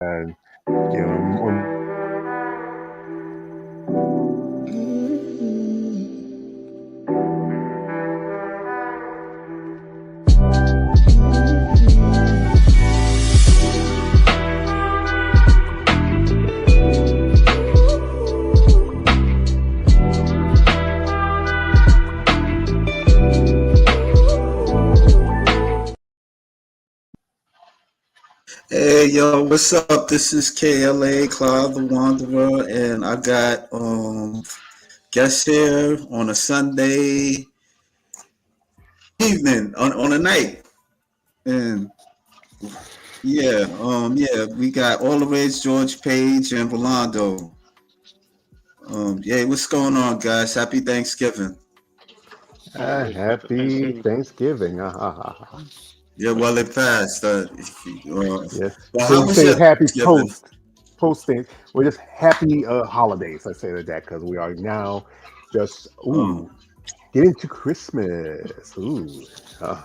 and you know, Hey yo, what's up? This is KLA Cloud the Wanderer, and I got guests here on a Sunday evening on a night, and we got all the ways George Page and Rolando. Yeah, what's going on, guys? Happy Thanksgiving. happy Thanksgiving. Yeah, well, it passed. Yes. Well, So how we was say your happy Thanksgiving? post things. We're just happy holidays. I say that because we are now just Um, getting to Christmas. Uh,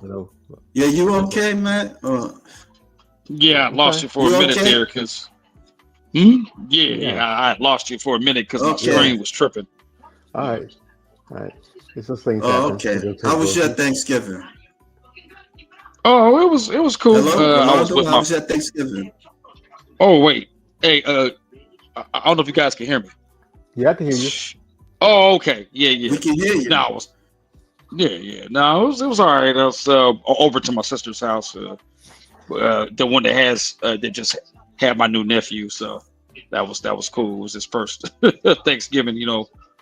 you know, yeah, you okay, Matt? Yeah, I I'm lost fine. you for a You minute okay? there because Yeah. I lost you for a minute because my Yeah. screen was tripping. All Yeah. right. All right. It's those things Oh, happen. okay. We're gonna take How was your those. Thanksgiving? Oh, it was cool. Hello, I was Rolando. with How my. was your Thanksgiving? Oh wait, hey, I don't know if you guys can hear me. Yeah, I can hear you. Oh, okay, yeah. We can hear No, you. I was. Yeah. No, it was all right. I was over to my sister's house, the one that has that just had my new nephew. So that was cool. It was his first Thanksgiving,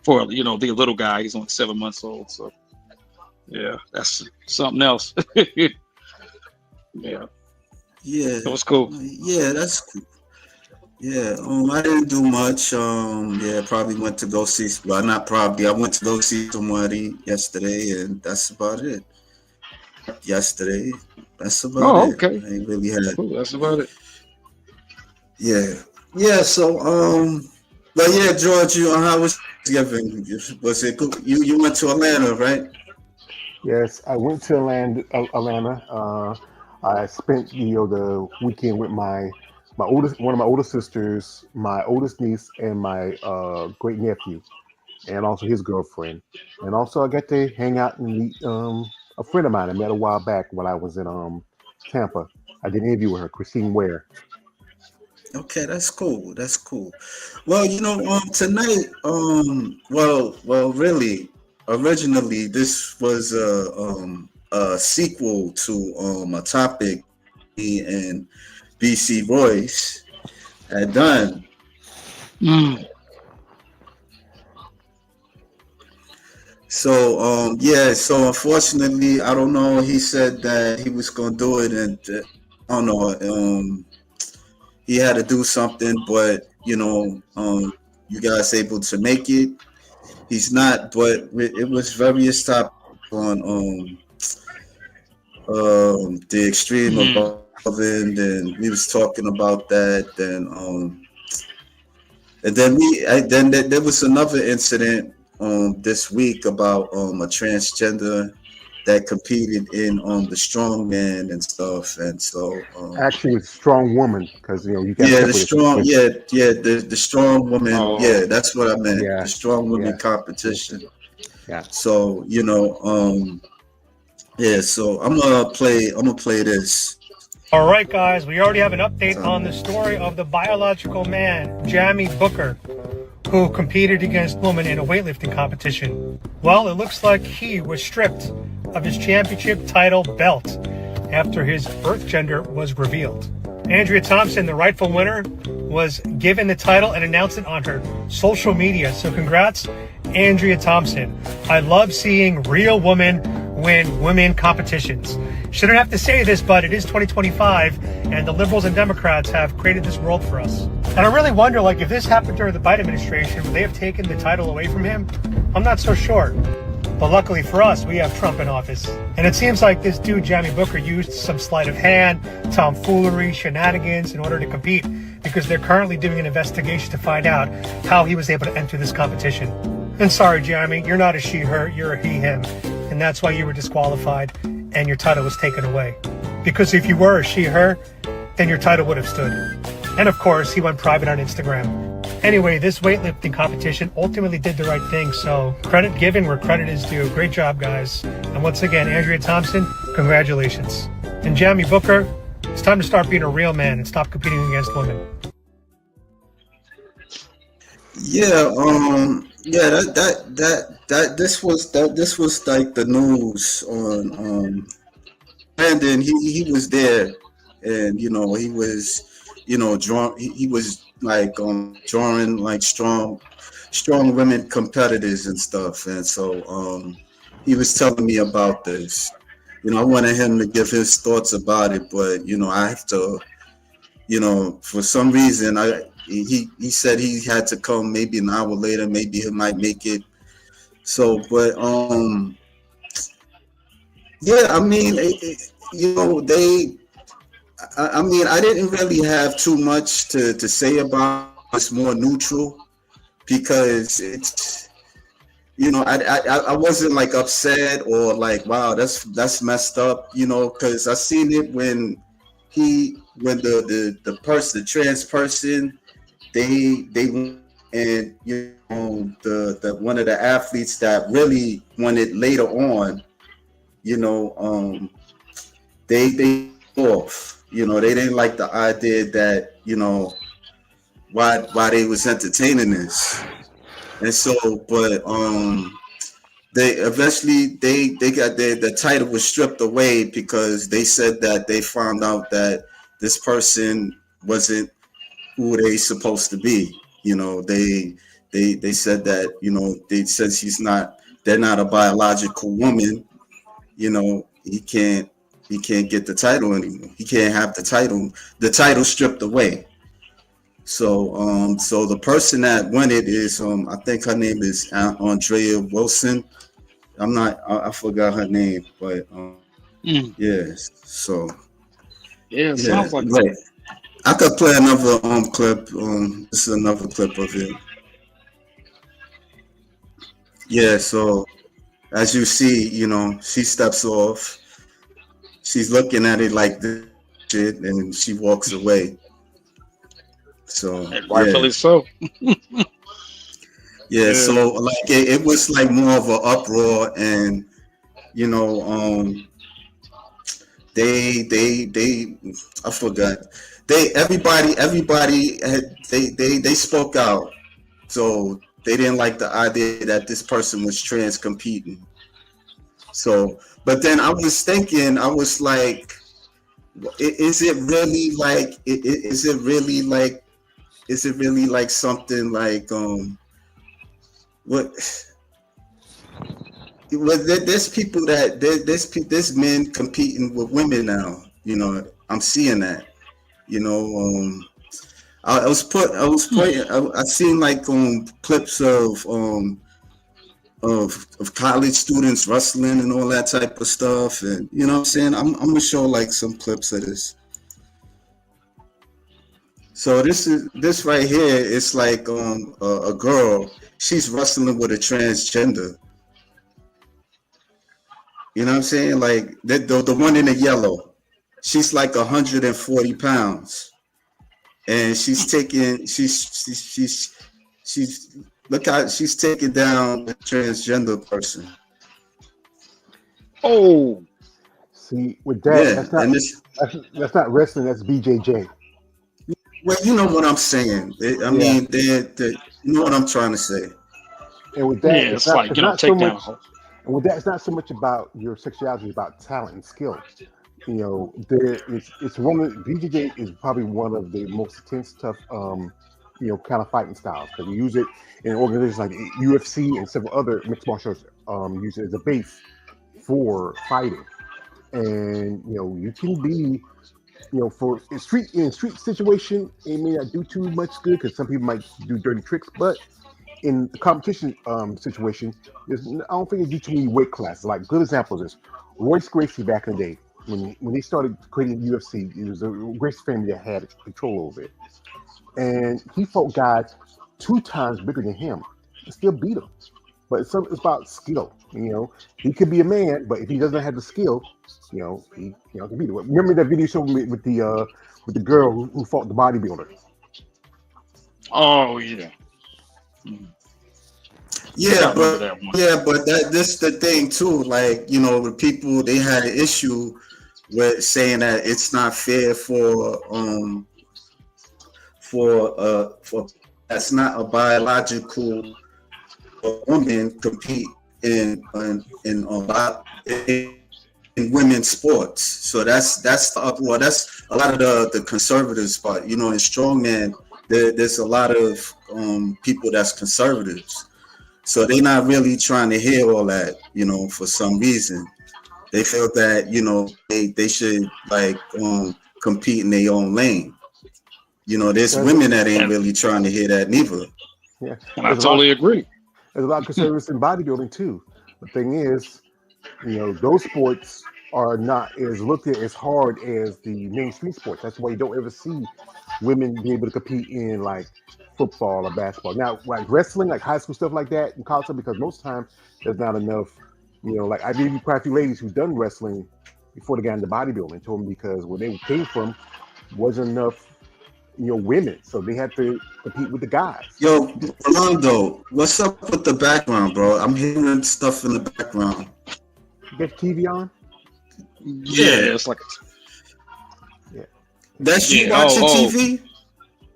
for the little guy. He's only 7 months old. So yeah, that's something else. Yeah, Yeah, it was cool. yeah, that's cool. Yeah, I didn't do much. Yeah, probably went to go see. Well, not probably. I went to go see somebody yesterday, and that's about it. Yesterday, that's about Oh, it. okay. I ain't really had. Cool. That's about it. Yeah, yeah. So, but yeah, George, how was Thanksgiving? Was it good? You went to Atlanta, right? Yes, I went to Atlanta. I spent the weekend with my oldest one of my older sisters, my oldest niece, and my great nephew, and also his girlfriend. And also I got to hang out and meet a friend of mine I met a while back when I was in Tampa. I did an interview with her, Christine Ware. Okay, that's cool. That's cool. Well, tonight, really, originally this was a sequel to a topic me and BC Royce had done. Mm. So so unfortunately, I don't know. He said that he was gonna do it, and I don't know. He had to do something, but you guys able to make it. He's not, but it was various topics on the extreme Mm. above end, and we was talking about that. And then there was another incident this week about a transgender that competed in the strongman and stuff, and so Actually, with strong woman, because you got to yeah, the separate it strong, because the strong woman, Oh, yeah, that's what I meant, yeah, the strong woman yeah, yeah, competition. yeah. So yeah, so I'm gonna play this. All right, guys, we already have an update Time. on the story of the biological man, Jamie Booker, who competed against women in a weightlifting competition. Well, it looks like he was stripped of his championship title belt after his birth gender was revealed. Andrea Thompson, the rightful winner, was given the title and announced it on her social media. So congrats, Andrea Thompson. I love seeing real women win women competitions. Shouldn't have to say this, but it is 2025, and the liberals and Democrats have created this world for us. And I really wonder, if this happened during the Biden administration, would they have taken the title away from him? I'm not so sure. But luckily for us, we have Trump in office. And it seems like this dude, Jamie Booker, used some sleight of hand, tomfoolery, shenanigans in order to compete, because they're currently doing an investigation to find out how he was able to enter this competition. And sorry, Jeremy, you're not a she, her, you're a he, him. And that's why you were disqualified. and your title was taken away. Because if you were a she, her, then your title would have stood. And of course, he went private on Instagram. Anyway, this weightlifting competition ultimately did the right thing, so credit given where credit is due. Great job, guys. And once again, Andrea Thompson, congratulations. And Jamie Booker, it's time to start being a real man and stop competing against women. Yeah, yeah, this was like the news on Brandon. He was there, and he was drawing. He was like drawing like strong women competitors and stuff, and so he was telling me about this. I wanted him to give his thoughts about it, but I have to. For some reason, he said he had to come maybe an hour later. Maybe he might make it. So, but yeah, I mean, I mean, I didn't really have too much to say about it. It's more neutral because it's I wasn't like upset or like wow that's messed up because I seen it when the person, the trans person, they and the one of the athletes that really wanted later on, they off, they didn't like the idea that why they was entertaining this, and so but they eventually they got the title was stripped away because they said that they found out that this person wasn't who they supposed to be. They said that they said they're not a biological woman. He can't get the title anymore. He can't have the title stripped away. So so the person that won it is I think her name is Andrea Wilson. I forgot her name, but yes. So Yeah, it yeah, sounds like right. I could play another clip. This is another clip of it. Yeah, so as you see, she steps off. She's looking at it like this shit, and she walks away. So and yeah, rightfully so. yeah. Yeah. So like it was like more of an uproar, and they I forgot. Everybody had they spoke out. So they didn't like the idea that this person was trans competing. So, but then I was thinking, I was like, is it really like, is it really like something like, what? Well, there's people there's men competing with women now. I'm seeing that. I was playing. I seen like clips of college students wrestling and all that type of stuff, and what I'm saying. I'm gonna show like some clips of this. So this right here. It's like a girl. She's wrestling with a transgender. You know what I'm saying? Like the one in the yellow. She's like 140 pounds. And she's look how she's taking down the transgender person. Oh, See, with that, Yeah, that's not and this that's not wrestling. That's BJJ. well, you know what I'm saying. I Yeah, mean, you know what I'm trying to say. and with that, yeah. It's like it's get on not so much. takedown. And with that, it's not so much about your sexuality; it's about talent and skill. It's one of BJJ is probably one of the most intense, tough, kind of fighting styles because you use it in organizations like UFC and several other mixed martial arts. Use it as a base for fighting, and you can be, for in street situation, it may not do too much good because some people might do dirty tricks, but in the competition situation, I don't think it's due to many weight classes. Like good examples is Royce Gracie back in the day when they started creating UFC. It was a Gracie family that had control over it, and he fought guys 2 times bigger than him and still beat him. but it's about skill. He could be a man, but if he doesn't have the skill, he can beat it. Remember that video show with the girl who fought the bodybuilder? Oh yeah. Mhm. Yeah, I Yeah, remember that one. but that this the thing too. Like, the people, they had an issue with saying that it's not fair for that's not a biological woman compete in a lot in women's sports. So that's the uproar. That's a lot of the conservatives part. In strongman, there's a lot of people that's conservatives. So they're not really trying to hear all that. For some reason, they feel that they should like compete in their own lane. There's There's, women that ain't And really trying to hear that neither. yeah, and I there's a lot. totally agree. There's a lot of conservatives in bodybuilding too. The thing is, those sports are not as looked at as hard as the mainstream sports. That's why you don't ever see women be able to compete in like football or basketball. Now, like wrestling, like high school stuff like that in college, because most time there's not enough. Like I've even quite a few ladies who've done wrestling before they got into bodybuilding. Told me because where they came from wasn't enough, women, so they had to compete with the guys. Yo, Rolando, what's up with the background, bro? I'm hearing stuff in the background. You get TV on? Yeah, Yeah, it's like Yeah. that's you yeah. watching Oh, TV?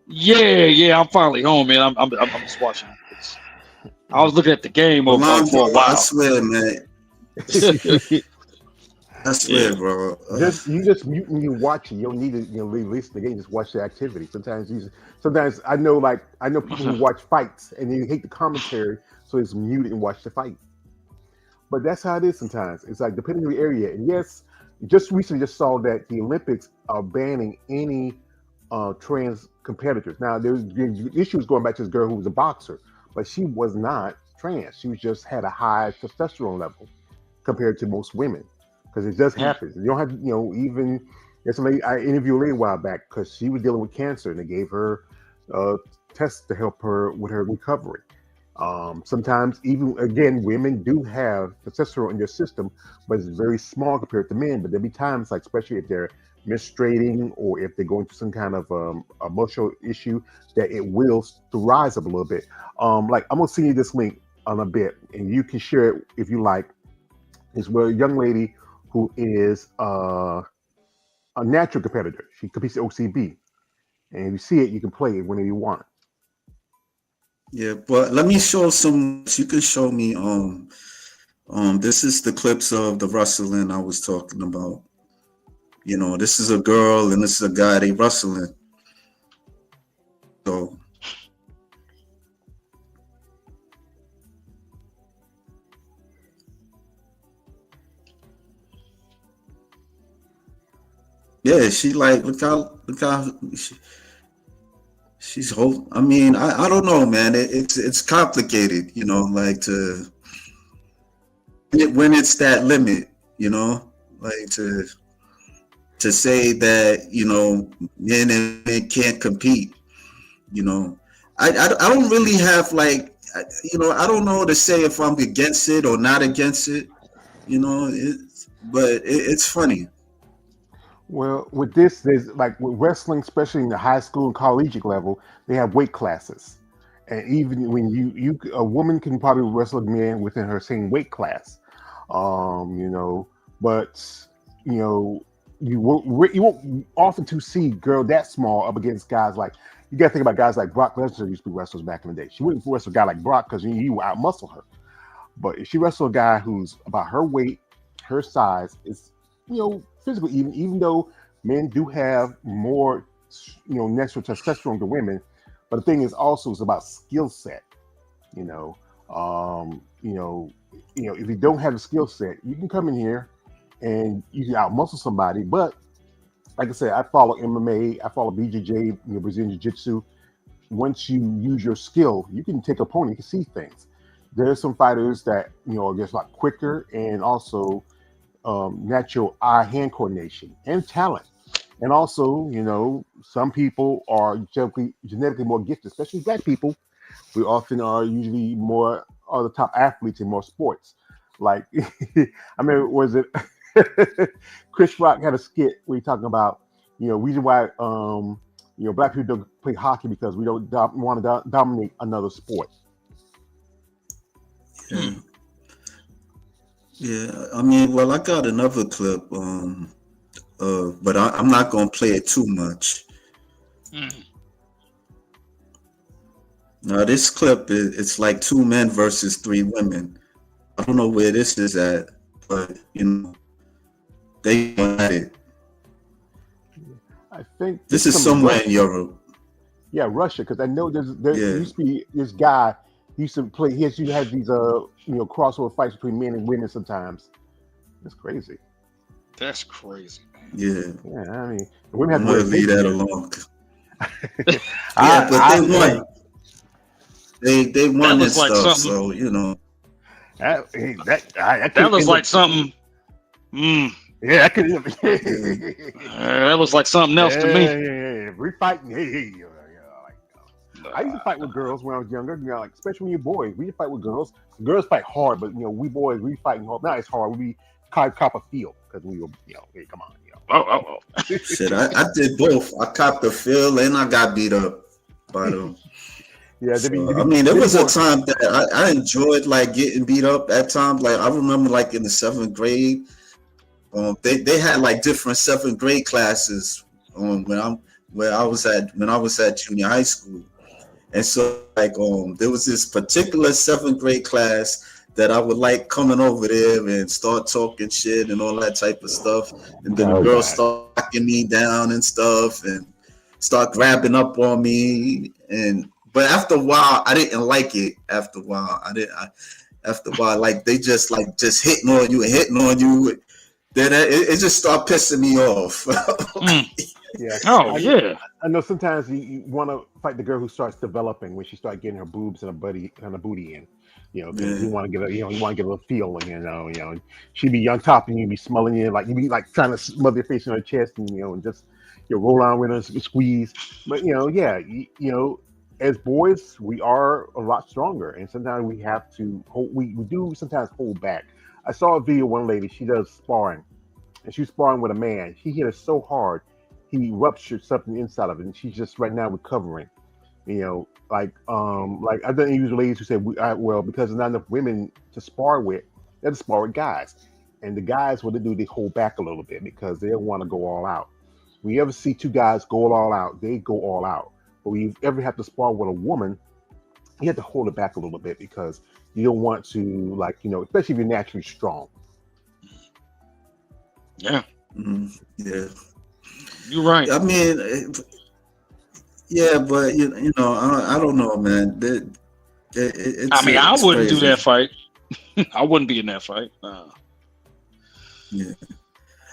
yeah. I'm finally home, man. I'm just watching. I was looking at the game Rolando, for a I while. swear, man. I Yeah. swear, bro. just mute and you watch it. You don't need to release the game. Just watch the activity. Sometimes I know people who watch fights and they hate the commentary, so it's muted and watch the fight. But that's how it is sometimes. It's like depending on the area. And yes, just recently just saw that the Olympics are banning any trans competitors. Now the issue is going back to this girl who was a boxer, but she was not trans. She was just had a high testosterone level compared to most women. Because it does happen. You don't have to, even there's somebody I interviewed a lady a while back because she was dealing with cancer and they gave her tests to help her with her recovery. Sometimes, even again, women do have testosterone in their system, but it's very small compared to men. But there'll be times, like especially if they're menstruating or if they're going through some kind of emotional issue, that it will rise up a little bit. Like I'm gonna send you this link on a bit, and you can share it if you like. It's where a young lady who is a natural competitor. She competes at OCB, and if you see it, you can play it whenever you want. Yeah, but let me show some. You can show me. This is the clips of the wrestling I was talking about. This is a girl and this is a guy. They wrestling. So yeah, she like look how she's whole. I mean, I don't know, man. It's complicated, like when it's that limit, like to say that men and men can't compete. I don't really have like I don't know to say if I'm against it or not against it. But it's funny. Well, with this, there's like with wrestling, especially in the high school and collegiate level, they have weight classes, and even when a woman can probably wrestle a man within her same weight class, but you know, you won't often to see girl that small up against guys like you got to think about guys like Brock Lesnar used to be wrestlers back in the day. She wouldn't wrestle a guy like Brock because you out muscle her, but if she wrestle a guy who's about her weight, her size, it's physical. Even though men do have more natural testosterone than women, but the thing is also it's about skill set. You know, if you don't have a skill set, you can come in here and you can outmuscle somebody. But like I said, I follow MMA, I follow BJJ, Brazilian Jiu-Jitsu. Once you use your skill, you can take a opponent, you can see things. There are some fighters that are just a lot quicker and also natural eye-hand coordination and talent. And also, some people are genetically more gifted, especially black people. We often are usually more are the top athletes in most sports. Like, I mean, was it Chris Rock had a skit where he talking about, reason why black people don't play hockey because we don't want to dominate another sport. Yeah. Yeah, I mean, well, I got another clip, but I'm not gonna play it too much. Now, this clip it's like 2 men versus 3 women. I don't know where this is at, but they at it. I think this is somewhere in Europe. Yeah, Russia, because I know there used to be this guy. He used to play. He used to have these crossover fights between men and women. Sometimes it's crazy. That's crazy. Yeah. Yeah, I mean, the women have to leave that alone. Yeah, but they won. They won this like stuff, so that looks like something. Yeah, I could. That looks like something else to me. Yeah. Refighting. I used to fight with girls when I was younger. Like especially when you're boys, we fight with girls. Girls fight hard, but we boys we fighting hard. Now it's hard. We cop a feel because we were, hey, come on. Oh. Shit, I did both. I copped the feel and I got beat up by them. Yeah, so, I mean, there was a time that I enjoyed like getting beat up at times. Like I remember, like in the 7th grade, they had like different 7th grade classes when I was at junior high school, and so like there was this particular 7th grade class that I would like coming over there and start talking shit and all that type of stuff, and then the girls start knocking me down and stuff and start grabbing up on me But after a while, I didn't like it. After a while, like they just hitting on you. Then it just started pissing me off. Yeah. Oh, I know sometimes you want to fight the girl who starts developing when she starts getting her boobs and her booty in. You want to get you want to get a little feel, and she be on top and you be smelling it, like you be like trying to smother your face in her chest, and just roll on with her, squeeze. But as boys, we are a lot stronger, and sometimes we have to hold. We do sometimes hold back. I saw a video of one lady. She does sparring, and she was sparring with a man. He hit her so hard, he ruptured something inside of it, and she's just right now recovering. Like I don't use ladies who say, well, because there's not enough women to spar with, they have to spar with guys, and the guys, what they do, they hold back a little bit because they don't want to go all out. When you ever see 2 guys go all out, they go all out. But when you ever have to spar with a woman, you have to hold it back a little bit because you don't want to, especially if you're naturally strong. Yeah. Yeah. You're right. I mean, yeah, but I don't know, man. I wouldn't do that fight. I wouldn't be in that fight. Yeah.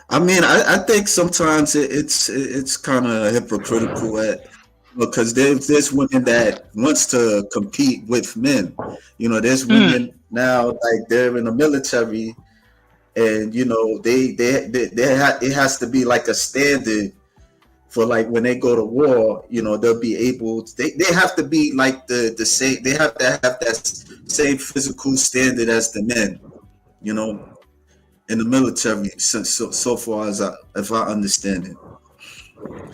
I mean, I think sometimes it's kind of hypocritical because there's women that wants to compete with men. There's women now, like they're in the military, and it has to be like a standard for like when they go to war. They'll be able. They have to be like the same. They have to have that same physical standard as the men. In the military, so far as if I understand it.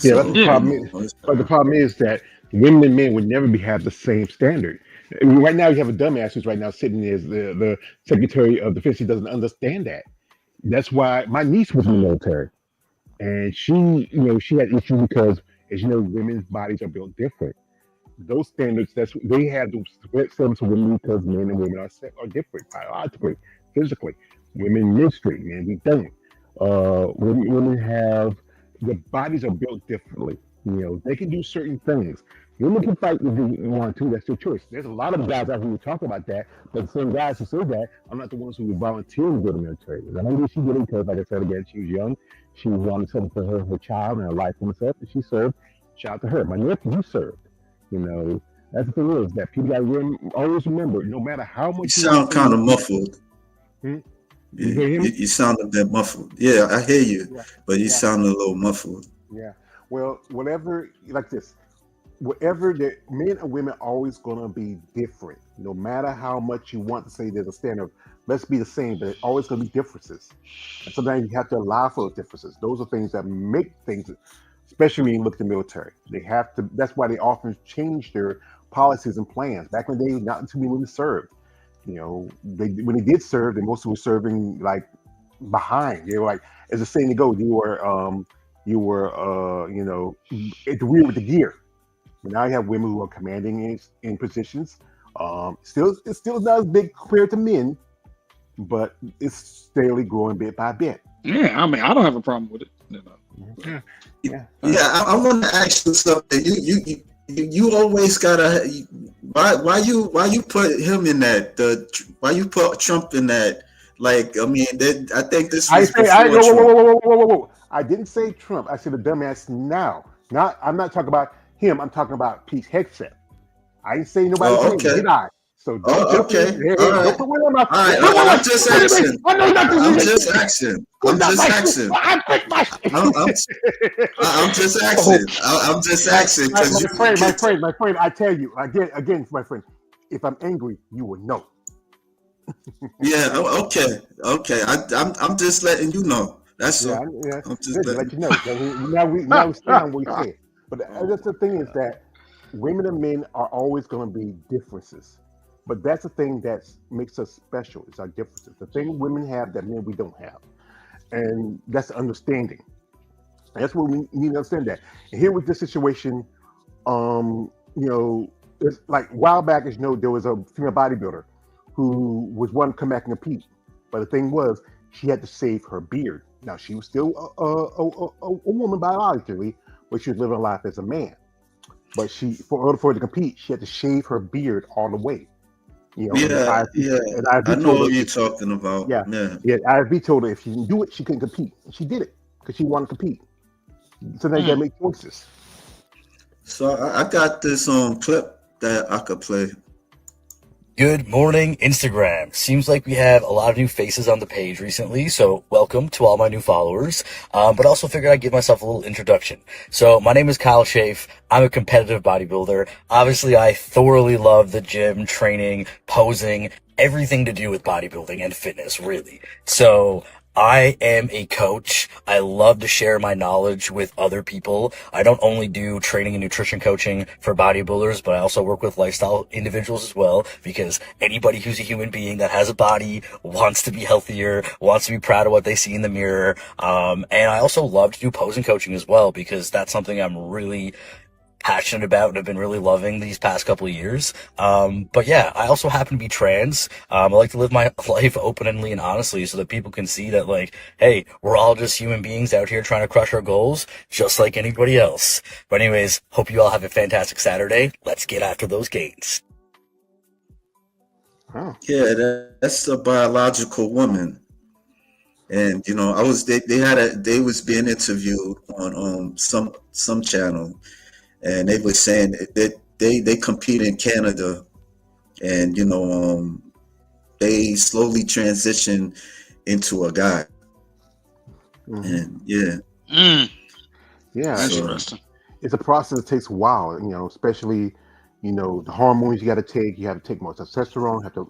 Yeah, that's the problem. But the problem is that women and men would never have the same standard. Right now, you have a dumbass who's right now sitting as the Secretary of Defense. He doesn't understand that. That's why my niece was in the military, and she had issues because, as you know, women's bodies are built different. Those standards, they have those standards for women because men and women are different biologically, physically. Women menstruate, man, we don't. Women have. The bodies are built differently. They can do certain things. Women can fight if they want to. That's their choice. There's a lot of guys out here who talk about that, but the same guys who say that are not the ones who would volunteer to go to the military. I know she did it because, like I said again, she was young. She wanted something for her child and her life for herself, and she served. Shout out to her. My nephew, he served. That's the thing is that people got to always remember, no matter how much. You sound kind of muffled. You sound a bit muffled. Yeah, I hear you, but you sound a little muffled. Yeah. Well, whatever, like this. whatever the men and women are always going to be different. No matter how much you want to say there's a standard, let's be the same, but it's always going to be differences. And sometimes you have to allow for those differences. Those are things that make things, especially when you look at the military. They have to. That's why they often change their policies and plans. Back in the day, not too many women served. When they did serve, they mostly were serving like behind. They were like, as the saying goes, you were at the rear with the gear. But now you have women who are commanding in positions. It's still not as big compared to men, but it's steadily growing bit by bit. Yeah, I mean, I don't have a problem with it. Yeah. I want to ask you something. You always gotta. Why you put him in that? Why you put Trump in that? Like, I mean, I think this was before Trump. Whoa. I didn't say Trump. I said the dumbass now. I'm not talking about him. I'm talking about Pete Hegseth. I didn't say nobody's name. Okay. Did I? So don't jump in. Hey, All right. don't put one in my. All right. I'm just asking. I'm just asking. I'm just asking. I'm just asking. I'm just asking because my friend. I tell you again, my friend. If I'm angry, you will know. Yeah. Okay. I'm just letting you know. That's Yeah. all. I'm just Good to let letting. you know. Now we stand on what we say. But that's the thing is that women and men are always going to be differences. But that's the thing that makes us special. It's our differences. The thing women have that men we don't have, and that's understanding. And that's what we need to understand that. And here with this situation, it's like a while back, as you know, there was a female bodybuilder who was wanting to come back and compete, but the thing was she had to shave her beard. Now she was still a woman biologically, but she was living life as a man. But for order for her to compete, she had to shave her beard all the way. Yeah. And I know what you're talking about. Yeah. IFB told her if she didn't do it, she couldn't compete. And she did it because she wanted to compete. So now you gotta make choices. So I got this clip that I could play. Good morning, Instagram. Seems like we have a lot of new faces on the page recently, so welcome to all my new followers. But also figured I'd give myself a little introduction. So my name is Kyle Schaaf. I'm a competitive bodybuilder. Obviously, I thoroughly love the gym, training, posing, everything to do with bodybuilding and fitness, really. So I am a coach. I love to share my knowledge with other people. I don't only do training and nutrition coaching for bodybuilders, but I also work with lifestyle individuals as well, because anybody who's a human being that has a body wants to be healthier, wants to be proud of what they see in the mirror. And I also love to do posing coaching as well, because that's something I'm really passionate about and have been really loving these past couple of years. But yeah, I also happen to be trans. I like to live my life openly and honestly so that people can see that, like, hey, we're all just human beings out here trying to crush our goals just like anybody else. But anyways, hope you all have a fantastic Saturday. Let's get after those gains. Oh. Yeah, that's a biological woman. And they was being interviewed on some channel. And they were saying that they compete in Canada, and they slowly transition into a guy. Mm-hmm. And yeah, That's so, interesting. It's a process that takes a while. Especially the hormones you got to take. You have to take more testosterone. Have to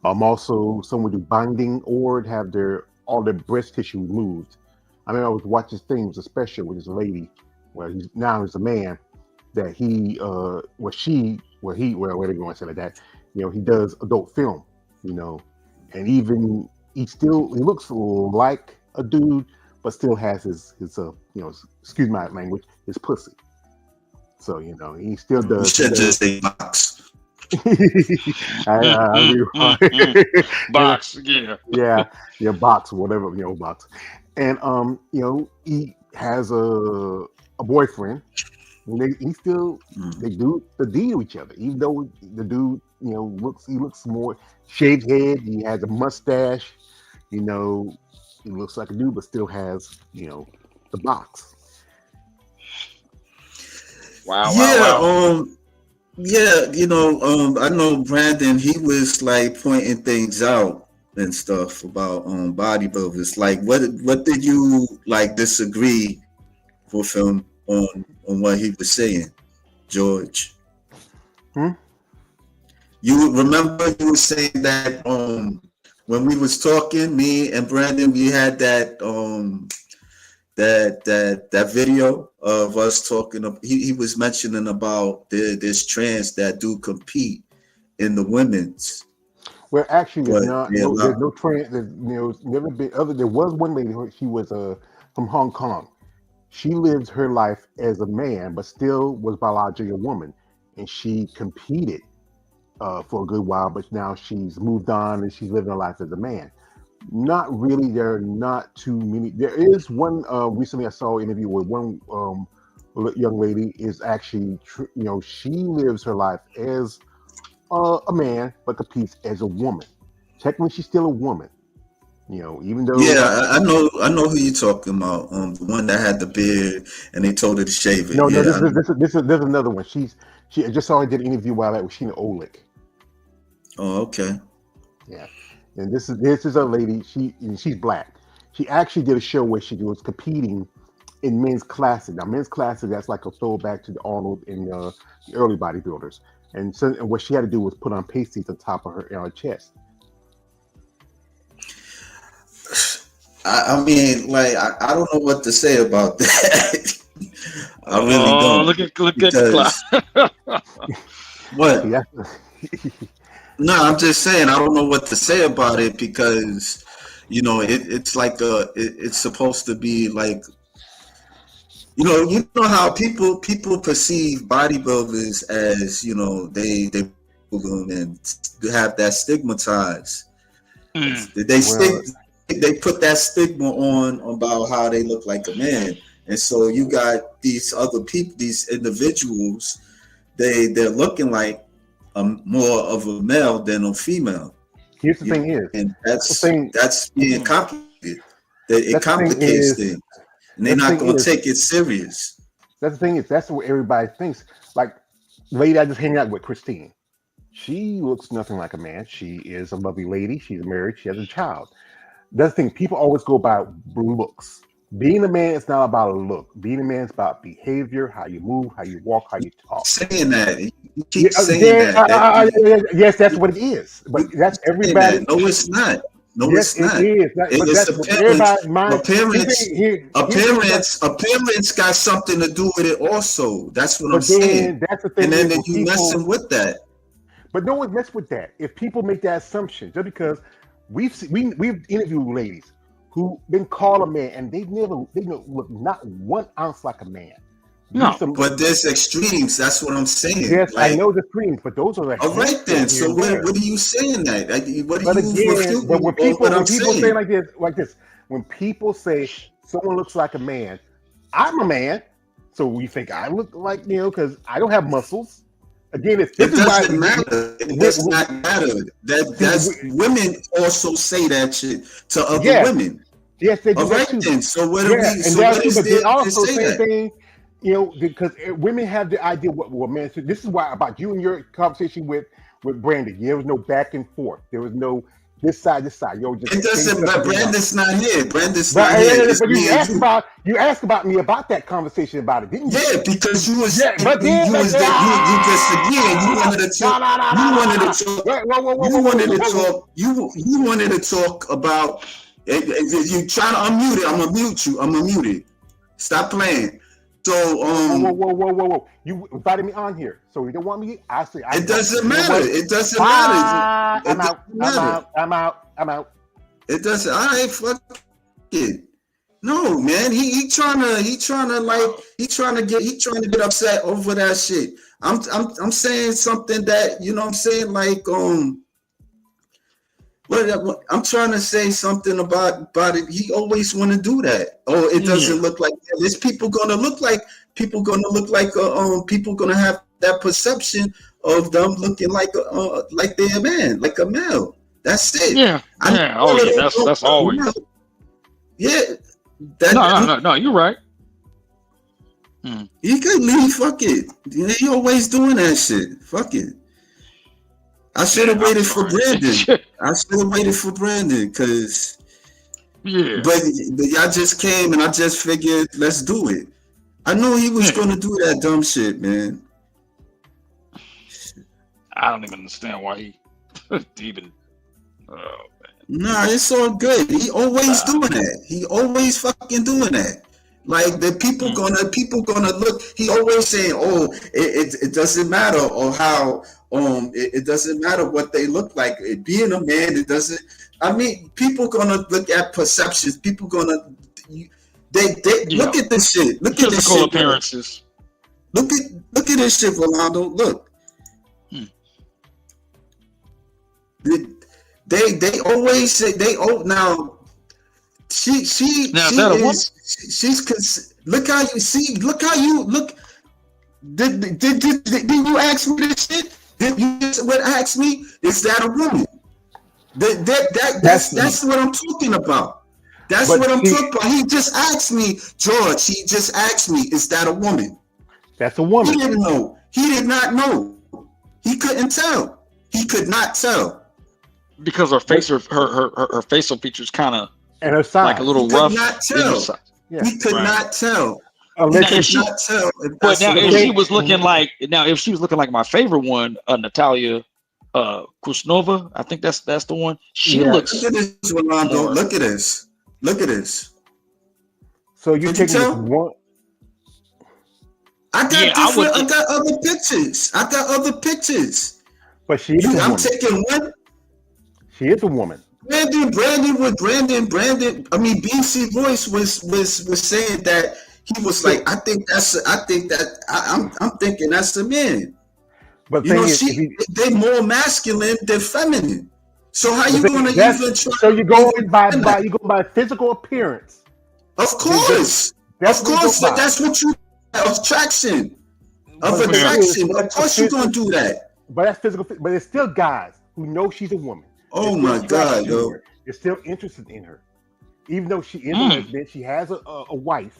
also someone do binding or have all their breast tissue removed. I mean, I was watching things, especially with this lady. Well, he's a man that where they going to say like that, he does adult film, and even he looks like a dude, but still has his excuse my language, his pussy. So he still does. You should just say box. Box, yeah, box, whatever, box, and he has a boyfriend, and they do the deed to each other, even though the dude looks more shaved head, he has a mustache, he looks like a dude but still has the box. Wow. I know Brandon, he was like pointing things out and stuff about bodybuilders. Like what did you like disagree with him on what he was saying? George. Hmm? You remember you were saying that when we was talking, me and Brandon, we had that that video of us talking. He was mentioning about this trans that do compete in the women's. Well, actually, there's But not they no there's allow. no trend. There's never been other. There was one lady. She was from Hong Kong. She lived her life as a man, but still was biologically a woman, and she competed for a good while. But now she's moved on and she's living her life as a man. Not really. There are not too many. There is one recently I saw an interview with one young lady is actually she lives her life as a man but competes as a woman. Technically, she's still a woman. Even Yeah, though I know who you're talking about. The one that had the beard and they told her to shave it. no, Yeah, I know. there's another one. She I just saw her did an interview while that with Sheena Olick. Oh, okay. Yeah, and this is a lady. She's black. She actually did a show where she was competing in men's classic. Now, men's classic, that's like a throwback to the Arnold and the early bodybuilders. And what she had to do was put on pasties on top of her chest. I mean, like, I don't know what to say about that. I really Oh, don't. look at the Because clock. what? See, that's, No, I'm just saying I don't know what to say about it because it's like it's supposed to be like you know how people perceive bodybuilders as they and have that stigmatized. They well, they put that stigma on about how they look like a man, and so you got these other people, these individuals, they're looking like more of a male than a female. here's the thing is, And that's the thing. that's being complicated. That it That's the thing complicates is. things, and they're That's the not thing going to is. take it serious. That's the thing is. That's what everybody thinks. Like, the lady I just hang out with, Christine. She looks nothing like a man. She is a lovely lady. She's married. She has a child. That's the thing. People always go by looks. Being a man is not about a look. Being a man is about behavior, how you move, how you walk, how you talk. Saying that, you Yeah, keep saying yes, that's what it is. But you that's keep saying everybody. that. No, it's not. No, Yes, it's it not. is. But It's that's what everybody's mind. Appearance got something to do with it also. That's what I'm But saying. then that's the And thing then is, when you people. messing with that. But no one mess with that. If people make that assumption, just because we've interviewed ladies who been called a man and they don't look not 1 ounce like a man. No. But there's extremes. That's what I'm saying. Yes, I Like, know the screens, but those are the all right then. here So and there. what are you saying that? Like, what are But you again, but refuting on what I'm when people say saying? like this, when people say someone looks like a man, I'm a man, so we think I look like because I don't have muscles. Again, this It is why doesn't matter. It does not matter. That's women also say that shit to other yes, women. yes, they do All that right too. then. So what are Yeah, we? and So that's what true. is But there then to also say same that? thing, because women have the idea what men. So this is why about you and your conversation with Brandon. There was no back and forth. There was no this side. Yo, just It say doesn't. stuff But and get it out. Brandon's not here. Brandon's But, not here. It's but me and you. you asked about me about that conversation about it, didn't you? Yeah, because you was Yeah, but then you was that you just again you wanted to talk. You wanted to talk. You wanted to talk. You wanted to talk about. You trying to unmute it? I'm gonna mute you. I'm gonna mute it. Stop playing. So whoa. You invited me on here, so you don't want me. I say it doesn't matter. It doesn't matter. matter. I'm out. It doesn't. All right, fuck it. No, man. He trying to get upset over that shit. I'm saying something that what I'm trying to say something about it. He always want to do that. Oh, it doesn't look like that. There's people gonna look like people gonna have that perception of them looking like they're a man, like a male. That's it. Yeah. Oh yeah. That's always. Yeah. No. You're right. You can leave. Fuck it. He always doing that shit. Fuck it. I should have waited for Brandon. Cause but y'all just came and I just figured let's do it. I knew he was gonna do that dumb shit, man. I don't even understand why he even. Oh Nah, it's all good. He always man. doing that. He always fucking doing that. Like the people gonna look. He always saying, "Oh, it doesn't matter or how it doesn't matter what they look like. Being a man, it doesn't. I mean, people gonna look at perceptions. People gonna they Yeah. look at this shit. Look at this Physical shit. Bro. appearances. Look at this shit, Rolando. Look. They always say they now Now is that a woman? Look how you see. Look how you look. Did you ask me this shit? Did you just ask me? Is that a woman? That's what I'm talking about. That's what I'm talking about. He just asked me, George. He just asked me, is that a woman? That's a woman. He didn't know. He did not know. He couldn't tell. He could not tell. Because her face, her facial features kind of and her size, like a little he rough. Could not tell. Yeah. He could not tell. Unless now, if she, not tell. But now, if she was looking like my favorite one, Natalia Kusnova, I think that's the one. She looks. Look at this, Rolando. Look at this. Look at this. So you're taking this one. I got other pictures. I got other pictures. But she is a woman. I'm taking one. She is a woman. Brandon. I mean, BC Voice was saying that he was like, I'm thinking that's a man. But you know, they're more masculine than feminine. So how you gonna even try? So you go by physical appearance. Of course, but that's what you attraction. Of course you're gonna do that. But that's physical. But there's still guys who know she's a woman. Oh my God, yo! They're still interested in her, even though she is a lesbian. She has a wife.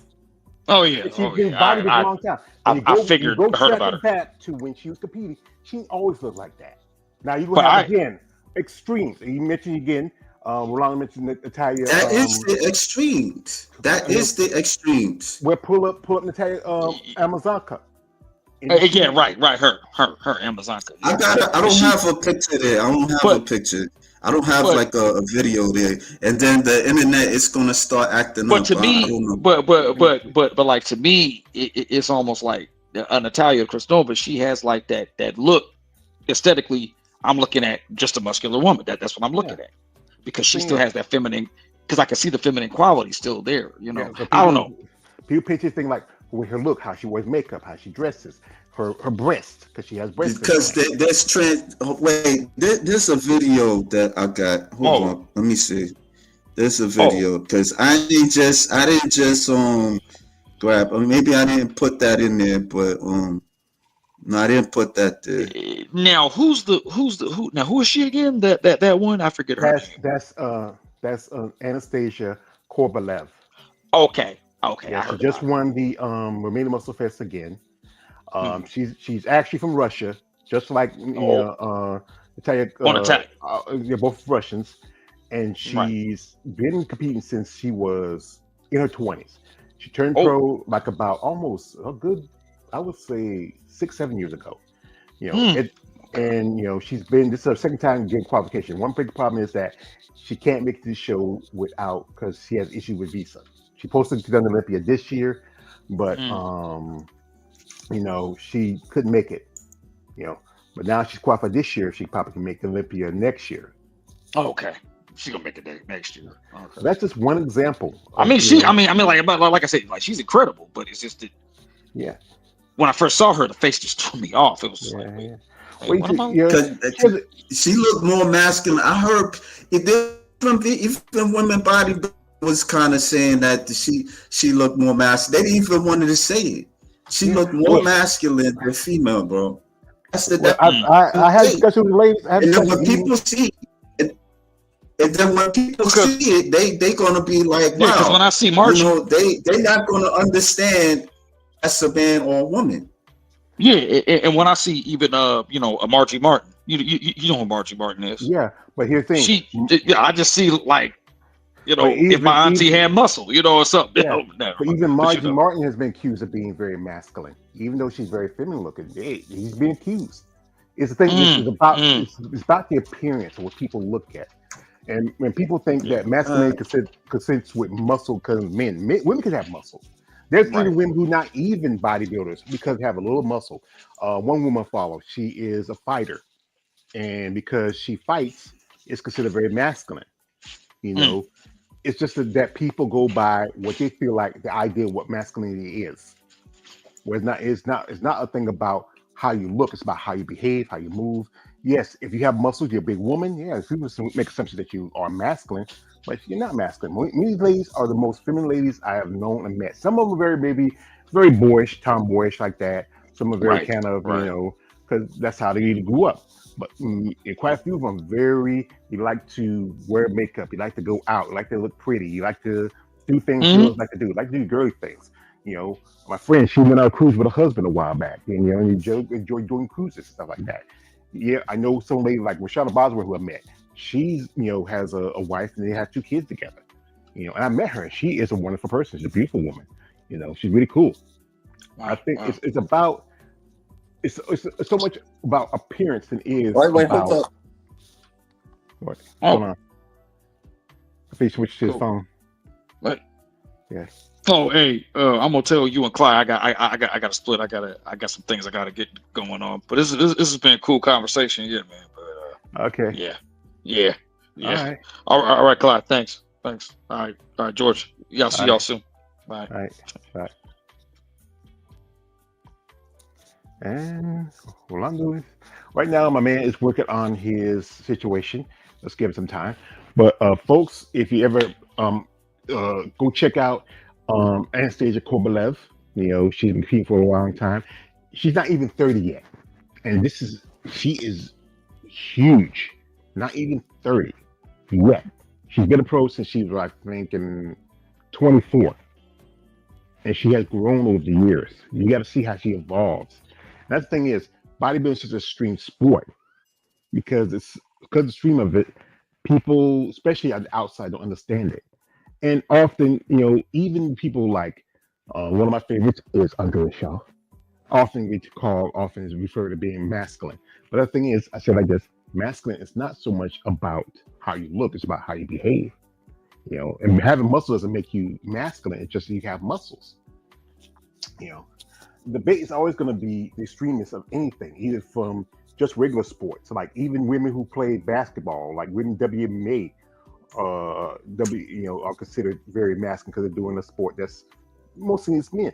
Oh yeah, she's been bodied a long time. I figured heard about her. Back to when she was competing, she always looked like that. Now you gonna have again extremes. You mentioned again. Rolando mentioned Natalia. That is the extremes. That is the extremes. We'll pull up Natalia Amazonka. Again, right. Her Amazonka. I don't have a picture there. I don't have a picture. I don't have like a video there. And then the internet is gonna start acting up. But to me, but like to me, it's almost like Natalia Krasnova. She has like that look aesthetically. I'm looking at just a muscular woman. That's what I'm looking at, because she still has that feminine. Because I can see the feminine quality still there. You know, I don't know. People picture thing like with her look, how she wears makeup, how she dresses, her breast, because she has breasts. Because there's trend. Wait, there's a video that I got. Hold on, let me see. There's a video because I didn't just grab. Maybe I didn't put that in there, but no, I didn't put that there. Now who is she again? That one, I forget her. That's Anastasia Korbalev. Okay. Yeah, she just won the Romania Muscle Fest again. She's actually from Russia, just like Natalia. They're both Russians, and she's been competing since she was in her 20s. She turned pro like about almost a good, I would say 6-7 years ago. You know, and you know she's been. This is her second time getting qualification. One big problem is that she can't make this show because she has issues with visa. She posted to the Olympia this year, but you know, she couldn't make it. You know, but now she's qualified this year. She probably can make the Olympia next year. Okay, she's gonna make it next year. Okay. So that's just one example. I mean, like I said, like she's incredible, but it's just that. Yeah. When I first saw her, the face just threw me off. It was just she looked more masculine. I heard even women body was kind of saying that she looked more masculine. They didn't even wanted to say it. She looked more masculine than female, bro. That's I had a discussion with ladies. And then when people see it, they gonna be like, wow. Because when I see March, you know, they're not gonna understand that's a man or a woman. Yeah, and when I see even a Margie Martin, you know who Margie Martin is. Yeah, but here's the thing. I just see like. You know, if my auntie had muscle, or something. Yeah. But even Margie Martin has been accused of being very masculine, even though she's very feminine looking. He's been accused. It's the thing. Mm, mm, It's about the appearance of what people look at. And when people think yeah. that masculinity consists with muscle, because women can have muscle. There's even Right. women who not even bodybuilders because they have a little muscle. One woman I follow, she is a fighter, and because she fights, it's considered very masculine. You Mm, know, it's just that people go by what they feel like the idea of what masculinity is. Where it's not a thing about how you look, it's about how you behave, how you move. Yes, if you have muscles, you're a big woman. Yeah, people make assumption that you are masculine, but you're not masculine. These ladies are the most feminine ladies I have known and met. Some of them are very maybe very boyish, tomboyish like that. Some are very right. kind of, Right. because that's how they either grew up. But quite a few of them very, you like to wear makeup, you like to go out, you like to look pretty, you like to do things Hmm. girls like to do girly things. You know, my friend, she went on a cruise with her husband a while back, and enjoy doing cruises stuff like that. Yeah, I know some lady like Rashada Bosworth who I met. She's has a wife and they have two kids together. And I met her. And she is a wonderful person. She's a beautiful woman. She's really cool. I Wow. think Wow. it's about it's so much about appearance than it is Wait, hold about up. what's going Oh, on. I think he switched to his cool. phone. What? Yeah. Oh, hey, I'm gonna tell you and Clyde. I got to split. I got some things I gotta get going on. But this has been a cool conversation, yeah, man. But Okay. yeah, yeah, All yeah. right. All right, Clyde. Thanks. All right, George. Y'all All see right. y'all soon. Bye. All right. Bye. And what I'm doing right now, my man is working on his situation. Let's give him some time. But folks, if you ever go check out Anastasia Korbelev, she's been competing for a long time. She's not even 30 yet, and she is huge. Not even 30 yet. She's been a pro since she was, I think, in 24, and she has grown over the years. You got to see how she evolves. And that's the thing is, bodybuilding is such a extreme sport because the stream of it, people, especially on the outside, don't understand it. And often, even people like one of my favorites is Andre Shaw. Often is referred to being masculine. But the thing is, I said like this: masculine is not so much about how you look; it's about how you behave. And having muscle doesn't make you masculine. It's just that you have muscles. You know, the debate is always going to be the extremists of anything, either from just regular sports, like even women who play basketball, like women WNBA, are considered very masculine because they're doing a sport that's mostly it's men.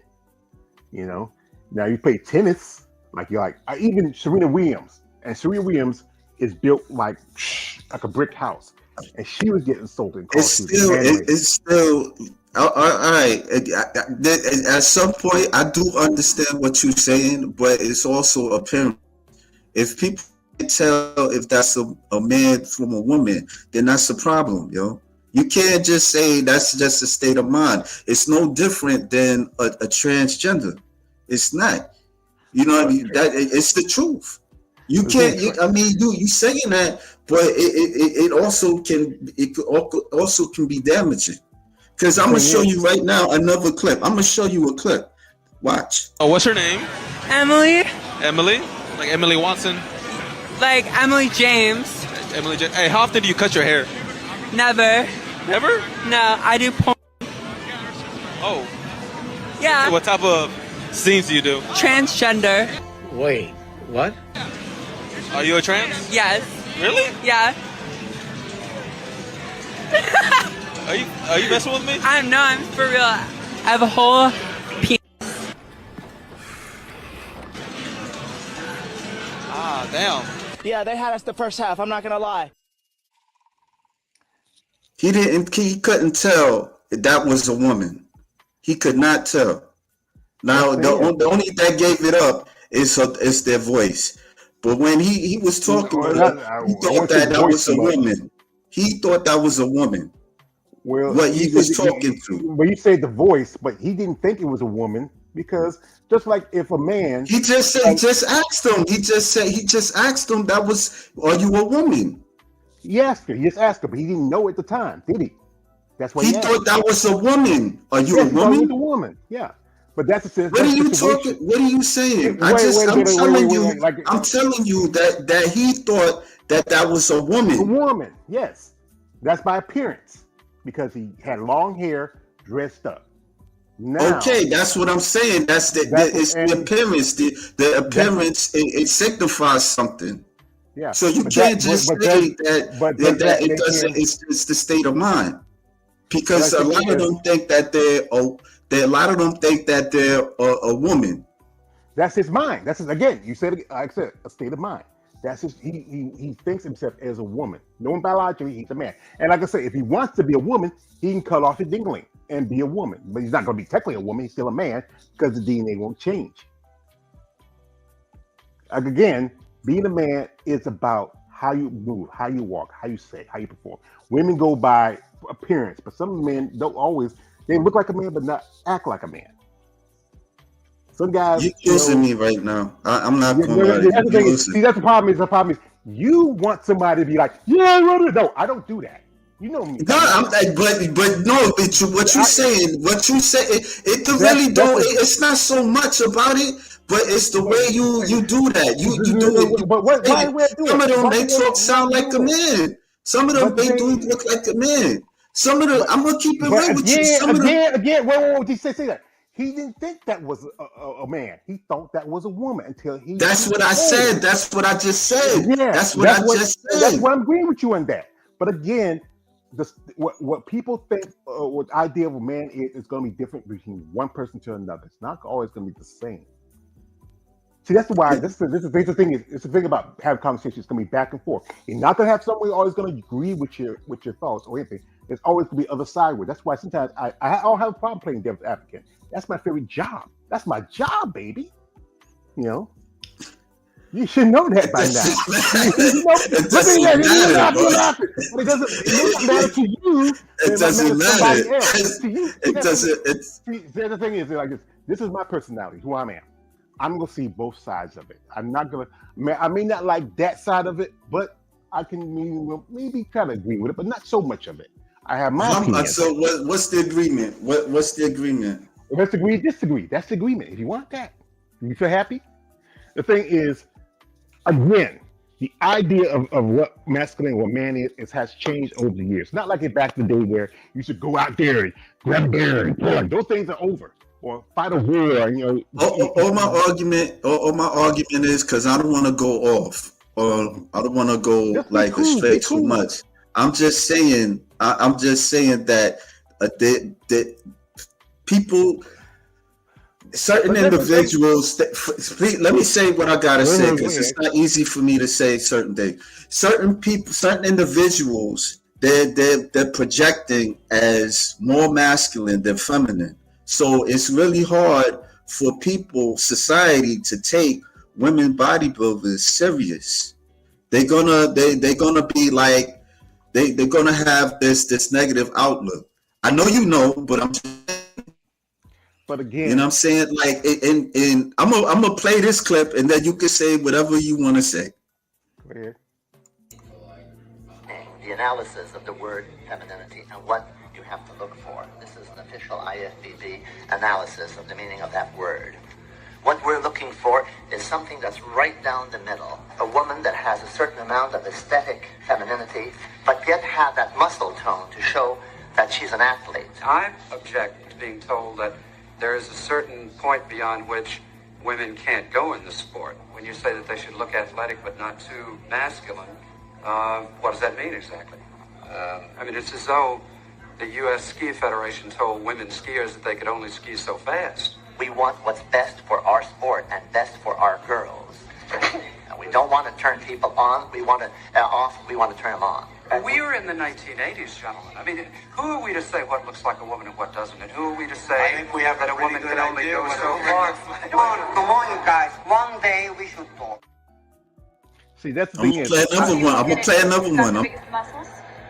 You know, now you play tennis, like you're like even Serena Williams, and Serena Williams is built like a brick house, and she was getting insulted and It's called she was a still, man race. it's still. All right. At some point, I do understand what you're saying, but it's also apparent. If people can't tell if that's a man from a woman, then that's a problem, yo. You can't just say that's just a state of mind. It's no different than a transgender. It's not. You know what I mean? Okay, That it's the truth. You the thing can't. is, right, I mean, you saying that, but it also can also can be damaging. Because the I'm gonna thing show is, you right now another clip. I'm gonna show you a clip. Watch. Oh, what's her name? Emily, Emily? Like Emily Watson? like Emily James. Hey, how often do you cut your hair? Never. Never? No, I do porn. Oh, Yeah, what type of scenes do you do? transgender. Wait, what? Are you a trans? Yes. Really? Yeah. Are you messing with me? I'm for real. I have a whole Ah, damn. Yeah, they had us the first half. I'm not gonna lie. He couldn't tell that was a woman. He could not tell. that's Now the thing is, the only that gave it up is their voice. But when he was talking well, with not, her, I he thought won't say that voice was so a much. woman. He thought that was a woman. Well, What you he said was talking to. well, you say the voice, but he didn't think it was a woman because just like if a man, He just said, like just asked him. He just asked him that was, are you a woman? he just asked her, but he didn't know at the time, did he? That's why He he asked thought her. that was a woman. Are you a Yes, he thought it was a woman? woman. Yeah, But that's a What are that's a you situation. talking? What are you saying? Wait, like I'm telling you that he thought that was a woman. a woman. Yes, that's by appearance because he had long hair, dressed up. Now, Okay, that's what I'm saying. It's the appearance. The appearance it signifies something. Yeah. So you but can't that, just but say does, that does that that it make doesn't. him? It's the state of mind, because But I a think lot of them think that a lot of them think that they're a woman. that's his mind. That's his, again. You said, like I said, a state of mind. That's his. He thinks himself as a woman. No one biologically, he's a man. And like I say, if he wants to be a woman, he can cut off his dingling and be a woman. But he's not going to be technically a woman. He's still a man because the DNA won't change. Like again, being a man is about how you move, how you walk, how you say, how you perform. Women go by appearance, but some men don't always. They look like a man, but not act like a man. Some guys, You're losing me right now. I'm not going to lie. that's the thing is, see, that's the problem. The problem is you want somebody to be like, yeah, no, I don't do that. You know me. No, but no, what you saying, it really don't. It's not so much about it, but it's the way you do that. You do it. But why do I do Some it? of them they talk sound like a man. Some of them they do look like a man. Some of them, I'm gonna keep it real with you. Some of them, wait, say that. He didn't think that was a man. He thought that was a woman until he. That's what I said. That's what I just said. Yeah, that's what I just said. That's why I'm agreeing with you on that. But again, what people think, what the idea of a man is going to be different between one person to another. It's not always going to be the same. See, that's why this is the thing is it's the thing about having conversations. It's going to be back and forth. You're not going to have someone who's always going to agree with your thoughts or anything. There's always going to be other side with. That's why sometimes I don't have a problem playing devil's advocate. That's my favorite job. That's my job, baby. You know. You should know that by now. It doesn't matter. It doesn't matter to you. It doesn't matter. It doesn't. See, the other thing is like this. This is my personality, who I am. I'm gonna see both sides of it. I'm not gonna. I may not like that side of it, but I can maybe kind of agree with it, but not so much of it. I have my opinion. So what's the agreement? What's the agreement? Let's agree, disagree. That's the agreement. If you want that, you feel happy. The thing is, again, the idea of what masculine, what man is has changed over the years. Not like it back in the day where you should go out there and grab a bear and pull. Those things are over. Or fight a war. You know. All my argument is because I don't want to go off, or I don't want to go like astray too much. I'm just saying. I'm just saying that that people. Certain individuals, let me say what I gotta say because it's not easy for me to say certain things. Certain people, certain individuals, they're projecting as more masculine than feminine. So it's really hard for people, society, to take women bodybuilders serious. They're gonna be like they're gonna have this negative outlook. I know you know, but I'm. But again, you know what I'm saying? Like, and I'm gonna play this clip, and then you can say whatever you want to say. Go ahead. The analysis of the word femininity and what you have to look for. This is an official IFBB analysis of the meaning of that word. What we're looking for is something that's right down the middle. A woman that has a certain amount of aesthetic femininity, but yet have that muscle tone to show that she's an athlete. I object to being told that there is a certain point beyond which women can't go in the sport. When you say that they should look athletic but not too masculine, what does that mean exactly? I mean, it's as though the U.S. Ski Federation told women skiers that they could only ski so fast. We want what's best for our sport and best for our girls. And we don't want to turn people on. We want to off. We want to turn them on. We were in the 1980s, gentlemen. I mean, who are we to say what looks like a woman and what doesn't? And who are we to say that a woman can only go so far? Come on, you guys. One day we should talk. See, that's the I'm thing. I'm gonna play another one. Muscles.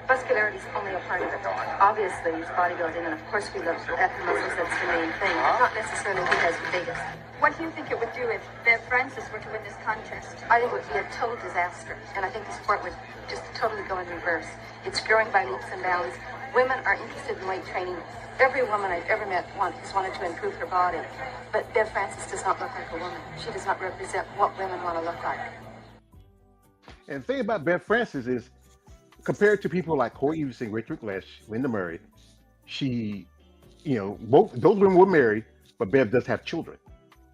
Muscularity is only a part of it. Obviously, it's bodybuilding, and of course we look at the muscles. That's the main thing. Not necessarily who has the biggest. What do you think it would do if Francis were to win this contest? I think it would be a total disaster, and I think the sport would just totally go in reverse. It's growing by leaps and bounds. Women are interested in weight training. Every woman I've ever met has wanted to improve her body. But Bev Francis does not look like a woman. She does not represent what women want to look like. And the thing about Bev Francis is, compared to people like Corey Everson, Richard Lesh, Linda Murray, she, both those women were married, but Bev does have children.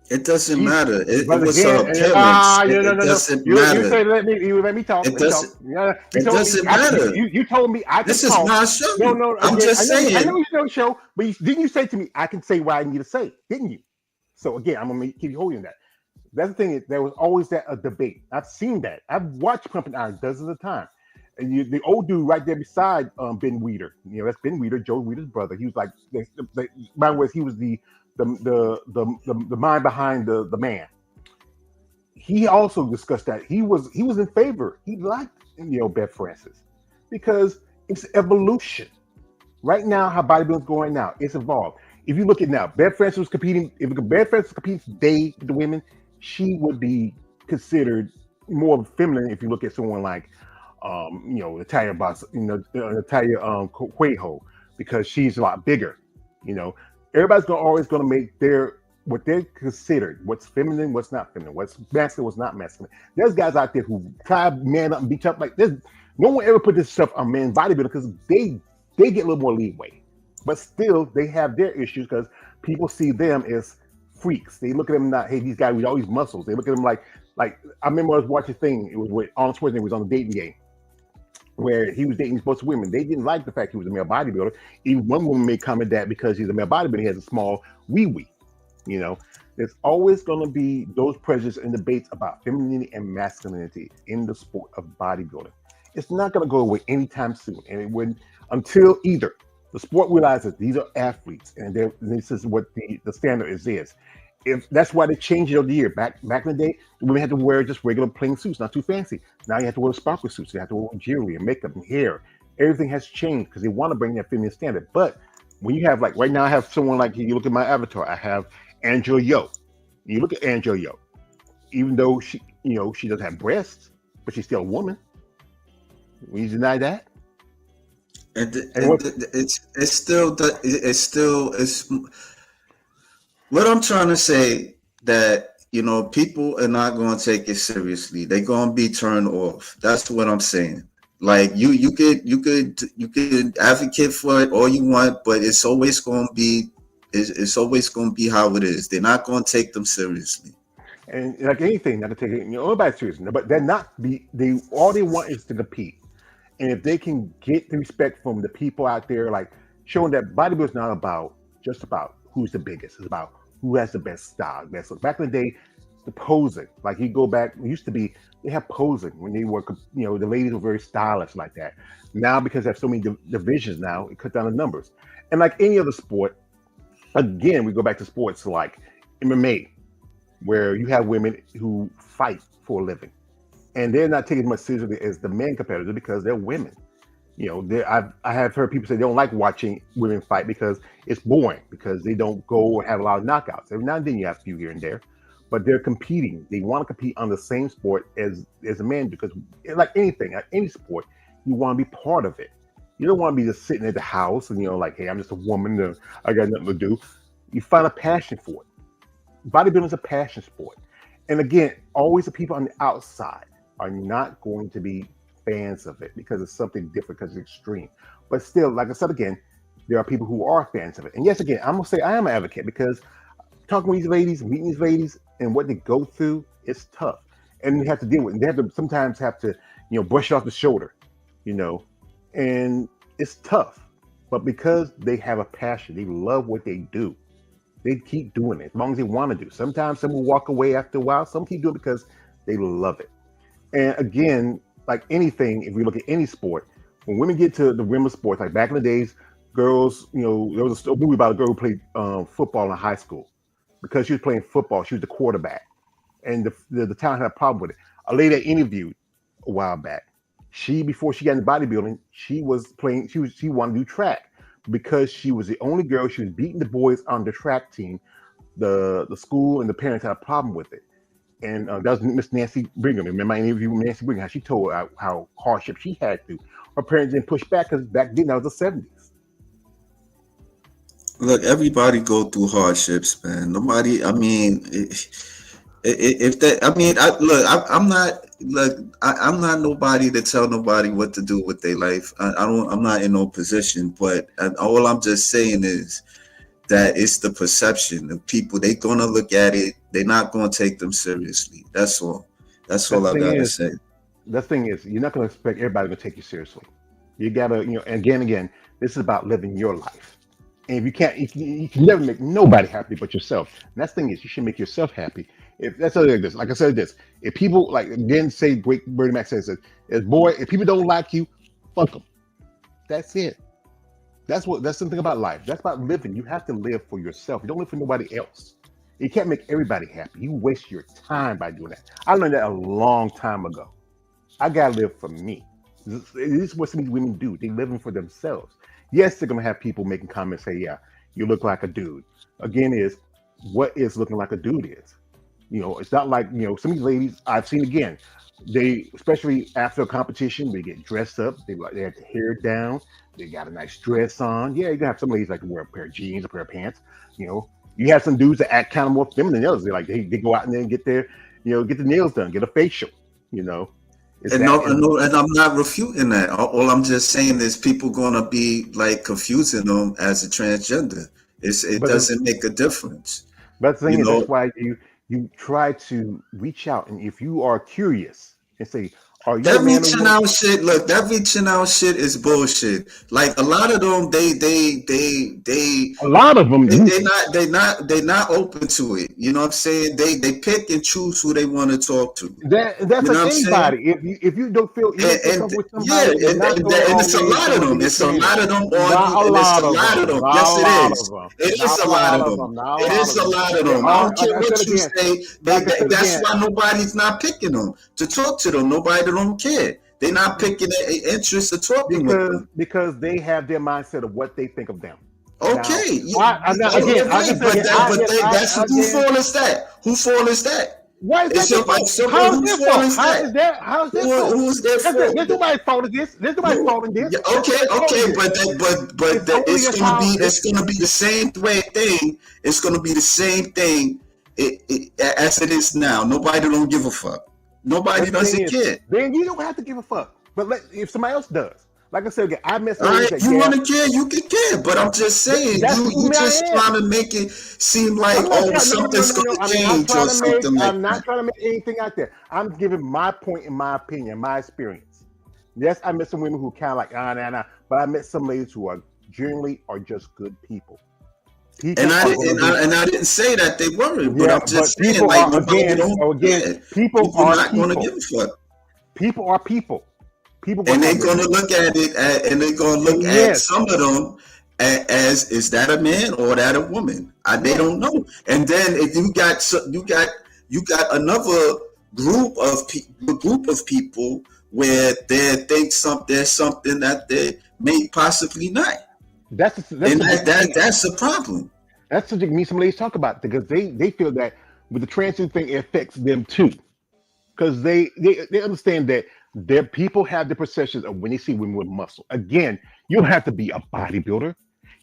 It doesn't matter. It But was again, her appearance. no. It doesn't You matter. say let me talk. It doesn't. Yeah, It doesn't matter. You told me I could This is talk. my show. No. I'm again, just saying. I know it's your show, but didn't you say to me I can say what I need to say? Didn't you? So again, I'm gonna keep you holding that. That's the thing. There was always a debate. I've seen that. I've watched Pumping Iron dozens of times. And the old dude right there beside Ben Weeder. That's Ben Weeder, Joe Weeder's brother. He was like, mine was he was the mind behind the man. He also discussed that he was in favor. He liked Bev Francis because it's evolution. Right now, how bodybuilding's going now, it's evolved. If you look at now, Bev Francis was competing. If Bev Francis competes today with the women, she would be considered more feminine. If you look at someone like, Natalia Natalia Cuejo, because she's a lot bigger. Everybody's always going to make what they're considered, what's feminine, what's not feminine, what's masculine, what's not masculine. There's guys out there who try to man up and beat up like this. No one ever put this stuff on men bodybuilding because they get a little more leeway, but still they have their issues because people see them as freaks. They look at them not, hey, these guys with all these muscles. They look at them like I remember I was watching a thing. It was with Arnold Schwarzenegger was on the dating game where he was dating these bunch of women. They didn't like the fact he was a male bodybuilder. Even one woman made comment that because he's a male bodybuilder, he has a small wee-wee. There's always going to be those prejudices and debates about femininity and masculinity in the sport of bodybuilding. It's not going to go away anytime soon, and it wouldn't until either the sport realizes these are athletes, and this is what the standard is. If that's why they changed it over the year. Back in the day, the women had to wear just regular plain suits, not too fancy. Now you have to wear sparkle suits. You have to wear jewelry and makeup and hair. Everything has changed because they want to bring that feminine standard. But when you have right now, I have someone like you look at my avatar. I have Angela Yo. You look at Angela Yo, even though she doesn't have breasts, but she's still a woman. Will you deny that? It's still what I'm trying to say, that people are not going to take it seriously. They're going to be turned off. That's what I'm saying. Like you could advocate for it all you want, but it's always going to be how it is. They're not going to take them seriously. And like anything, not to take it, nobody's serious. But they're not. They all they want is to compete. And if they can get the respect from the people out there, like showing that bodybuilding is not just about who's the biggest. It's about who has the best style, best look. Back in the day, the posing, like you go back, it used to be they have posing when they were, the ladies were very stylish like that. Now, because they have so many divisions now, it cut down the numbers. And like any other sport, again, we go back to sports like MMA, where you have women who fight for a living. And they're not taken as much seriously as the men competitors because they're women. I have heard people say they don't like watching women fight because it's boring, because they don't go and have a lot of knockouts. Every now and then you have a few here and there, but they're competing. They want to compete on the same sport as a man, because like anything, like any sport, you want to be part of it. You don't want to be just sitting at the house and like, hey, I'm just a woman, I got nothing to do. You find a passion for it. Bodybuilding is a passion sport. And again, always the people on the outside are not going to be fans of it because it's something different, because it's extreme. But still, like I said again, there are people who are fans of it. And yes, again, I'm gonna say I am an advocate, because talking with these ladies, meeting these ladies, and what they go through, it's tough. And they have to deal with it. They have to sometimes brush it off the shoulder, and it's tough. But because they have a passion, they love what they do, they keep doing it as long as they want to do. Sometimes some will walk away after a while, some keep doing it because they love it. And again, like anything, if we look at any sport, when women get to the women's sports, like back in the days, girls, there was a movie about a girl who played football in high school. Because she was playing football, she was the quarterback, and the town had a problem with it. A lady I interviewed a while back, before she got into bodybuilding, she wanted to do track, because she was the only girl. She was beating the boys on the track team. The school and the parents had a problem with it. And that was Miss Nancy Brigham. Remember my interview with Nancy Brigham? How she told how hardship she had to. Her parents didn't push back because back then that was the 70s. Look, everybody go through hardships, man. Nobody. I mean, if that, I mean, I'm not. Look, I'm not nobody to tell nobody what to do with their life. I don't. I'm not in no position. But all I'm just saying is that it's the perception of people. They gonna look at it. They're not gonna take them seriously. That's all. That's all I gotta say. The thing is, you're not gonna expect everybody to take you seriously. You gotta, again, this is about living your life. And if you can't, you can never make nobody happy but yourself. And that's the thing is, you should make yourself happy. If that's like this, like I said, if people like again say, Bernie Mac says, if people don't like you, fuck them. That's it. That's something about life. That's about living. You have to live for yourself. You don't live for nobody else. You can't make everybody happy. You waste your time by doing that. I learned that a long time ago. I gotta live for me. This is what some of these women do. They're living for themselves. Yes, they're gonna have people making comments say, "Yeah, you look like a dude." Again, is what is looking like a dude is. It's not like some of these ladies I've seen again. They, especially after a competition, they get dressed up. They have the hair down. They got a nice dress on. Yeah, you can have some ladies like to wear a pair of jeans, a pair of pants. You have some dudes that act kind of more feminine than others. They go out and then get their get the nails done, get a facial. And I'm not refuting that. All I'm just saying is people gonna be like confusing them as a transgender. It doesn't make a difference. But the thing is, that's why you try to reach out, and if you are curious and say, "Are you that reaching out shit?" Look, that reaching out shit is bullshit. Like a lot of them, a lot of them, they're not open to it. You know what I'm saying? They pick and choose who they want to talk to. That's like anybody. If you don't feel comfortable with somebody, and it's a lot of them. It's a lot of them on you, and it's a lot of them. Yes, it is. It is a lot of them. It is a lot of them. I don't care what you say. That's why nobody's not picking them to talk to them. Nobody don't care. They're not picking the interest of talking with them because they have their mindset of what they think of them. Okay, whose fault is that? Whose fault is that? Why is that? How's that? Who's their fault? There's nobody's fault in this. There's nobody's fault in this. Okay, but it's gonna be the same thing. It's gonna be the same thing as it is now. Nobody don't give a fuck. Nobody doesn't care. Then you don't have to give a fuck. But if somebody else does, like I said again, I miss. All right, you want to care, you can care. But I'm just saying, you just trying to make it seem like something's going to change or something like that. I'm not trying to make anything out there. I'm giving my point, in my opinion, my experience. Yes, I met some women who kind of like nah, but I met some ladies who are generally just good people. And I didn't say that they weren't, but I'm just saying, like, people are not going to give a fuck. People are people. And they're going to look at it, and they're going to look at some of them as, is that a man or that a woman? They don't know. And then if you got another group of people where they think there's something that they may possibly not. That's a problem. That's something me some ladies talk about because they feel that with the transgender thing it affects them too, because they understand that their people have the perceptions of when they see women with muscle. Again, you don't have to be a bodybuilder.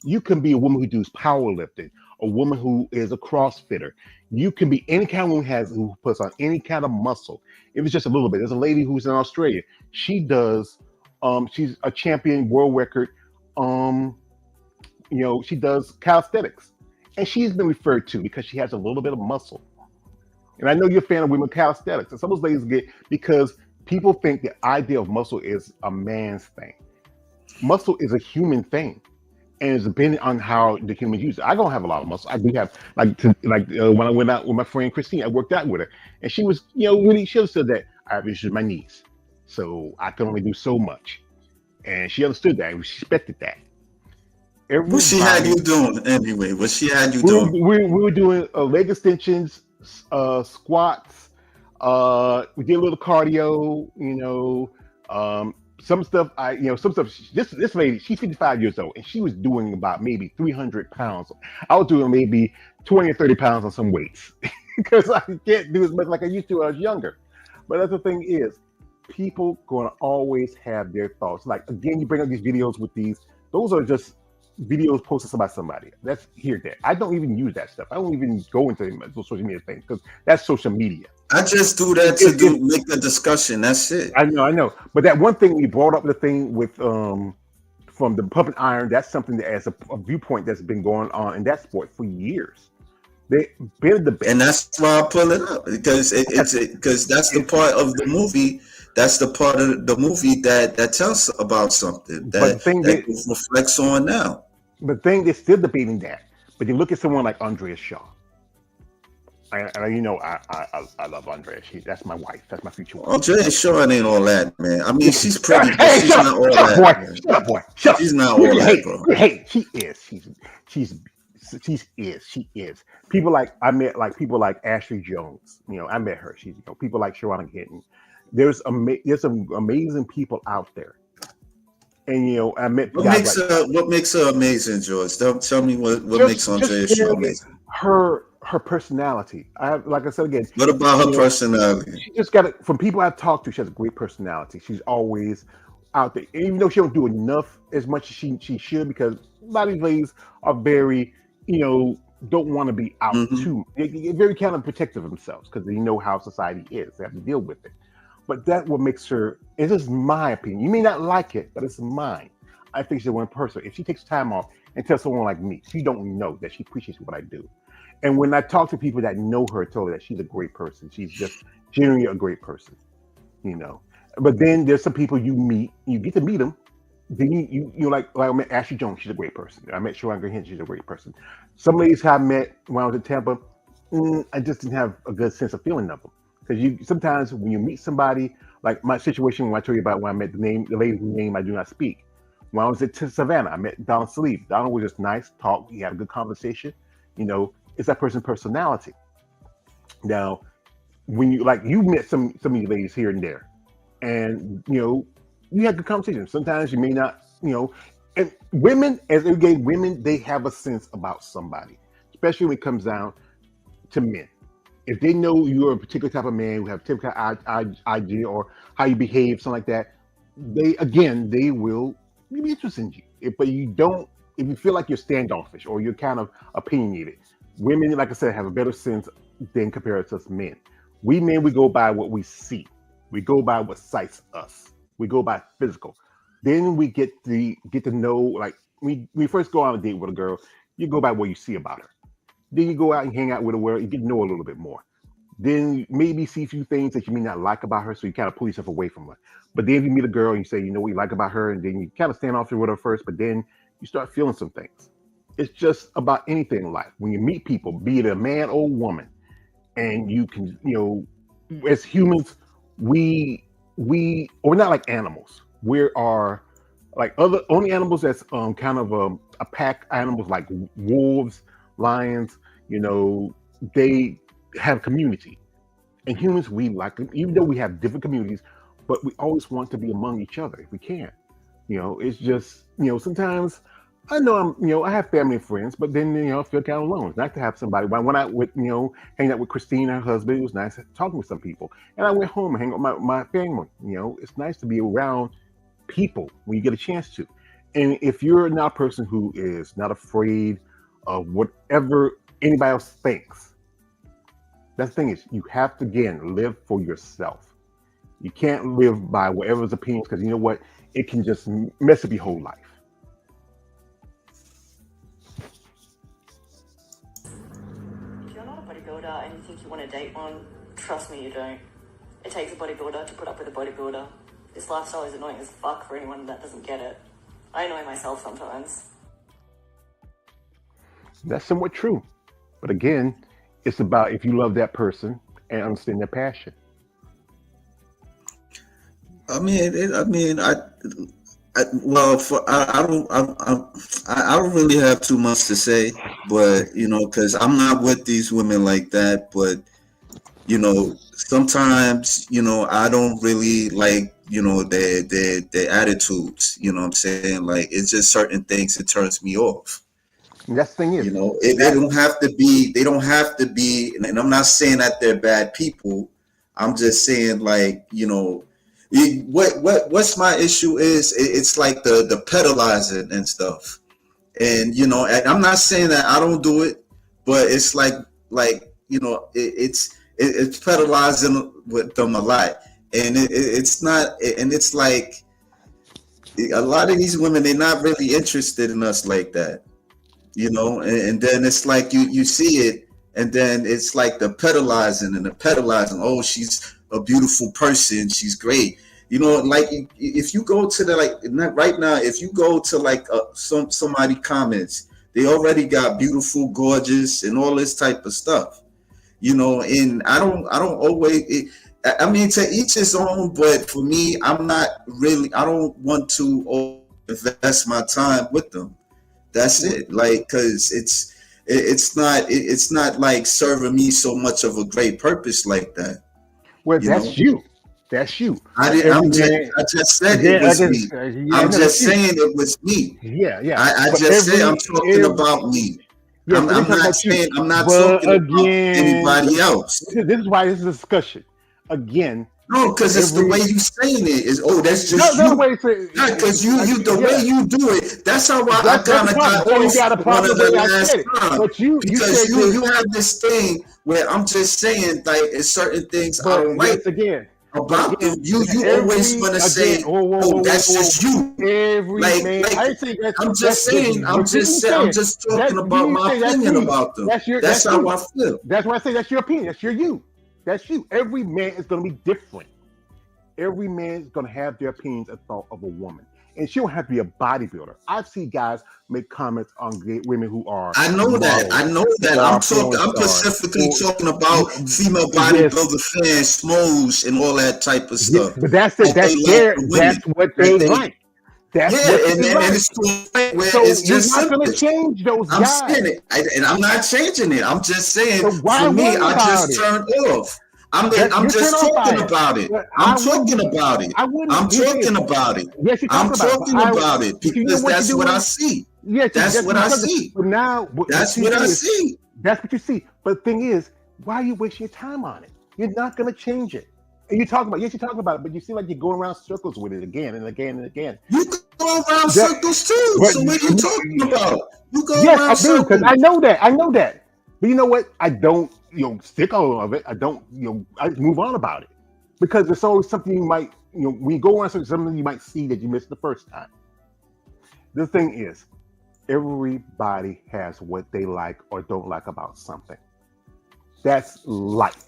You can be a woman who does powerlifting, a woman who is a CrossFitter. You can be any kind of woman who puts on any kind of muscle. If it's just a little bit. There's a lady who's in Australia. She does. She's a champion world record. She does calisthenics, and she's been referred to because she has a little bit of muscle. And I know you're a fan of women calisthenics, and some of those ladies get because people think the idea of muscle is a man's thing. Muscle is a human thing, and it's depending on how the humans use it. I don't have a lot of muscle. I do have when I went out with my friend Christine, I worked out with her, and she was really she understood that I have issues with my knees, so I can only do so much, and she understood that and respected that. What she had you doing anyway? What she had you doing? We were doing leg extensions, squats. We did a little cardio. Some stuff. This lady, she's 55 years old, and she was doing about maybe 300 pounds. I was doing maybe 20 or 30 pounds on some weights. because I can't do as much like I used to when I was younger. But that's the thing is, people going to always have their thoughts. Like again, you bring up these videos with these; those are just videos posted by somebody. That's here, there. I don't even use that stuff. I don't even go into those social media things because that's social media. I just do that to make a discussion. That's it. I know. But that one thing you brought up, the thing with from the pumping iron, that's something that as a viewpoint that's been going on in that sport for years. They been the and that's why I pull it up because because that's the part of the movie. That's the part of the movie that tells about something that reflects on now. The thing they're still debating that, but you look at someone like Andrea Shaw. And you know, I love Andrea. That's my wife. That's my future wife. Andrea Shaw ain't all that, man. I mean, she's pretty, but she's not all that. Boy. Shut up, boy. Shut up. She's not all that, bro. Hey, she is. People like I met, like people like Ashley Jones. You know, I met her. She's people like Sharon Hinton. There's some amazing people out there. And you know, I met what makes her amazing, George? Tell me what makes Andrea Shaw amazing. Her personality. Like I said again. What about her personality? She just got it from people I've talked to. She has a great personality. She's always out there, even though she don't do enough as much as she should, because a lot of these ladies are very, don't want to be out too. They're very kind of protective of themselves because they know how society is. They have to deal with it. But that's what makes her. It's just my opinion. You may not like it, but it's mine. I think she's one person. If she takes time off and tells someone like me, she don't know that she appreciates what I do. And when I talk to people that know her, I tell her that she's a great person. She's just genuinely a great person, But then there's some people you meet, you get to meet them. Then you like I met Ashley Jones, she's a great person. I met Sharon Hinton, she's a great person. Some ladies I met when I was in Tampa, I just didn't have a good sense of feeling of them. Because sometimes when you meet somebody, like my situation when I told you about when I met the lady whose name I do not speak. When I was at Savannah, I met Donald Sleeve. Donald was just nice, talk, he had a good conversation, It's that person's personality. Now, when you met some of these ladies here and there, and you had good conversations. Sometimes you may not, and women, as gay women, they have a sense about somebody, especially when it comes down to men. If they know you're a particular type of man who have typical idea or how you behave, something like that, they will be interested in you. But if you feel like you're standoffish or you're kind of opinionated, women, like I said, have a better sense than compared to us men. We men, we go by what we see. We go by what excites us. We go by physical. Then we get to know, like we first go on a date with a girl, you go by what you see about her. Then you go out and hang out with her, you get to know her a little bit more. Then you maybe see a few things that you may not like about her, so you kind of pull yourself away from her. But then if you meet a girl and you say, you know what you like about her, and then you kind of stand off with her first, but then you start feeling some things. It's just about anything in life. When you meet people, be it a man or woman, and you can, as humans, we're not like animals. We are like only animals that's kind of a pack animals like wolves, lions. They have community, and humans, we like them, even though we have different communities, but we always want to be among each other if we can. It's just sometimes. I know I have family and friends, but then, I feel kind of alone. It's nice to have somebody. When I went, hanging out with Christine, her husband, it was nice talking with some people. And I went home and hang out with my family. It's nice to be around people when you get a chance to. And if you're not a person who is not afraid of whatever anybody else thinks, that's the thing is, you have to, again, live for yourself. You can't live by whatever's opinions, because you know what? It can just mess up your whole life. And you think you want to date one, trust me, you don't. It takes a bodybuilder to put up with a bodybuilder. This lifestyle is annoying as fuck for anyone that doesn't get it. I annoy myself sometimes. That's somewhat true. But again, it's about if you love that person and understand their passion. I don't really have too much to say, but because I'm not with these women like that. But sometimes I don't really like their attitudes. What I'm saying, like it's just certain things that turns me off. And that's the thing is, You know, they don't have to be. They don't have to be. And I'm not saying that they're bad people. I'm just saying, like, you know, what's my issue is it's like the pedalizing and stuff. And you know, and I'm not saying that I don't do it, but it's like you know, it's pedalizing with them a lot, and it's not, and it's like a lot of these women, they're not really interested in us like that, you know. And then it's like you see it, and then it's like the pedalizing and the pedalizing. Oh, she's a beautiful person, she's great, you know. Like if you go to the, like, right now, if you go to like somebody comments, they already got beautiful, gorgeous, and all this type of stuff, you know. And I don't always. I mean, to each his own, but for me, I don't want to invest my time with them. That's it. Like, cause it's not like serving me so much of a great purpose like that. well, You know, that's you. I just said it was me. I'm just saying it was me. Yeah, yeah. I But just said I'm talking about me. yeah, I'm so we're talking not about you. saying I'm not But talking about again, anybody else. this is why this is a discussion. Again, No, because it's the way you saying it is. Oh, that's just no, you. way to Because you the way you do it. That's how I that's kind the of got problem. Or you off got a one problem of the the way I last said it. time. But you Because said you have this thing where I'm just saying, like, it's certain things I don't like again about them. You always want to say, oh, that's just you. Every Like, man, I ain't saying that. I'm just saying, I'm just talking about my opinion about them. That's how I feel. That's why I say that's your opinion. That's your you. That's you. Every man is going to be different. Every man is going to have their opinions and thought of a woman. And she don't have to be a bodybuilder. I've seen guys make comments on women who are. I know that. I'm specifically talking about female bodybuilder fans, Smoes, and all that type of stuff. But that's what they like. That's what they like. It's to a point where so it's just you're not going to change those guys. I'm saying it, and I'm not changing it. I'm just saying, so for me, I just turned off. I'm just talking about it. I'm talking about it. I'm talking about it. Yes, I'm talking about it because that's what I see. Yes, that's what I see. But now, that's what I see. That's what you see. But the thing is, why are you wasting your time on it? You're not going to change it. And you're talking about it, but you seem like you're going around circles with it again and again and again. You go around circles too. So what are you talking about? You go around circles. Yes, I do, because I know that. But you know what? I don't, stick all of it. I don't, I move on about it. Because there's always something you might, when you go around something you might see that you missed the first time. The thing is, everybody has what they like or don't like about something. That's life.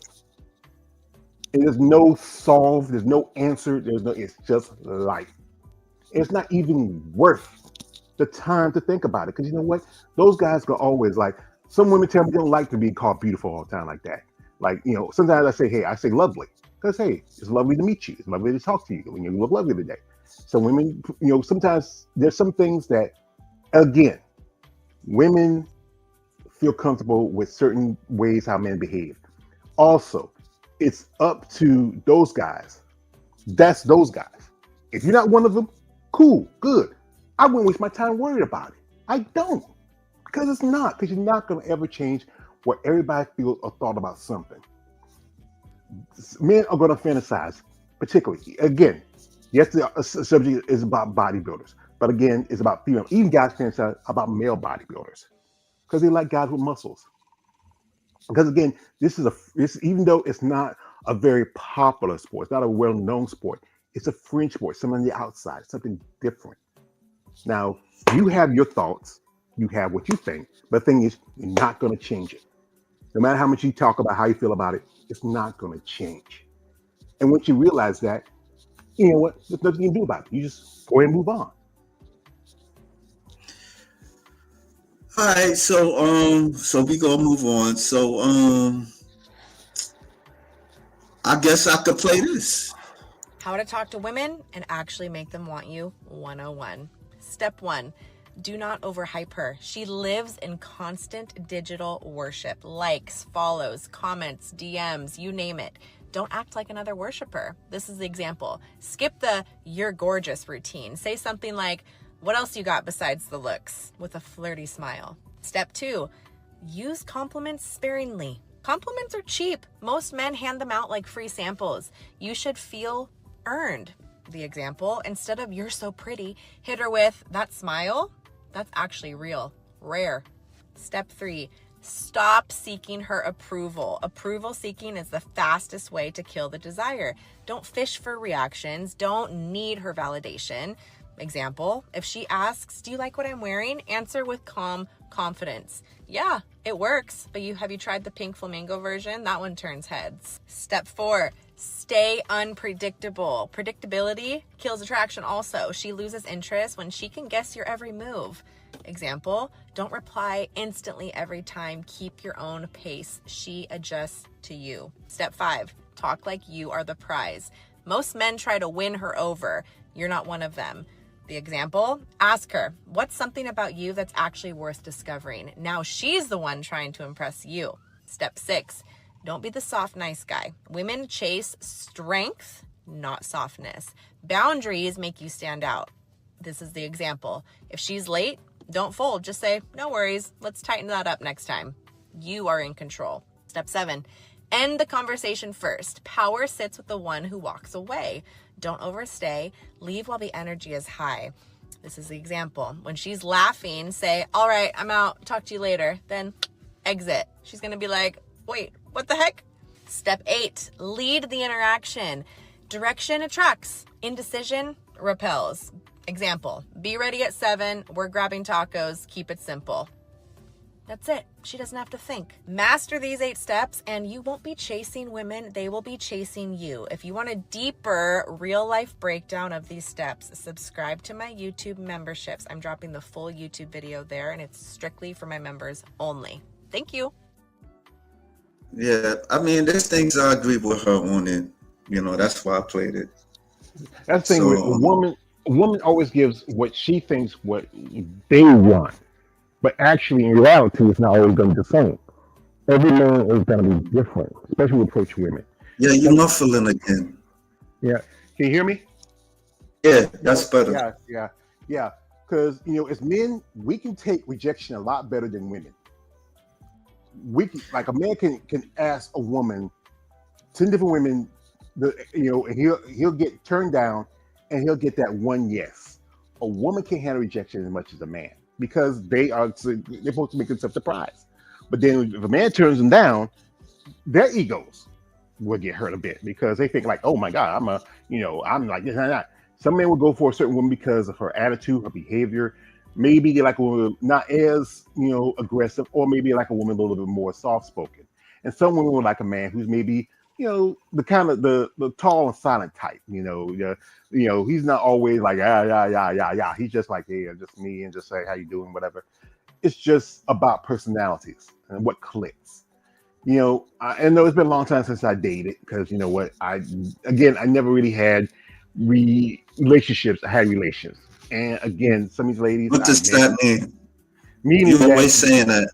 And there's no solve, there's no answer, it's just life. It's not even worth the time to think about it. Because you know what? Those guys go always like, some women tell me they don't like to be called beautiful all the time like that. Like, sometimes I say lovely. Because, hey, it's lovely to meet you. It's lovely to talk to you when you look lovely today. So women, sometimes there's some things that, again, women feel comfortable with certain ways how men behave. Also, it's up to those guys. That's those guys. If you're not one of them, cool, good. I wouldn't waste my time worried about it. I don't. Because it's not. Because you're not going to ever change what everybody feels or thought about something. Men are going to fantasize, particularly. Again, yes, the subject is about bodybuilders. But again, it's about female. Even guys fantasize about male bodybuilders. Because they like guys with muscles. Because again, this even though it's not a very popular sport, it's not a well-known sport, it's a fringe sport, something on the outside, something different. Now, you have your thoughts, you have what you think, but the thing is, you're not going to change it. No matter how much you talk about how you feel about it, it's not going to change. And once you realize that, you know what, there's nothing you can do about it. You just go ahead and move on. All right, so we gonna move on. So I guess I could play this. How to talk to women and actually make them want you 101. Step 1, do not overhype her. She lives in constant digital worship. Likes, follows, comments, DMs, you name it. Don't act like another worshiper. This is the example. Skip the "you're gorgeous" routine. Say something like, What else you got besides the looks? With a flirty smile. Step 2, use compliments sparingly. Compliments are cheap. Most men hand them out like free samples. You should feel earned. The example, instead of "you're so pretty," hit her with "that smile, that's actually real, rare." Step 3, stop seeking her approval. Approval seeking is the fastest way to kill the desire. Don't fish for reactions. Don't need her validation. Example, if she asks, "Do you like what I'm wearing?" answer with calm confidence. "Yeah, it works, but have you tried the pink flamingo version? That one turns heads." Step 4, stay unpredictable. Predictability kills attraction also. She loses interest when she can guess your every move. Example, don't reply instantly every time. Keep your own pace. She adjusts to you. Step 5, talk like you are the prize. Most men try to win her over. You're not one of them. The example, ask her, "What's something about you that's actually worth discovering?" Now she's the one trying to impress you. Step 6, don't be the soft, nice guy. Women chase strength, not softness. Boundaries make you stand out. This is the example. If she's late, don't fold. Just say, "No worries. Let's tighten that up next time." You are in control. Step 7, end the conversation first. Power sits with the one who walks away. Don't overstay. Leave while the energy is high. This is the example. When she's laughing, say, "All right, I'm out. Talk to you later." Then exit. She's going to be like, "Wait, what the heck?" Step 8, lead the interaction. Direction attracts. Indecision repels. Example, be ready at 7. We're grabbing tacos. Keep it simple. That's it. She doesn't have to think. Master these 8 steps and you won't be chasing women. They will be chasing you. If you want a deeper real life breakdown of these steps, subscribe to my YouTube memberships. I'm dropping the full YouTube video there and it's strictly for my members only. Thank you. Yeah, I mean, there's things I agree with her on it. You know, that's why I played it. That's the thing with a woman always gives what she thinks what they want. But actually, in reality, it's not always going to be the same. Every man is going to be different, especially with approach women. Yeah, you're muffling again. Yeah. Can you hear me? Yeah, that's better. Yeah. Because, as men, we can take rejection a lot better than women. We can, like a man can ask a woman, 10 different women, and he'll get turned down and he'll get that one yes. A woman can't handle rejection as much as a man because they're supposed to make themselves surprised. But then if a man turns them down, their egos will get hurt a bit because they think like, "Oh my God, I'm like this and that." Some men will go for a certain woman because of her attitude, her behavior. Maybe they like a woman not as aggressive, or maybe like a woman a little bit more soft spoken. And some women will like a man who's maybe the kind of the tall and silent type. He's not always like yeah. He's just like, "Hey, just me," and just say, "How you doing?" Whatever. It's just about personalities and what clicks. I know it's been a long time since I dated because you know what? I never really had relationships. I had relations. And again, some of these ladies. What does that mean? Meaning You're always saying that.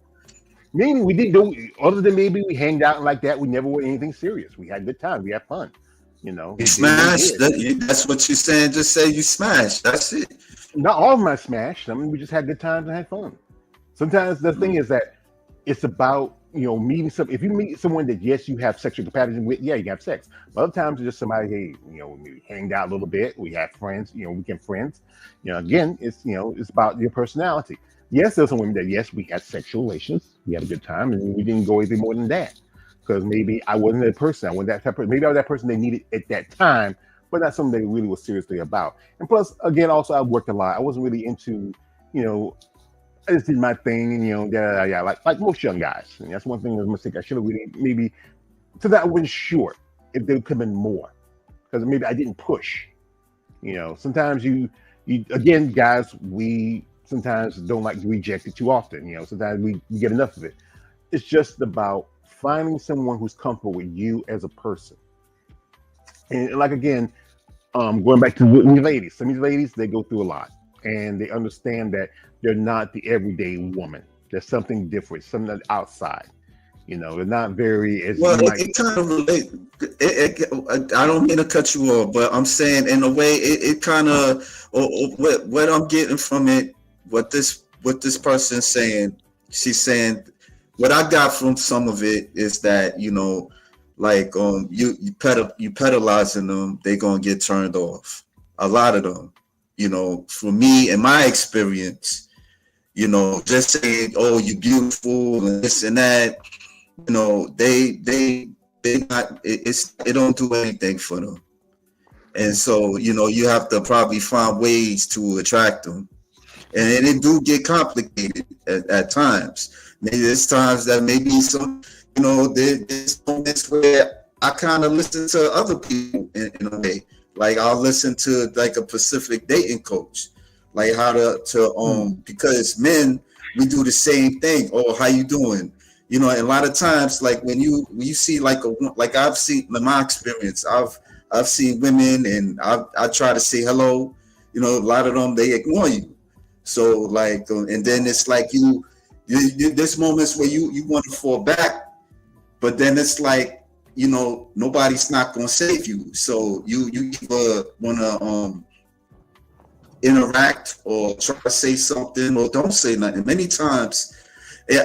Meaning we didn't do, other than maybe we hanged out like that. We never were anything serious. We had a good time. We had fun. You smashed. That's what you're saying. Just say you smashed. That's it. Not all of them I smashed. I mean, we just had good times and had fun. Sometimes the thing is that it's about meeting some. If you meet someone that yes, you have sexual compatibility with, yeah, you can have sex. But other times it's just somebody, hey, we hanged out a little bit. We had friends. Weekend friends. Again, it's about your personality. Yes, there's some women that yes, we had sexual relations. We had a good time, and we didn't go anything more than that because maybe I wasn't that person. I wasn't that type of. Maybe I was that person they needed at that time, but not something they really was seriously about. And plus, again, also I worked a lot. I wasn't really into, I just did my thing, and like most young guys. And that's one thing that was a mistake. I should have really maybe, so that I wasn't sure if there could have been more, because maybe I didn't push. Sometimes you again, guys, we sometimes don't like to reject it too often. Sometimes we get enough of it. It's just about finding someone who's comfortable with you as a person. And like again, going back to these ladies, some of these ladies, they go through a lot. And they understand that they're not the everyday woman. There's something different, something outside. They're not very as well. It kind of relate. I don't mean to cut you off, but I'm saying in a way it kind of what I'm getting from it, what this person's saying, she's saying what I got from some of it is that like you pedalizing them, they gonna get turned off. A lot of them, for me in my experience, just saying, oh, you beautiful and this and that, they not it don't do anything for them. And so, you have to probably find ways to attract them. And it do get complicated at times. Maybe there's times that maybe some, there's moments where I kind of listen to other people in a way. Like I'll listen to like a specific dating coach, like how to because men, we do the same thing. Oh, how you doing? And a lot of times, like when you see like I've seen in my experience, I've seen women and I try to say hello. A lot of them, they ignore you. So like, and then it's like there's moments where you want to fall back, but then it's like, nobody's not going to save you. So you either want to interact or try to say something or don't say nothing. Many times,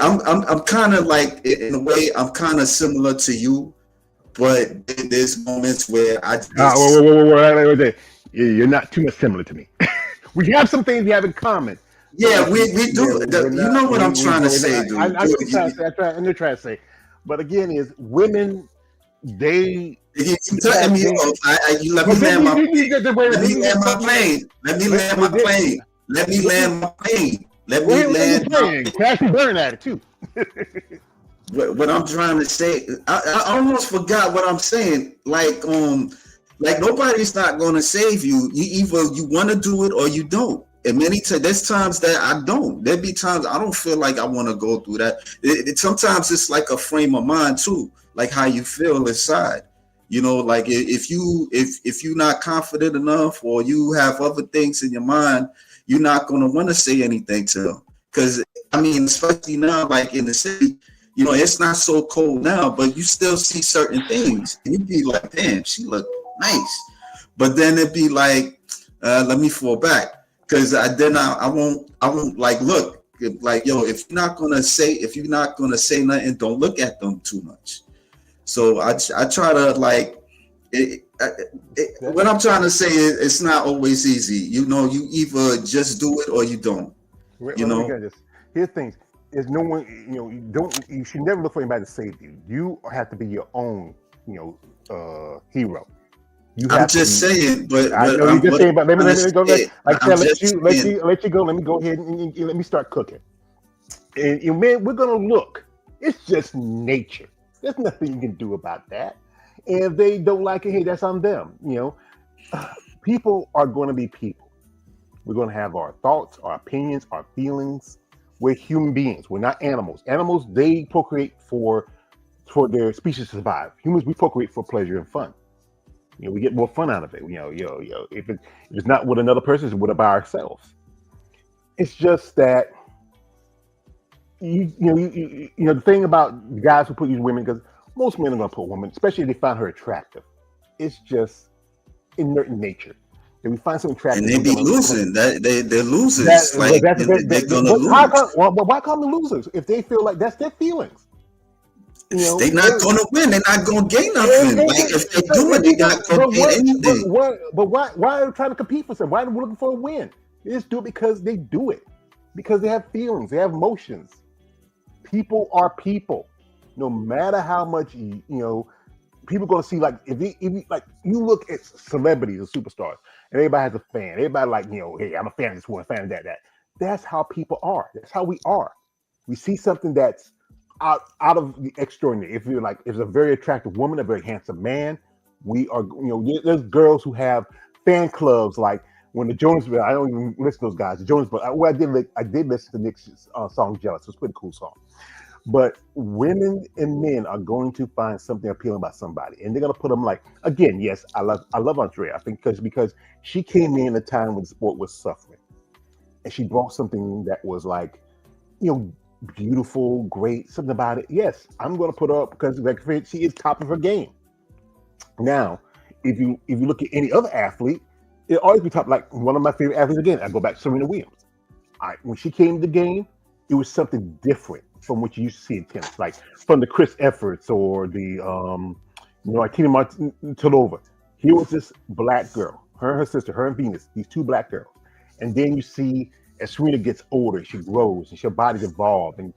I'm kind of like, in a way, I'm kind of similar to you, but there's moments where I just... wait. You're not too much similar to me. We have some things we have in common. Yeah, we do. You know what I'm trying to say, dude. I'm trying to say. But again, is women, they... You cutting me off. You let me land my plane. Let me land my plane. Let me land my plane. Let me land my plane. Let me land my plane. Crash and burn at it, too. What I'm trying to say, I almost forgot what I'm saying. Like nobody's not going to save you. Either you want to do it or you don't. And there's times that I don't. There'd be times I don't feel like I want to go through that. Sometimes it's like a frame of mind too, like how you feel inside. Like if you're not confident enough or you have other things in your mind, you're not going to want to say anything to them. Because I mean, especially now, like in the city, it's not so cold now, but you still see certain things, and you'd be like, "Damn, she look nice," but then it'd be like, "Let me fall back," because I won't like look like, yo, if you're not gonna say nothing, don't look at them too much. So I try to like what I'm trying to say is it's not always easy. You either just do it or you don't. Here's things. There's no one, you should never look for anybody to save you. You have to be your own, hero. I'm just saying, but I know you're just saying, but let me go. Let you go. Let me go ahead and let me start cooking. And man, we're gonna look. It's just nature. There's nothing you can do about that. And if they don't like it, hey, that's on them. People are going to be people. We're going to have our thoughts, our opinions, our feelings. We're human beings. We're not animals. Animals, they procreate for their species to survive. Humans, we procreate for pleasure and fun. We get more fun out of it. If it's not with another person, it's with it by ourselves. It's just that the thing about the guys who put these women, because most men are going to put women, especially if they find her attractive. It's just inert in nature. If we find something attractive, and they be losing. They're losers. They're gonna lose. Why call them losers if they feel like that's their feelings? They're not going to win. They're not going to gain nothing. Like if they do it, they're not going to gain anything. But why are they trying to compete for something? Why are they looking for a win? They just do it because they do it. Because they have feelings. They have emotions. People are people. No matter how much people are going to see, like if you look at celebrities and superstars, and everybody has a fan. Everybody like, hey, I'm a fan of this one, fan of that. That's how people are. That's how we are. We see something that's out of the extraordinary. If you're like, if it's a very attractive woman, a very handsome man, we are, there's girls who have fan clubs. Like when the Jonas, I don't even listen to those guys. The Jonas, but I did listen to Nick's song "Jealous." It's a pretty cool song. But women and men are going to find something appealing about somebody, and they're going to put them like, again, yes, I love Andrea. I think because she came in a time when the sport was suffering, and she brought something that was like, beautiful, great, something about it. Yes, I'm going to put her up because she is top of her game. Now, if you look at any other athlete, it always be top. Like one of my favorite athletes again. I go back to Serena Williams. When she came to the game, it was something different from what you used to see in tennis, like from the Chris Efforts or the like Tina Martinova. Here was this black girl, her and her sister, her and Venus, these two black girls, and then you see as Serena gets older, she grows and her body's evolved. And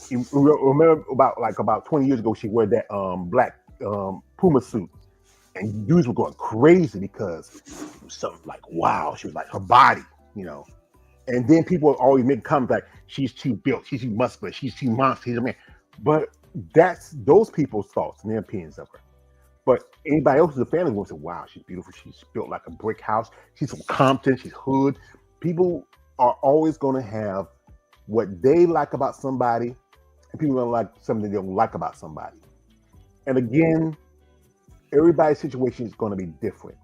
you remember about 20 years ago, she wore that black Puma suit, and dudes were going crazy because it was something like, wow, she was like her body, you know. And then people always make comments like, she's too built, she's too muscular, she's too monster, he's a man. But that's those people's thoughts and their opinions of her. But anybody else in the family will say, wow, she's beautiful, she's built like a brick house, she's from Compton, she's hood. People are always going to have what they like about somebody, and people are going to like something they don't like about somebody. And again, everybody's situation is going to be different.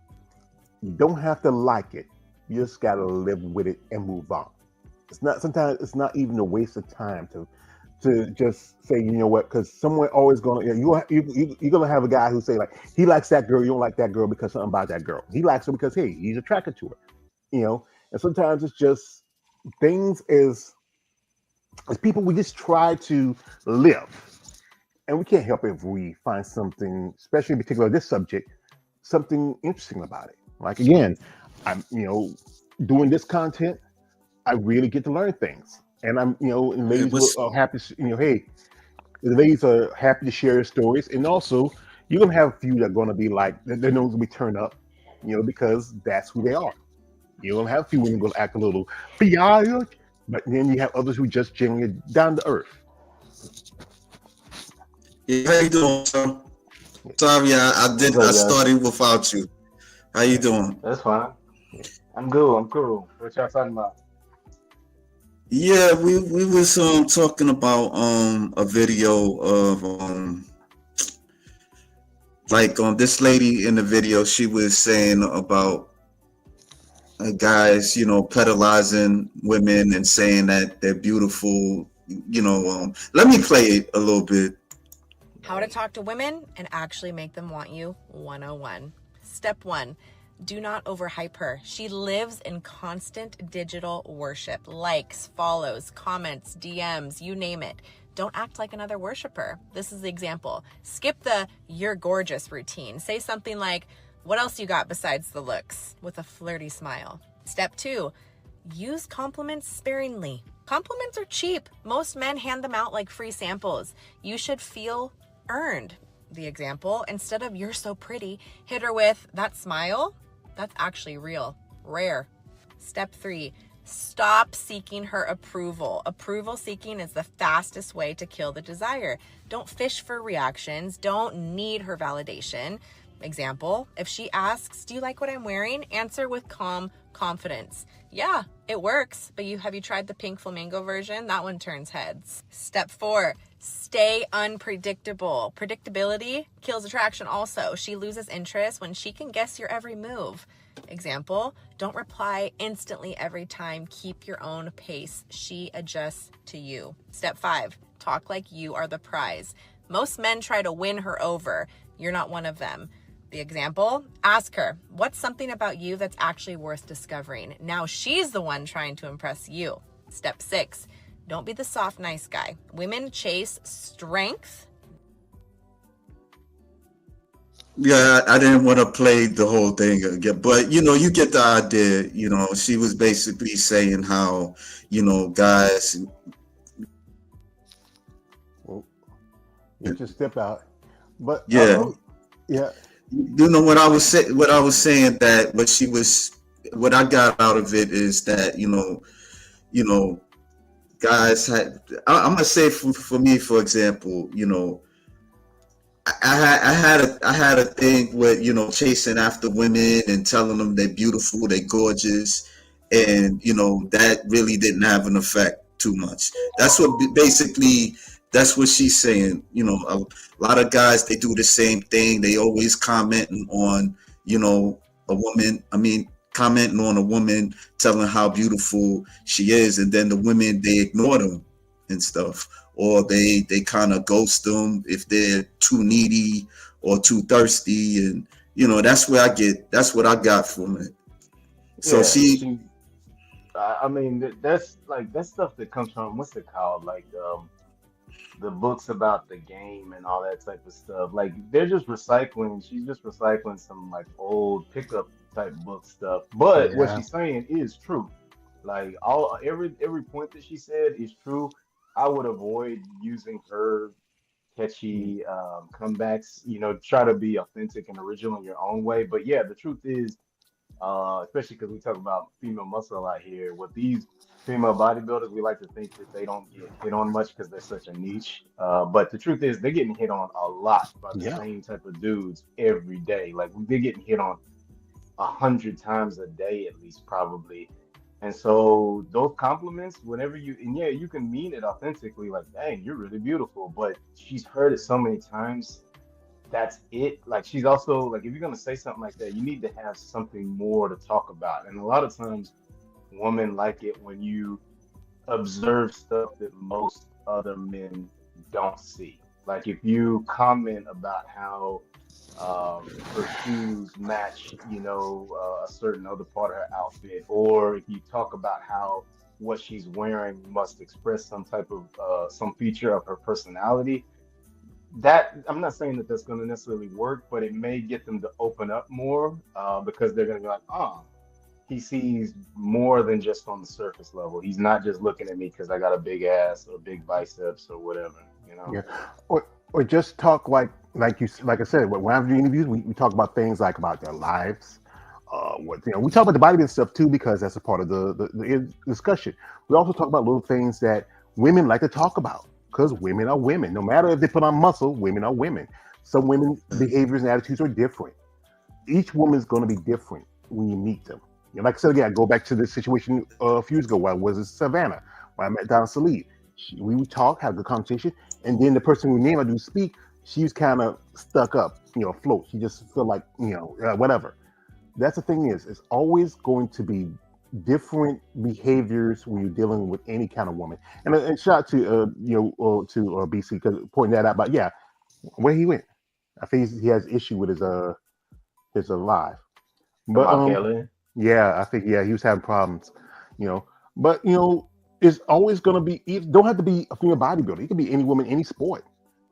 You don't have to like it. You just got to live with it and move on. Sometimes it's not even a waste of time to just say, you know what, because someone always going to, you're going to have a guy who say like, he likes that girl, you don't like that girl because something about that girl. He likes her because, hey, he's attracted to her, you know? And sometimes it's just things as people, we just try to live. And we can't help it if we find something, especially in particular this subject, something interesting about it. Like again, I'm doing this content, I really get to learn things, and I'm and ladies are happy. Hey, the ladies are happy to share their stories, and also you're gonna have a few that are gonna be like they're not gonna be turned up, because that's who they are. You're gonna have a few women gonna act a little biased, but then you have others who just genuinely down to earth. Yeah, how you doing, sir? Sorry, I started without you. How you doing? That's fine. I'm good. I'm cool. What y'all talking about? Yeah, we was talking about a video of this lady in the video. She was saying about guys, pedalizing women and saying that they're beautiful. Let me play it a little bit. How to talk to women and actually make them want you 101. Step 1. Do not overhype her. She lives in constant digital worship. Likes, follows, comments, DMs, you name it. Don't act like another worshiper. This is the example. Skip the "you're gorgeous" routine. Say something like, "What else you got besides the looks?" with a flirty smile. Step 2. Use compliments sparingly. Compliments are cheap. Most men hand them out like free samples. You should feel earned. The example, instead of "you're so pretty," hit her with "that smile. That's actually real, rare." Step 3, stop seeking her approval. Approval seeking is the fastest way to kill the desire. Don't fish for reactions. Don't need her validation. Example, if she asks, "Do you like what I'm wearing?" answer with calm confidence. "Yeah, it works, but have you tried the pink flamingo version? That one turns heads." Step 4, stay unpredictable. Predictability kills attraction also. She loses interest when she can guess your every move. Example, don't reply instantly every time. Keep your own pace. She adjusts to you. Step 5, talk like you are the prize. Most men try to win her over. You're not one of them. The example, ask her, "What's something about you that's actually worth discovering?" Now she's the one trying to impress you. Step 6, don't be the soft, nice guy. Women chase strength. Yeah, I didn't want to play the whole thing again, but you get the idea. She was basically saying how, guys. Well, you just step out, but yeah. Yeah. What I was saying that what I got out of it is that guys I'm gonna say for me, for example, I had a thing with chasing after women and telling them they're beautiful, they're gorgeous, and that really didn't have an effect too much. That's what she's saying. A lot of guys, they do the same thing. They always commenting on a woman. Commenting on a woman, telling how beautiful she is, and then the women, they ignore them and stuff, or they kind of ghost them if they're too needy or too thirsty, and That's where that's what I got from it. So Yeah, she, she. I mean, that's like that's stuff that comes from what's it called? Like the books about the game and all that type of stuff. Like they're just recycling. She's just recycling some like old pickup type book stuff. But what Yeah. she's saying is true. Like all every point that she said is true. I would avoid using her catchy comebacks. Try to be authentic and original in your own way. But yeah, the truth is especially because we talk about female muscle a lot here. With these female bodybuilders, we like to think that they don't get hit on much because they're such a niche. But the truth is, they're getting hit on a lot by the Yeah. same type of dudes every day. Like they're getting hit on 100 times a day at least, probably. And so those compliments, whenever and yeah, you can mean it authentically, like, dang, you're really beautiful. But she's heard it so many times that's it. Like she's also like if you're gonna say something like that, you need to have something more to talk about. And a lot of times women like it when you observe stuff that most other men don't see. Like if you comment about how her shoes match, a certain other part of her outfit, or if you talk about how what she's wearing must express some type of some feature of her personality, that I'm not saying that that's going to necessarily work, but it may get them to open up more because they're going to be like, oh, he sees more than just on the surface level. He's not just looking at me because I got a big ass or big biceps or whatever. Yeah, or just talk like I said. When I do interviews, we talk about things like about their lives. We talk about the bodybuilding stuff too because that's a part of the discussion. We also talk about little things that women like to talk about because women are women. No matter if they put on muscle, women are women. Some women behaviors and attitudes are different. Each woman's going to be different when you meet them. Like I said again, I go back to the situation a few years ago when I was in Savannah, when I met Donna Salid. We would talk, have a good conversation, and then the person whose name I do speak, she was kind of stuck up, afloat. She just felt like, whatever. That's the thing is, it's always going to be different behaviors when you're dealing with any kind of woman. And shout out to BC because pointing that out. But yeah, where he went, I think he has issue with his live. Come But on, Kelly. yeah, I think he was having problems, you know. But it's always gonna be. It don't have to be a female bodybuilder. It can be any woman, any sport,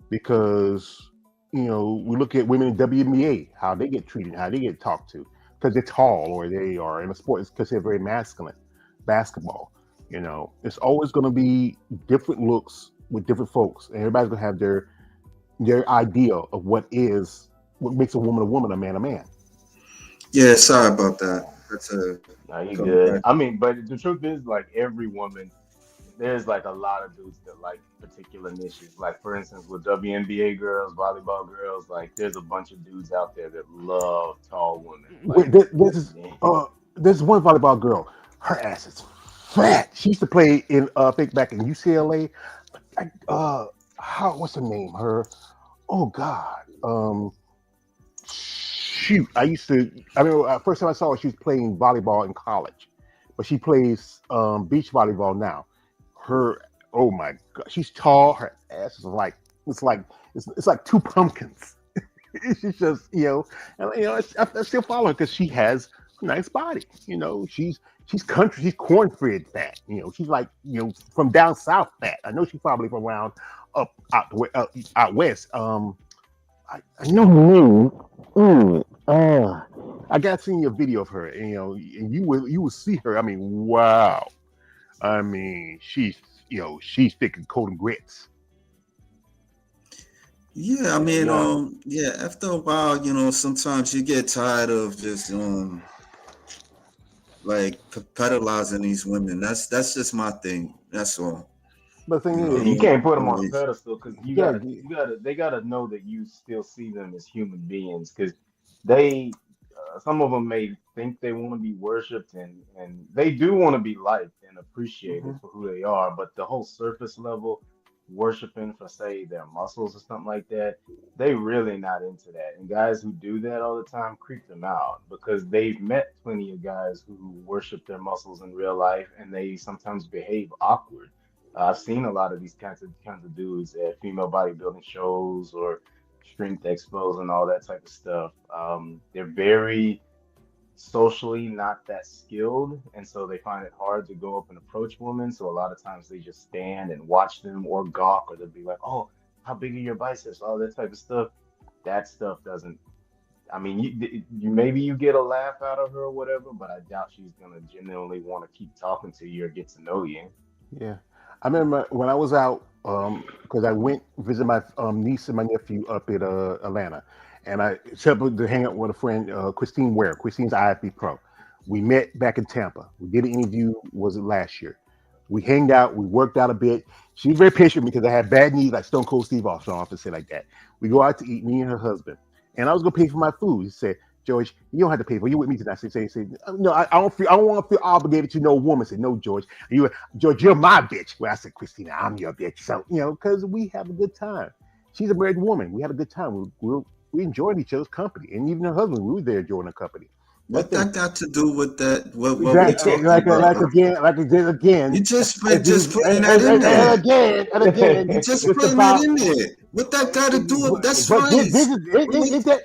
because we look at women in WNBA, how they get treated, how they get talked to, because they're tall or they are in a sport. It's because they're very masculine. Basketball, it's always gonna be different looks with different folks, and everybody's gonna have their idea of what makes a woman, a man a man. yeah, sorry about that. That's a No, you coming good. back. I mean, but the truth is, like every woman, there's like a lot of dudes that like particular niches. Like for instance, with WNBA girls, volleyball girls, like there's a bunch of dudes out there that love tall women. Wait, Like, this is there's one volleyball girl. Her ass is fat. She used to play in I think back in UCLA. How what's her name? Her oh God. Shoot. I remember first time I saw her, she was playing volleyball in college. But she plays beach volleyball now. Her oh my God. She's tall, her ass is it's like two pumpkins. She's just and I still follow her because she has a nice body. She's country, she's cornfed fat. She's like from down south fat. I know she's probably from around out west. I know her name. I got seen a video of her, and you will see her. I mean, wow. I mean, she's thick and cold and grits. Yeah, I yeah, mean, you know, yeah. After a while, sometimes you get tired of just like pedalizing these women. That's just my thing. That's all. But the thing yeah, I is, you don't can't put them on a always. pedestal because yeah, they gotta know that you still see them as human beings because they, some of them may think they want to be worshipped and they do want to be liked and appreciated mhm. for who they are, but the whole surface level worshiping for say their muscles or something like that, they really not into that. And guys who do that all the time creep them out because they've met plenty of guys who worship their muscles in real life and they sometimes behave awkward. I've seen a lot of these kinds of dudes at female bodybuilding shows or strength expos and all that type of stuff. They're very socially not that skilled, and so they find it hard to go up and approach women. So a lot of times they just stand and watch them or gawk, or they'll be like, "Oh, how big are your biceps?" All that type of stuff. That stuff doesn't. I mean, you maybe you get a laugh out of her or whatever, but I doubt she's gonna genuinely want to keep talking to you or get to know you. Yeah, I remember when I was out because I went visit my niece and my nephew up at Atlanta, and I set up to hang out with a friend, Christine Ware. Christine's IFB pro. We met back in Tampa. We did an interview. Was it last year? We hanged out. We worked out a bit. She was very patient because I had bad knees, like Stone Cold Steve Austin. I often say like that. We go out to eat, me and her husband, and I was gonna pay for my food. He said, George, you don't have to pay for it. You with me tonight? Say, no, I don't feel. I don't want to feel obligated to no woman. I said, no, George. George, you're my bitch. Well, I said, Christina, I'm your bitch. So, because we have a good time. She's a married woman. We had a good time. We enjoyed each other's company. And even her husband, we were there enjoying her company. What that got to do with that? What we Exactly. talking about? Again. You just putting that in there. And again. You just It's putting about. that in there. What that got to do with? That's But fine. this is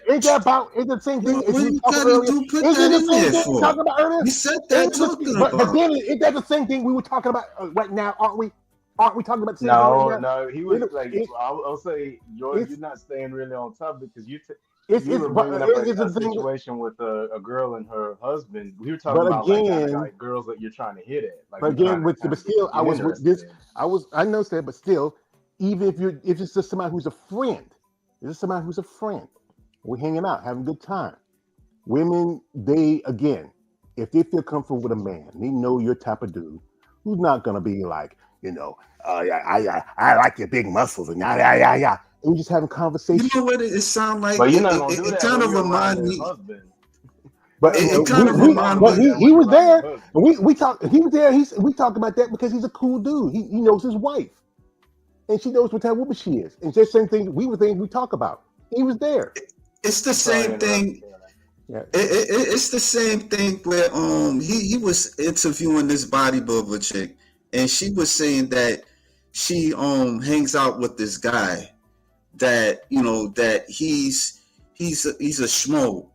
ain't that about? It's the same thing as What we you talked got about to earlier. do? Put Isn't that the in same there thing we for? talking about earlier? You said that talking about. But then isn't that the same thing we were talking about right now? Aren't we? Aren't we talking about the same thing right now? No, he was like, I'll say, George, you're not staying really on topic because you were bringing up a situation with a girl and her husband. We were talking But about like kind of again, like girls that you're trying to hit at, like but you're trying again, to with kind but of still, I get was with interested this. in. I know that, but still, even if it's just somebody who's a friend, this is somebody who's a friend. We're hanging out, having a good time. Women, they again, if they feel comfortable with a man, they know your type of dude who's not gonna be like, I like your big muscles and yeah. And we just having conversation. You know what it sound like? But you're not gonna do It that kind when of you're around remind their me. husband. But It kind of remind but me. he was there, and we talked. He was there. We talked about that because he's a cool dude. He knows his wife, and she knows what type of woman she is. And just same thing. We were things we talk about. He was there. It's the same thing. Yeah. It's the same thing where he was interviewing this bodybuilder chick, and she was saying that she hangs out with this guy that that he's a schmo,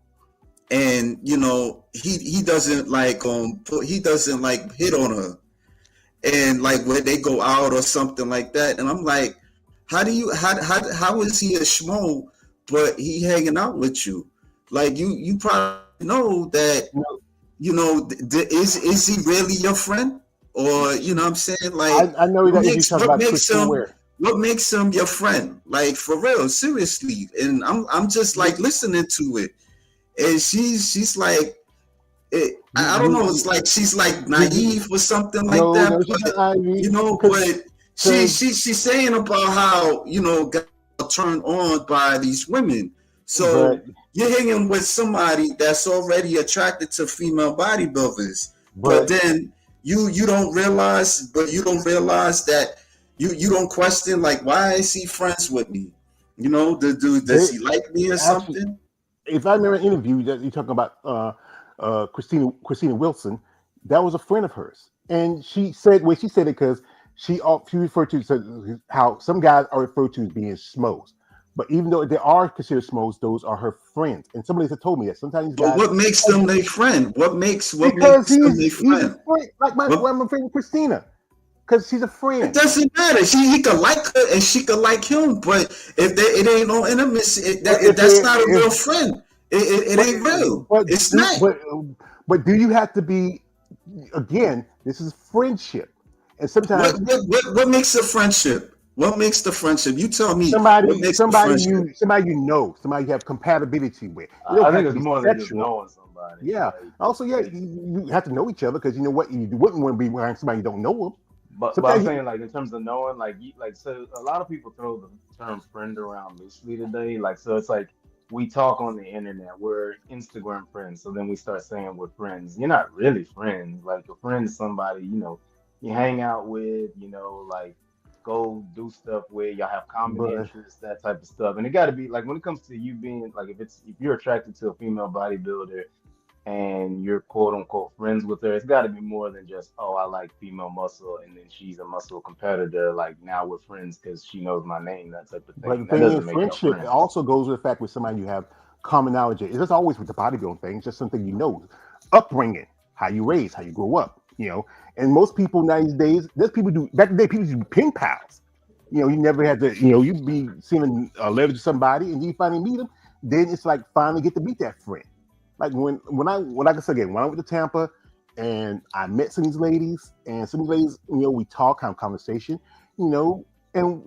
and he doesn't like he doesn't like hit on her, and like when they go out or something like that, and I'm like, how is he a schmo but he hanging out with you? Like you probably know that is he really your friend, or what I'm saying, like I know that you talk about Christine Ware. What makes him your friend? Like for real, seriously. And I'm just like listening to it, and she's like, I don't know. It's like she's like naive or something like that. No, she's not naive. But she's saying about how guys are turned on by these women. So you're hanging with somebody that's already attracted to female bodybuilders, but then you don't realize that you don't question, like, why is he friends with me? Does he like me or something? If I remember an interview that you're talking about Christina Wilson, that was a friend of hers, and she said it because she referred to how some guys are referred to as being schmoes. But even though they are considered schmoes, those are her friends. And somebody has told me that sometimes guys. But what makes them their friend? What makes them their friend? He's a friend, like my friend Christina, because she's a friend. It doesn't matter. He could like her and she could like him, but if it ain't no intimacy, that's not a real friend. It ain't real. It's not. But do you have to be? Again, this is friendship, and sometimes what makes a friendship? What makes the friendship? You tell me. Somebody you have compatibility with. I think it's more than just knowing somebody. Yeah. Like, also, you have to know each other, because you know what, you wouldn't want to be around somebody you don't know them. But I'm saying, like, in terms of knowing, so a lot of people throw the term friend around loosely today. Like, so it's like we talk on the internet, we're Instagram friends, so then we start saying we're friends. You're not really friends. Like, a friend is somebody you hang out with, like, go do stuff with, y'all have common interests, that type of stuff. And it got to be like, when it comes to you being like, if you're attracted to a female bodybuilder and you're quote unquote friends with her, it's got to be more than just, oh, I like female muscle, and then she's a muscle competitor. Like now we're friends because she knows my name, that type of But the thing. That thing is, doesn't make y'all friendship friends. also goes with the fact with somebody you have common knowledge. It's just always with the bodybuilding thing. It's just something you know, upbringing, how you raised, how you grow up. And most people nowadays, there's people do back in the day. People used to be pen pals. You never had to. You'd be seeing a letter to somebody, and you finally meet them. Then it's like finally get to meet that friend. Like when like I said again, when I went to Tampa, and I met some of these ladies, and some of these ladies, we talk, have conversation, you know, and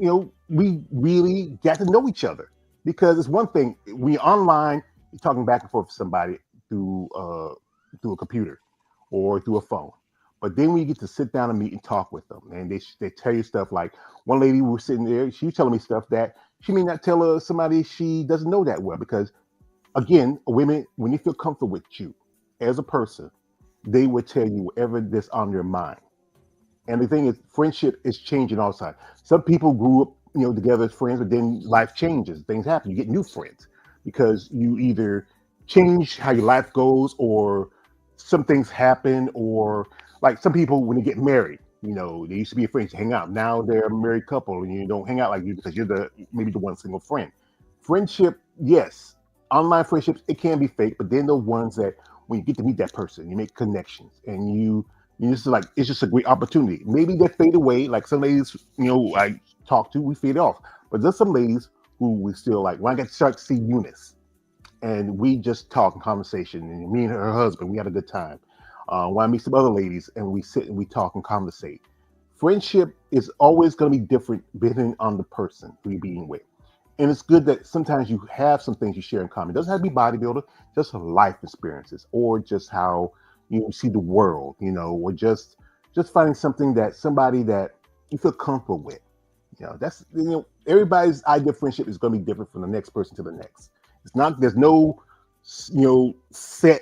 we really got to know each other because it's one thing we online, you're talking back and forth with somebody through through a computer or through a phone. But then we get to sit down and meet and talk with them, and they tell you stuff like one lady we were sitting there, she was telling me stuff that she may not tell somebody she doesn't know that well because again, women when they feel comfortable with you as a person, they would tell you whatever that's on their mind. And the thing is, friendship is changing all the time. Some people grew up, together as friends, but then life changes. Things happen. You get new friends because you either change how your life goes, or some things happen, or like some people when they get married, they used to be friends to hang out. Now they're a married couple, and you don't hang out like you because you're maybe the one single friend. Friendship, yes, online friendships it can be fake, but then the ones that when you get to meet that person, you make connections, and you just like it's just a great opportunity. Maybe they fade away, like some ladies, I talk to, we fade off. But there's some ladies who we still like. When I get to start to see Eunice, and we just talk and conversation, and me and her husband, we had a good time. When I meet some other ladies, and we sit and we talk and conversate. Friendship is always going to be different depending on the person who you're being with. And it's good that sometimes you have some things you share in common. It doesn't have to be bodybuilder, just life experiences, or just how you see the world, or just finding something that somebody that you feel comfortable with. That's everybody's idea of friendship is going to be different from the next person to the next. It's not there's no set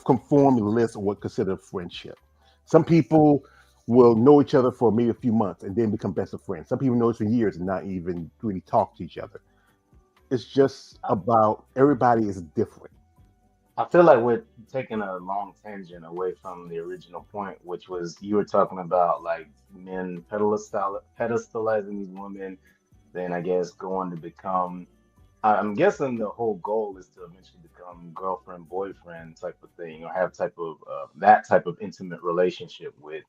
conform list of what considered friendship. Some people will know each other for maybe a few months and then become best of friends. Some people know each for years and not even really talk to each other. It's just about everybody is different. I feel like we're taking a long tangent away from the original point, which was you were talking about like men pedestalizing these women, then I guess going to become. I'm guessing the whole goal is to eventually become girlfriend, boyfriend type of thing, or have type of that type of intimate relationship with,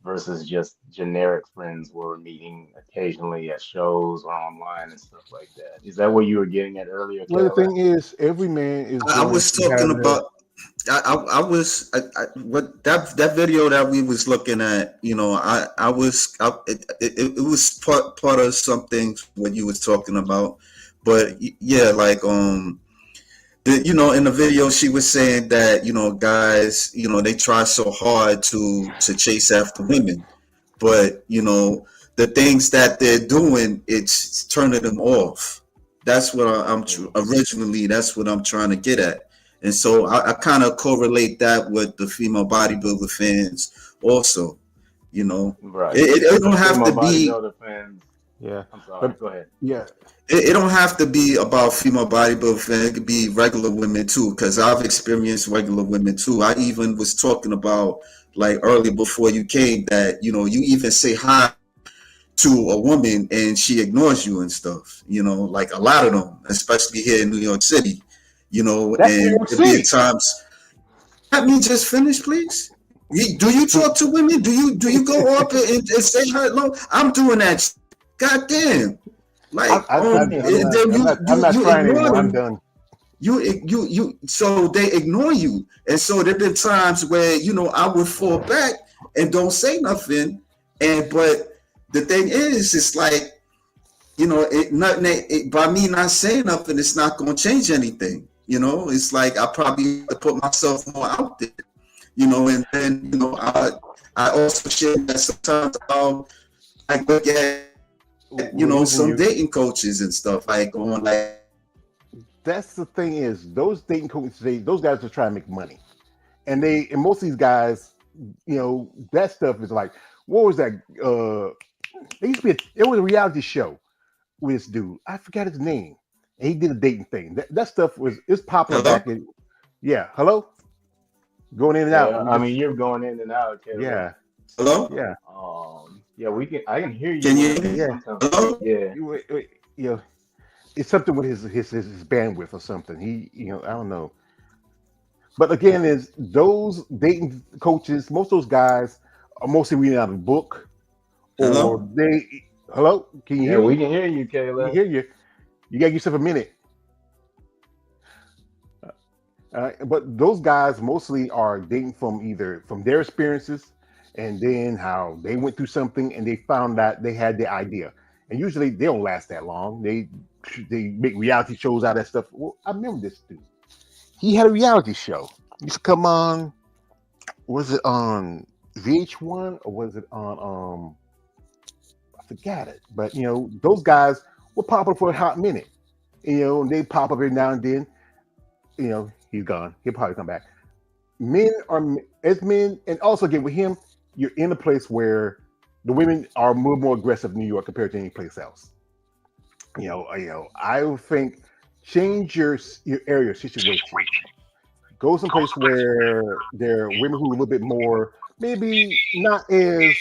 versus just generic friends where we're meeting occasionally at shows or online and stuff like that. Is that what you were getting at earlier, Well, the Cadillac? thing is, every man is I going was to talking have their. about. What that video that we was looking at. It was part of something what you was talking about, but yeah, like in the video she was saying that guys they try so hard to chase after women, but the things that they're doing it's turning them off. That's what originally that's what I'm trying to get at. And so I kind of correlate that with the female bodybuilder fans also. Right. It don't The have to female be. bodybuilder fans. Yeah, I'm sorry. but Go ahead. yeah, It don't have to be about female bodybuilding fans. It could be regular women too, because I've experienced regular women too. I even was talking about like earlier before you came that you even say hi to a woman and she ignores you and stuff. Like a lot of them, especially here in New York City. that's New And York there be City. times. Let me just finish, please. Do you talk to women? Do you go up and say hello? I'm doing that. God damn. Like and then I'm not you trying ignore anymore. I'm them. done. So they ignore you, and so there been times where I would fall back and don't say nothing, and but the thing is, it's like by me not saying nothing, it's not going to change anything. It's like I probably have to put myself more out there. And then I also share that sometimes I look at We're losing some you. dating coaches and stuff like on like. That's the thing is those dating coaches, those guys are trying to make money, and most of these guys, that stuff is like, what was that? There used to be it was a reality show with this dude. I forgot his name, and he did a dating thing. That stuff was it's popular Hello? back in. Yeah, hello. going in and out. Yeah, We I just mean, you're going in and out, Caleb. yeah, Hello? yeah, Yeah, we can. I can hear Can you, you and hear then me? yeah. sometimes, Hello? yeah. You know, it's something with his bandwidth or something. I don't know. But again, is those dating coaches, most of those guys are mostly reading out of a book or Hello? they. Hello, can you Yeah, hear we me? can hear you, We Caleb. hear you. You got to give yourself a minute. But those guys mostly are dating from either from their experiences and then how they went through something and they found out they had the idea. And usually they don't last that long. They make reality shows out of that stuff. Well, I remember this dude. He had a reality show. He used to come on. Was it on VH1 or was it on I forgot it. But those guys were popular for a hot minute. And they pop up every now and then. He's gone. He'll probably come back. Men are as men, and also again with him, you're in a place where the women are more aggressive in New York compared to any place else. I would think change your area situation. Go someplace where there are women who are a little bit more, maybe not as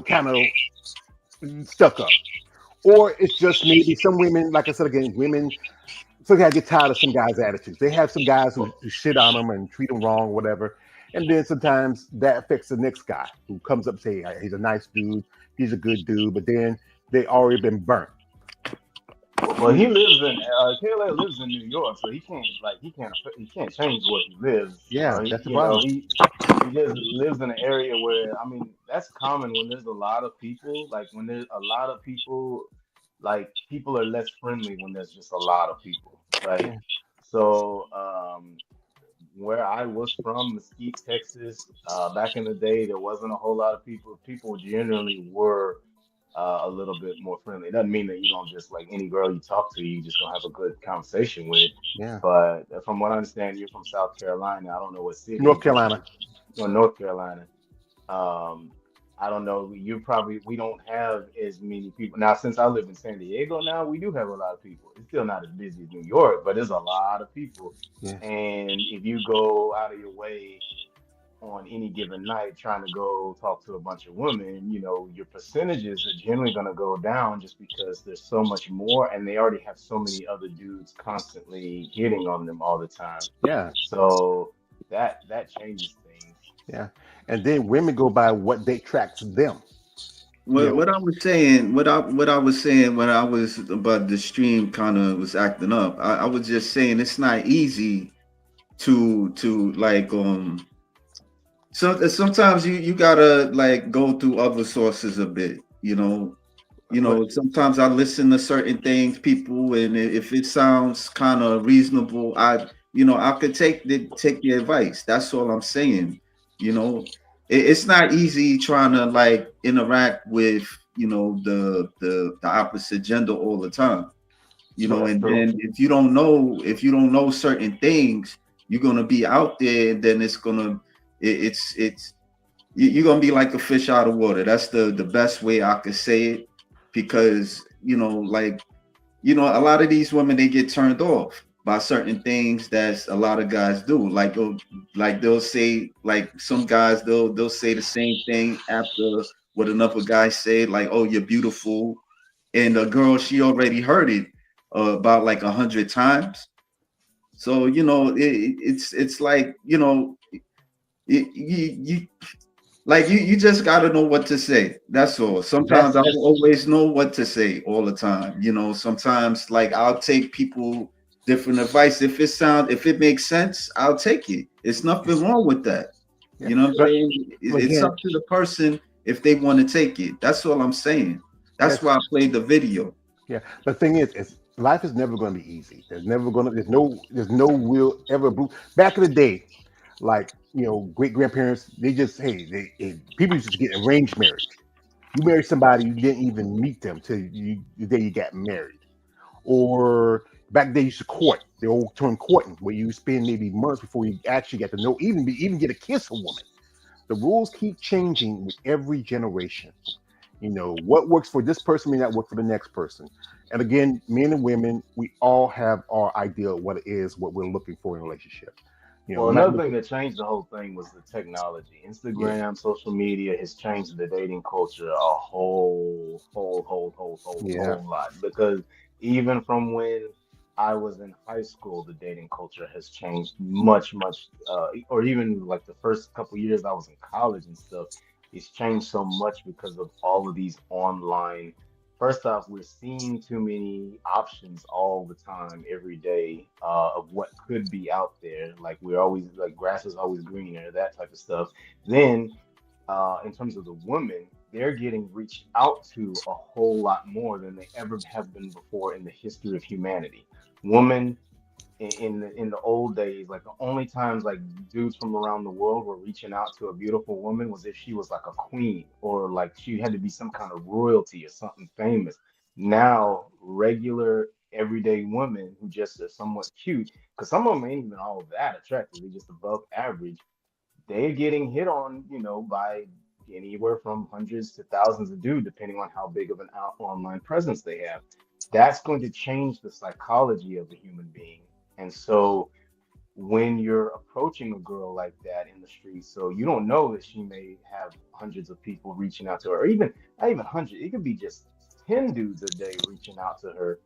kind of stuck up, or it's just maybe some women, like I said again, women sometimes get tired of some guys' attitudes. They have some guys who shit on them and treat them wrong, whatever. And then sometimes that affects the next guy who comes up and say, "Hey, he's a nice dude, he's a good dude," but then they already been burnt. Well, he lives in Caleb lives in New York, so he can't change where he lives. Yeah, He, that's the you know, problem. he just lives in an area where, I mean, that's common when there's a lot of people. Like when there's a lot of people, like people are less friendly when there's just a lot of people, right? Yeah, So, where I was from, Mesquite, Texas, back in the day, there wasn't a whole lot of people. People generally were a little bit more friendly. It doesn't mean that you don't just like any girl you talk to, you just gonna have a good conversation with. yeah. But from what I understand, you're from South Carolina. I don't know what North city, but Carolina. or North Carolina. Um, I don't know. We don't have as many people now. Since I live in San Diego now, we do have a lot of people. It's still not as busy as New York, but there's a lot of people. Yeah, And if you go out of your way on any given night trying to go talk to a bunch of women, your percentages are generally going to go down just because there's so much more and they already have so many other dudes constantly hitting on them all the time. yeah, So that changes things. yeah. And then women go by what they attracts them. You know, What I was saying, what I was saying when I was about the stream kind of was acting up. I was just saying it's not easy to like sometimes you gotta like go through other sources a bit, but sometimes I listen to certain things, people, and if it sounds kind of reasonable, I could take the advice. That's all I'm saying. It's not easy trying to like interact with the opposite gender all the time. That's And true. then if you don't know certain things, you're gonna be out there, and then it's you're gonna be like a fish out of water. That's the best way I could say it, because like a lot of these women, they get turned off by certain things that a lot of guys do. Like they'll say, like some guys they'll say the same thing after what another guy said, like, "Oh, you're beautiful," and the girl, she already heard it about like 100 times. So it's like you like you just got to know what to say. That's all. Sometimes I don't That's always know what to say all the time. Sometimes like I'll take people different advice. If it makes sense, I'll take it. It's nothing wrong with that. yeah. You know what I'm But saying? It's again, up to the person if they want to take it. That's all I'm saying. That's yes, why I played the video. yeah. The thing is life is never going to be easy. There's no will ever. Back in the day, like great grandparents, they just people used to get arranged marriage. You marry somebody, you didn't even meet them till the day you got married. Or back then, you used to court, the old term courting, where you spend maybe months before you actually get to know, even get a kiss a woman. The rules keep changing with every generation. What works for this person may not work for the next person. And again, men and women, we all have our idea of what it is, what we're looking for in a relationship. Well, Not another thing looking. that changed the whole thing was the technology. Yeah, Instagram, social media has changed the dating culture a yeah, whole lot. Because even from when I was in high school, the dating culture has changed much, or even like the first couple years I was in college and stuff, it's changed so much because of all of these online. First off, we're seeing too many options all the time, every day, of what could be out there. Like we're always like grass is always greener, that type of stuff. Then, in terms of the women, they're getting reached out to a whole lot more than they ever have been before in the history of humanity. Women in the old days, like the only times like dudes from around the world were reaching out to a beautiful woman was if she was like a queen or like she had to be some kind of royalty or something famous. Now, regular everyday women who just are somewhat cute, because some of them ain't even all that attractive, they're just above average. They're getting hit on, by anywhere from hundreds to thousands of dudes, depending on how big of an online presence they have. That's going to change the psychology of a human being. And so when you're approaching a girl like that in the street, so you don't know that she may have hundreds of people reaching out to her, or even not even hundred, it could be just 10 dudes a day reaching out to her.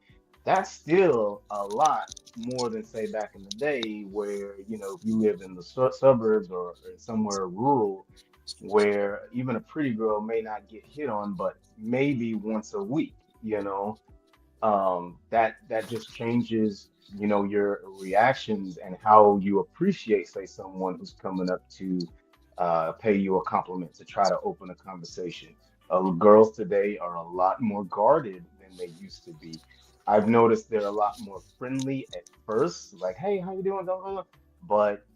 That's still a lot more than say back in the day where, if you lived in the suburbs or somewhere rural where even a pretty girl may not get hit on, but maybe once a week, that just changes your reactions and how you appreciate, say, someone who's coming up to pay you a compliment to try to open a conversation. Girls today are a lot more guarded than they used to be. I've noticed they're a lot more friendly at first, like, hey, how you doing, blah, blah, blah. But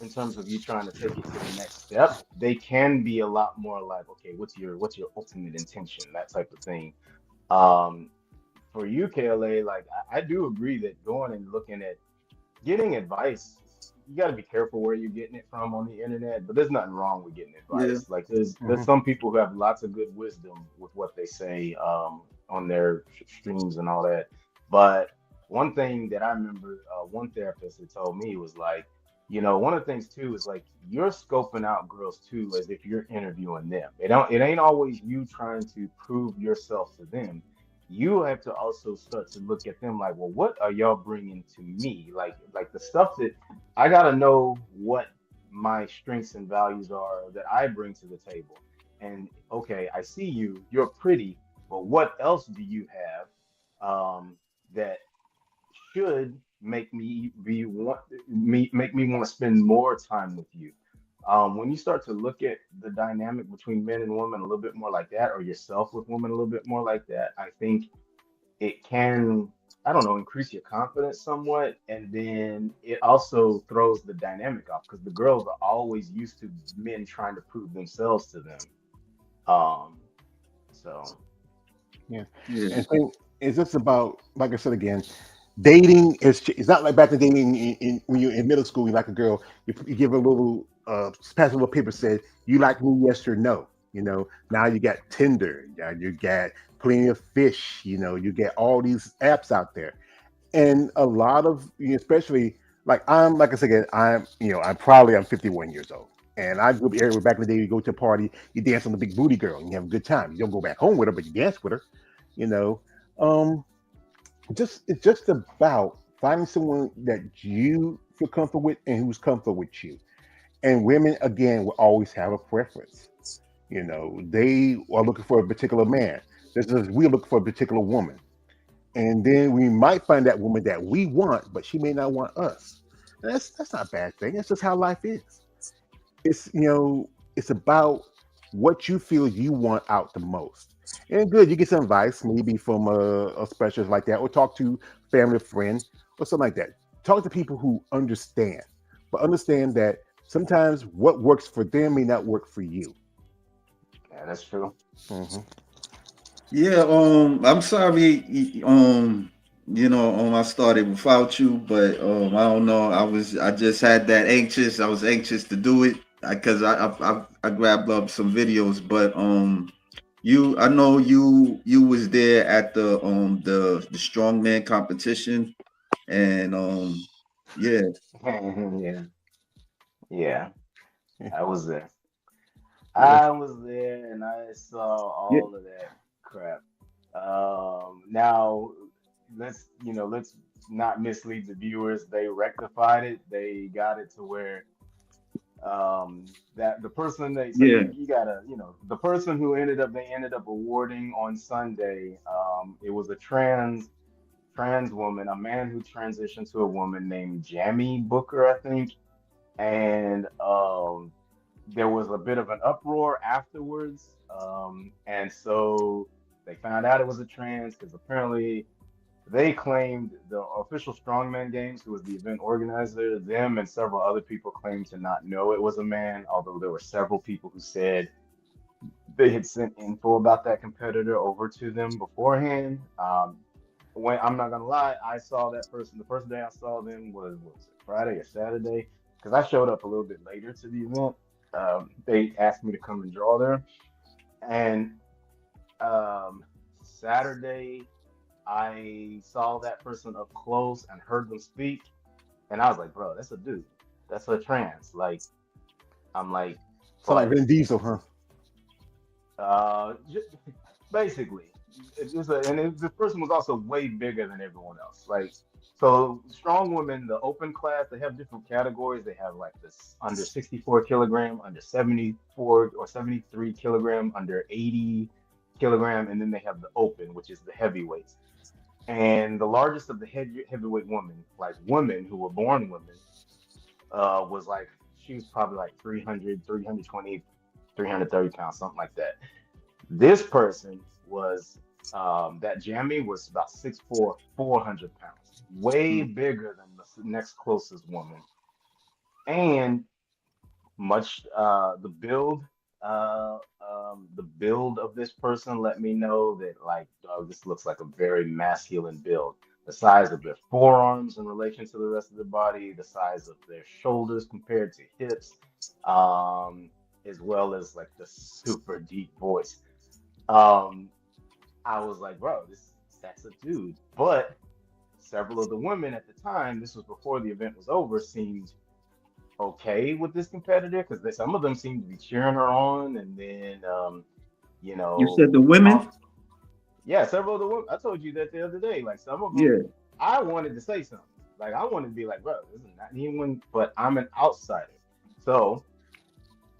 in terms of you trying to take it to the next step, they can be a lot more like, okay, what's your ultimate intention, that type of thing. um for you, KLA, like I do agree that going and looking at getting advice, you got to be careful where you're getting it from on the internet. But there's nothing wrong with getting Yeah. advice. Like there's hmm some people who have lots of good wisdom with what they say, on their streams and all that. But one thing that I remember, one therapist had told me was like, one of the things too is like you're scoping out girls too as if you're interviewing them. It ain't always you trying to prove yourself to them. You have to also start to look at them like, well, what are y'all bringing to me? Like the stuff that I gotta know what my strengths and values are that I bring to the table. And okay, I see you're pretty, but what else do you have, that should make me want to spend more time with you? When you start to look at the dynamic between men and women a little bit more like that, or yourself with women a little bit more like that, I think it can, I don't know, increase your confidence somewhat. And then it also throws the dynamic off because the girls are always used to men trying to prove themselves to them. Um, so yeah. Yeah. And thing is, just about like I said again, dating is. It's not like back in dating when you're in middle school. You like a girl, you give her a little pass a little paper said you like me, yes or no. Now you got Tinder, you got plenty of fish. You get all these apps out there, and a lot of especially like I said again, I'm 51 years old. And I grew up area where back in the day you go to a party, you dance on the big booty girl and you have a good time. You don't go back home with her, but you dance with her, you know. Um it's just about finding someone that you feel comfortable with and who's comfortable with you. And women again will always have a preference. They are looking for a particular man. This is we look for a particular woman. And then we might find that woman that we want, but she may not want us. And that's not a bad thing. That's just how life is. It's about what you feel you want out the most. And good, you get some advice, maybe from a specialist like that, or talk to family friend or something like that. Talk to people who understand, but understand that sometimes what works for them may not work for you. yeah, that's true. Hmm Yeah, I'm sorry, I started without you, but I don't know. I just had that anxious. I was anxious to do it because I grabbed up some videos, but I know you was there at the strongman competition, and yeah, Yeah. Yeah, Yeah. I was there. Yeah. I was there and I saw Yeah. all of that crap. Now let's not mislead the viewers. They rectified it. They got it to where that the person Yeah. you gotta the person who they ended up awarding on Sunday. It was a trans woman, a man who transitioned to a woman named Jamie Booker, I think, and there was a bit of an uproar afterwards. And so they found out it was a trans because apparently they claimed the official Strongman Games, who was the event organizer, them and several other people claimed to not know it was a man, although there were several people who said they had sent info about that competitor over to them beforehand. When I'm not gonna lie, I saw that person. The first day I saw them was what was it, Friday or Saturday? Because I showed up a little bit later to the event. They asked me to come and draw there, and Saturday I saw that person up close and heard them speak, and I was like, bro, that's a dude. That's a trans. Like, I'm like, So like but Vin Diesel, huh? basically, this person was also way bigger than everyone else. Like, so strong women, the open class, they have different categories. They have like this under 64 kilogram, under 74 or 73 kilogram, under 80 kilogram, and then they have the open, which is the heavyweights. And the largest of the heavyweight women, like women who were born women, was like, she was probably like 300, 320, 330 pounds, something like that. This person was, that Jamie was about 6'4", 400 pounds, way Mm. bigger than the next closest woman. And much the build of this person let me know that like this looks like a very masculine build. The size of their forearms in relation to the rest of the body, the size of their shoulders compared to hips, um, as well as like the super deep voice. Um, I was like, bro, that's a dude. But several of the women at the time, this was before the event was over, seemed okay with this competitor because some of them seemed to be cheering her on, and then you You know, said the women? yeah, several of the women. I told you that the other day. Like some of them, Yeah. I wanted to say something. Like I wanted to be like, bro, this is not anyone, but I'm an outsider, so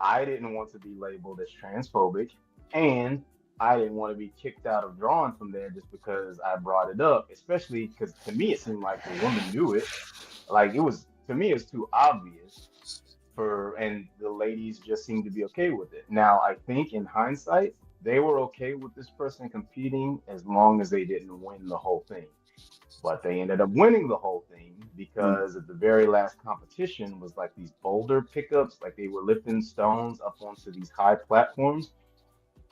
I didn't want to be labeled as transphobic, and I didn't want to be kicked out of drawing from there just because I brought it up. Especially because to me it seemed like the woman knew it. Like it was to me, it's too obvious and the ladies just seemed to be okay with it. Now, I think in hindsight, they were okay with this person competing as long as they didn't win the whole thing. But they ended up winning the whole thing Mm. because at the very last competition was like these boulder pickups, like they were lifting stones up onto these high platforms.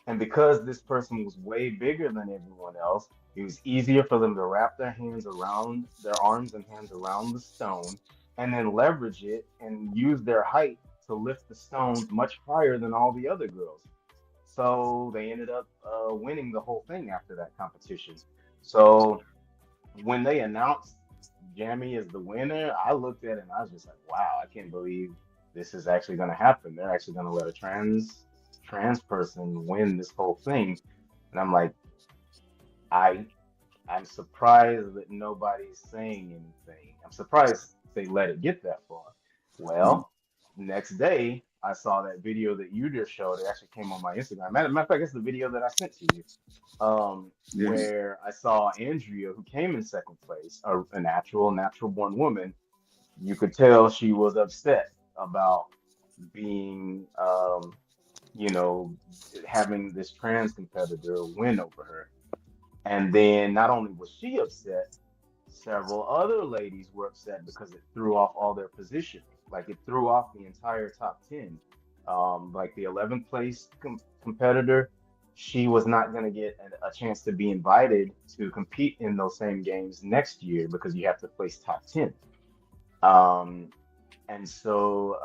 And because this person was way bigger than everyone else, it was easier for them to wrap their arms and hands around the stone and then leverage it and use their height to lift the stones much higher than all the other girls. So they ended up winning the whole thing after that competition. So when they announced Jamie as the winner, I looked at it and I was just like, wow, I can't believe this is actually going to happen. They're actually going to let a trans person win this whole thing. And I'm like, I I'm surprised that nobody's saying anything. I'm surprised they let it get that far. Mm. Well, next day I saw that video that you just showed. It actually came on my Instagram. Matter of fact, it's the video that I sent to you. Yeah. Where I saw Andrea, who came in second place, a natural born woman. You could tell she was upset about being, you know, having this trans competitor win over her. And then not only was she upset, several other ladies were upset because it threw off all their positioning. Like it threw off the entire top 10. Like the 11th place competitor, she was not going to get a chance to be invited to compete in those same games next year because you have to place top 10. Um, and so,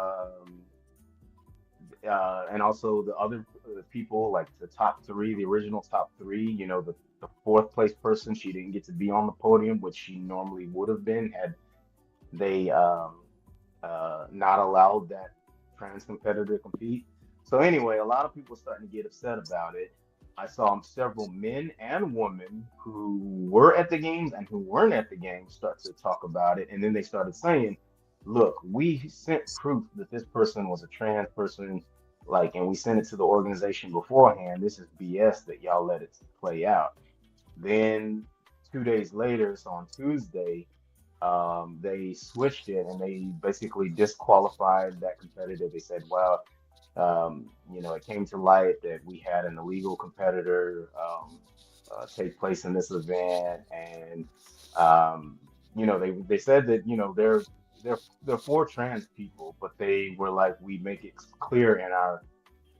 and also the other people, like the top three, the original top three, you know, the fourth place person, she didn't get to be on the podium, which she normally would have been had they not allowed that trans competitor to compete. So anyway, a lot of people starting to get upset about it. I saw several men and women who were at the games and who weren't at the games start to talk about it, and then they started saying, "Look, we sent proof that this person was a trans person, like, and we sent it to the organization beforehand. This is BS that y'all let it play out." Then 2 days later, so on Tuesday, they switched it and they basically disqualified that competitor. They said, well, it came to light that we had an illegal competitor take place in this event, and they said that they're for trans people, but they were like, we make it clear in our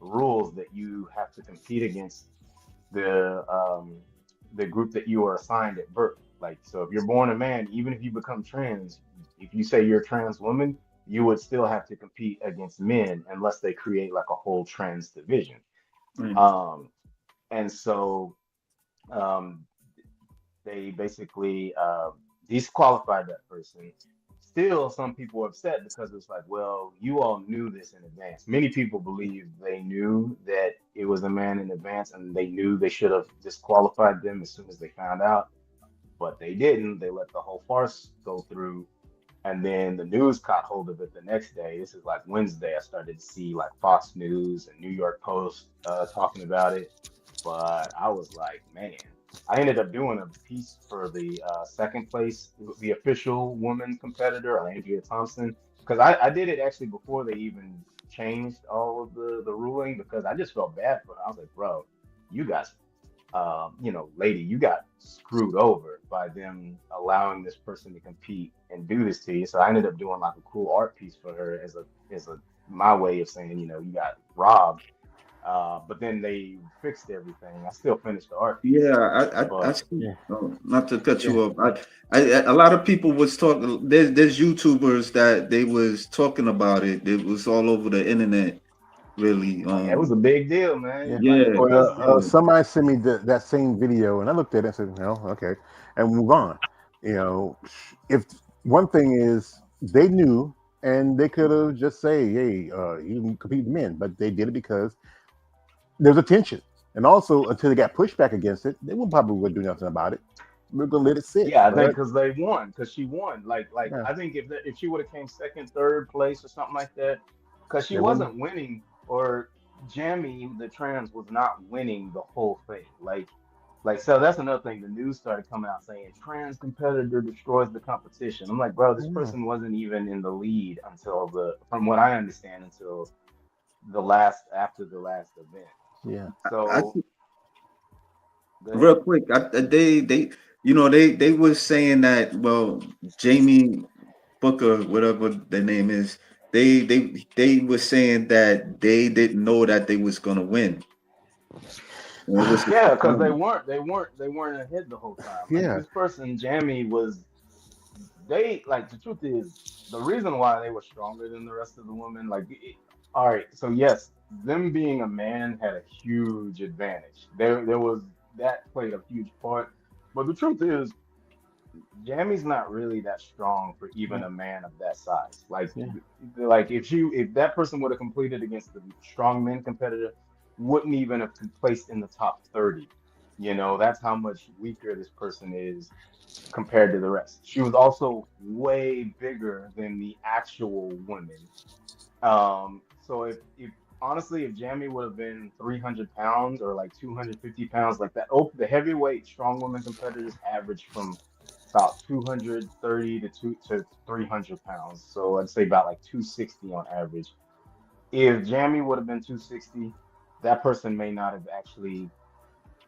rules that you have to compete against the the group that you are assigned at birth. Like, so if you're born a man, even if you become trans, if you say you're a trans woman, you would still have to compete against men unless they create like a whole trans division. Um, and so um, they basically disqualified that person. Still, some people are upset because it's like, well, you all knew this in advance. Many people believe they knew that it was a man in advance, and they knew they should have disqualified them as soon as they found out, but they didn't. They let the whole farce go through, and then the news caught hold of it the next day. This is like Wednesday. I started to see like Fox News and New York Post talking about it, but I was like, man. I ended up doing a piece for the second place, the official woman competitor, Andrea Thompson, because I did it actually before they even changed all of the ruling, because I just felt bad for her. I was like, bro, you guys, lady, you got screwed over by them allowing this person to compete and do this to you. So I ended up doing like a cool art piece for her as a my way of saying, you got robbed. But then they fixed everything. I still finished the art piece. Yeah, I But, see. Not to cut you off. A lot of people was talking. There's YouTubers that they was talking about it. It was all over the internet. Really, it was a big deal, man. Yeah. Like, Well, somebody sent me that same video, and I looked at it and said, "Well, okay," and move on. If one thing is they knew, and they could have just say, "Hey, you can compete with men," but they did it because there's a tension, and also until they got pushback against it, they would probably would do nothing about it. We're gonna let it sit. yeah, I think because they won, because she won. Like Yeah. I think if she would have came second, third place or something like that, because she They wasn't wouldn't. winning, or Jamie the trans was not winning the whole thing. Like so that's another thing. The news started coming out saying trans competitor destroys the competition. I'm like, bro, this Yeah. person wasn't even in the lead until from what I understand, until after the last event. Yeah. So real quick, they was saying that, well, Jamie Booker, whatever the name is, they were saying that they didn't know that they was gonna win. And it was a yeah, because they surprise. weren't ahead the whole time. Like Yeah. this person, Jamie, was they like the truth is the reason why they were stronger than the rest of the women. Like, all right, so yes, them being a man had a huge advantage. There was that played a huge part. But the truth is, Jamie's not really that strong for even a man of that size. Yeah. Like if that person would have completed against the strong men competitor, wouldn't even have placed in the top 30. That's how much weaker this person is compared to the rest. She was also way bigger than the actual women. So if honestly, if Jamie would have been 300 pounds or like 250 pounds, like that, the heavyweight strong women competitors average from about 230 to 300 pounds. So I'd say about like 260 on average. If Jamie would have been 260, that person may not have actually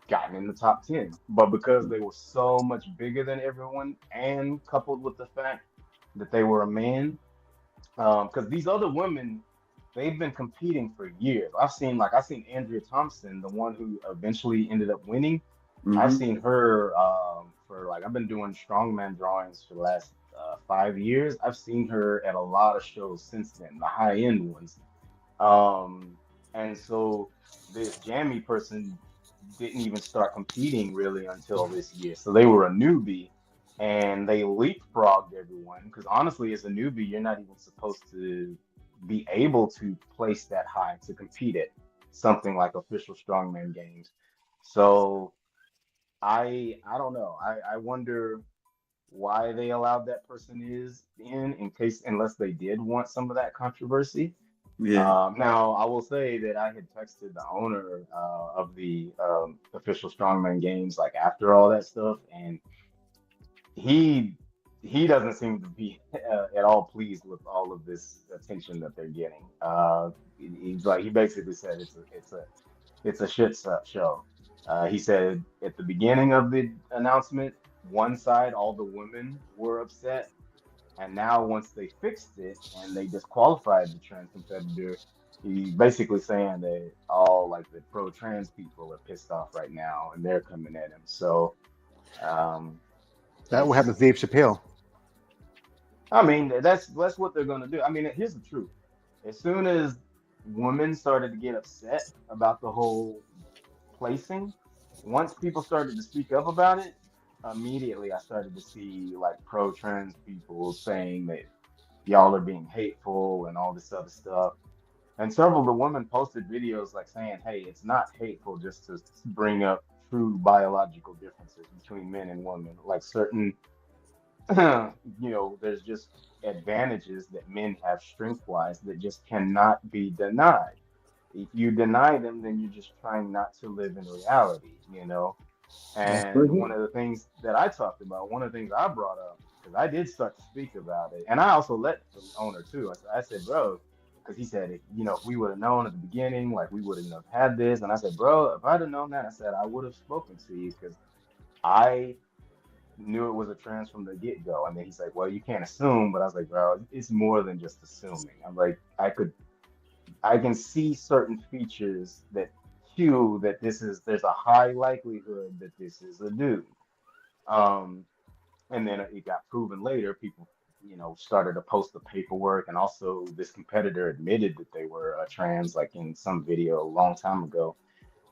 gotten in the top 10. But because they were so much bigger than everyone, and coupled with the fact that they were a man, because these other women, they've been competing for years. I've seen Andrea Thompson, the one who eventually ended up winning. I've Mm-hmm. seen her for like I've been doing strongman drawings for the last 5 years. I've seen her at a lot of shows since then, the high end ones. Um, and so this Jamie person didn't even start competing really until this year. So they were a newbie, and they leapfrogged everyone. Because honestly, as a newbie, you're not even supposed to be able to place that high to compete at something like official strongman games. So I don't know. I wonder why they allowed that person is in case unless they did want some of that controversy. Yeah. Now, I will say that I had texted the owner of the official strongman games like after all that stuff, and he he doesn't seem to be at all pleased with all of this attention that they're getting. He's like he basically said it's a show. He said at the beginning of the announcement, one side, all the women were upset, and now once they fixed it and they disqualified the trans competitor, he's basically saying that all like the pro trans people are pissed off right now and they're coming at him. So um, That what it's happened to Dave Chappelle. I mean, that's what they're gonna do. I mean, here's the truth. As soon as women started to get upset about the whole placing, once people started to speak up about it, immediately I started to see like pro trans people saying that y'all are being hateful and all this other stuff. And several of the women posted videos like saying, hey, it's not hateful just to bring up true biological differences between men and women. Like certain there's just advantages that men have strength wise that just cannot be denied. If you deny them, then you're just trying not to live in reality. That's And one good. of the things that I talked about, one of the things I brought up, because I did start to speak about it, and I also let the owner too. I said, bro, because he said, if we would have known at the beginning, like we wouldn't have had this. And I said, bro, if I'd have known that, I said, I would have spoken to you because I knew it was a trans from the get go. And then he's like, well, you can't assume. But I was like, bro, it's more than just assuming. I'm like, I can see certain features that cue that there's a high likelihood that this is a dude. Um, and then it got proven later. People, started to post the paperwork, and also this competitor admitted that they were trans, like in some video a long time ago.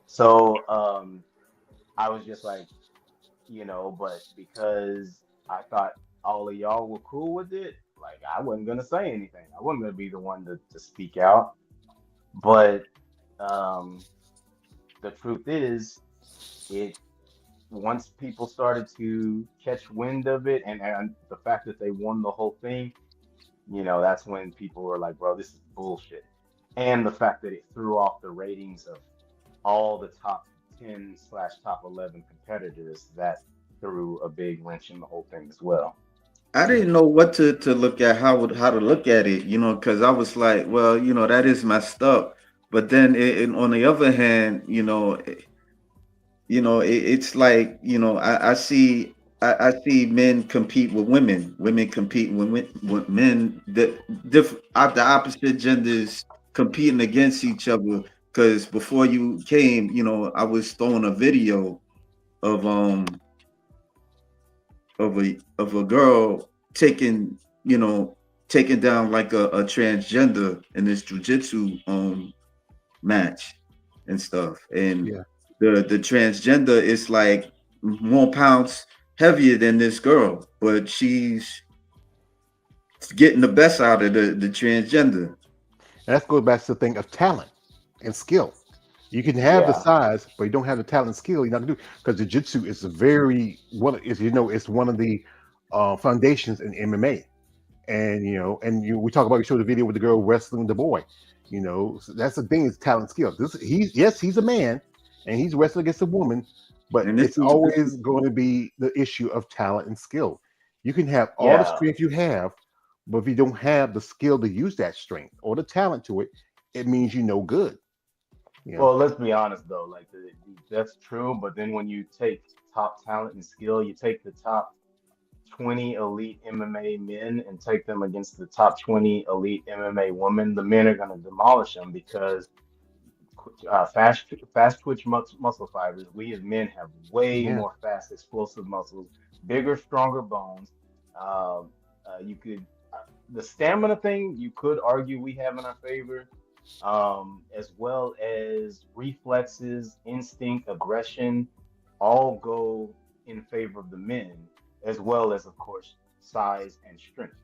So I was just like, but because I thought all of y'all were cool with it, like I wasn't gonna say anything. I wasn't gonna be the one to speak out. But um, the truth is, it once people started to catch wind of it, and the fact that they won the whole thing, that's when people were like, bro, this is bullshit. And the fact that it threw off the ratings of all the top 10 slash top 11 competitors, that threw a big wrench in the whole thing as well. I didn't know what to look at, how to look at it, because I was like, well, that is messed up. But then on the other hand, it's like, I see men compete with women compete with men, the opposite genders competing against each other. Because before you came, I was throwing a video of a girl taking taking down like a transgender in this jujitsu match and stuff. And Yeah. the transgender is like more pounds heavier than this girl, but she's getting the best out of the transgender. And that goes back to the thing of talent and skill. You can have the Yeah. size, but you don't have the talent and skill. You're not gonna do because jiu-jitsu is a very one is it's one of the foundations in MMA. And we talk about you show the video with the girl wrestling the boy. So that's the thing is talent skill. He's a man and he's wrestling against a woman, but And it's always going to be the issue of talent and skill. You can have all the Yeah. strength you have, but if you don't have the skill to use that strength or the talent to it, it means you're no good. Well, let's be honest though, like that's true. But then when you take top talent and skill, you take the top 20 elite MMA men and take them against the top 20 elite MMA women, the men are going to demolish them because fast twitch muscle fibers. We as men have way Yeah. more fast, explosive muscles, bigger, stronger bones. Um, you could the stamina thing you could argue we have in our favor, as well as reflexes, instinct, aggression, all go in favor of the men, as well as of course size and strength.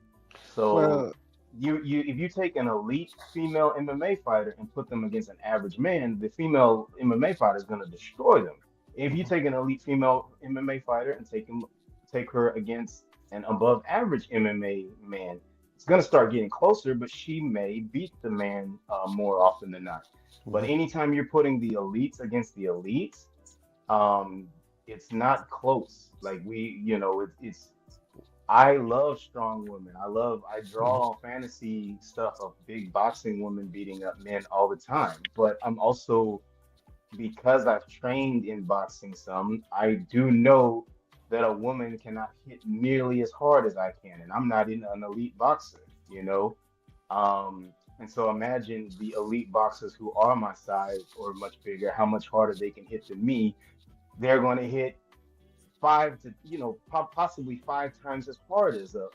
So Well, you if you take an elite female MMA fighter and put them against an average man, the female MMA fighter is going to destroy them. If you take an elite female MMA fighter and take her against an above average MMA man, it's going to start getting closer, but she may beat the man more often than not. But Mhm. anytime you're putting the elites against the elites, um, it's not close. Like it's I love strong women. I draw fantasy stuff of big boxing women beating up men all the time. But I'm also, because I've trained in boxing some, I do know that a woman cannot hit nearly as hard as I can, and I'm not an elite boxer, you know? And so imagine the elite boxers who are my size or much bigger, how much harder they can hit than me. They're going to hit five to possibly five times as hard as an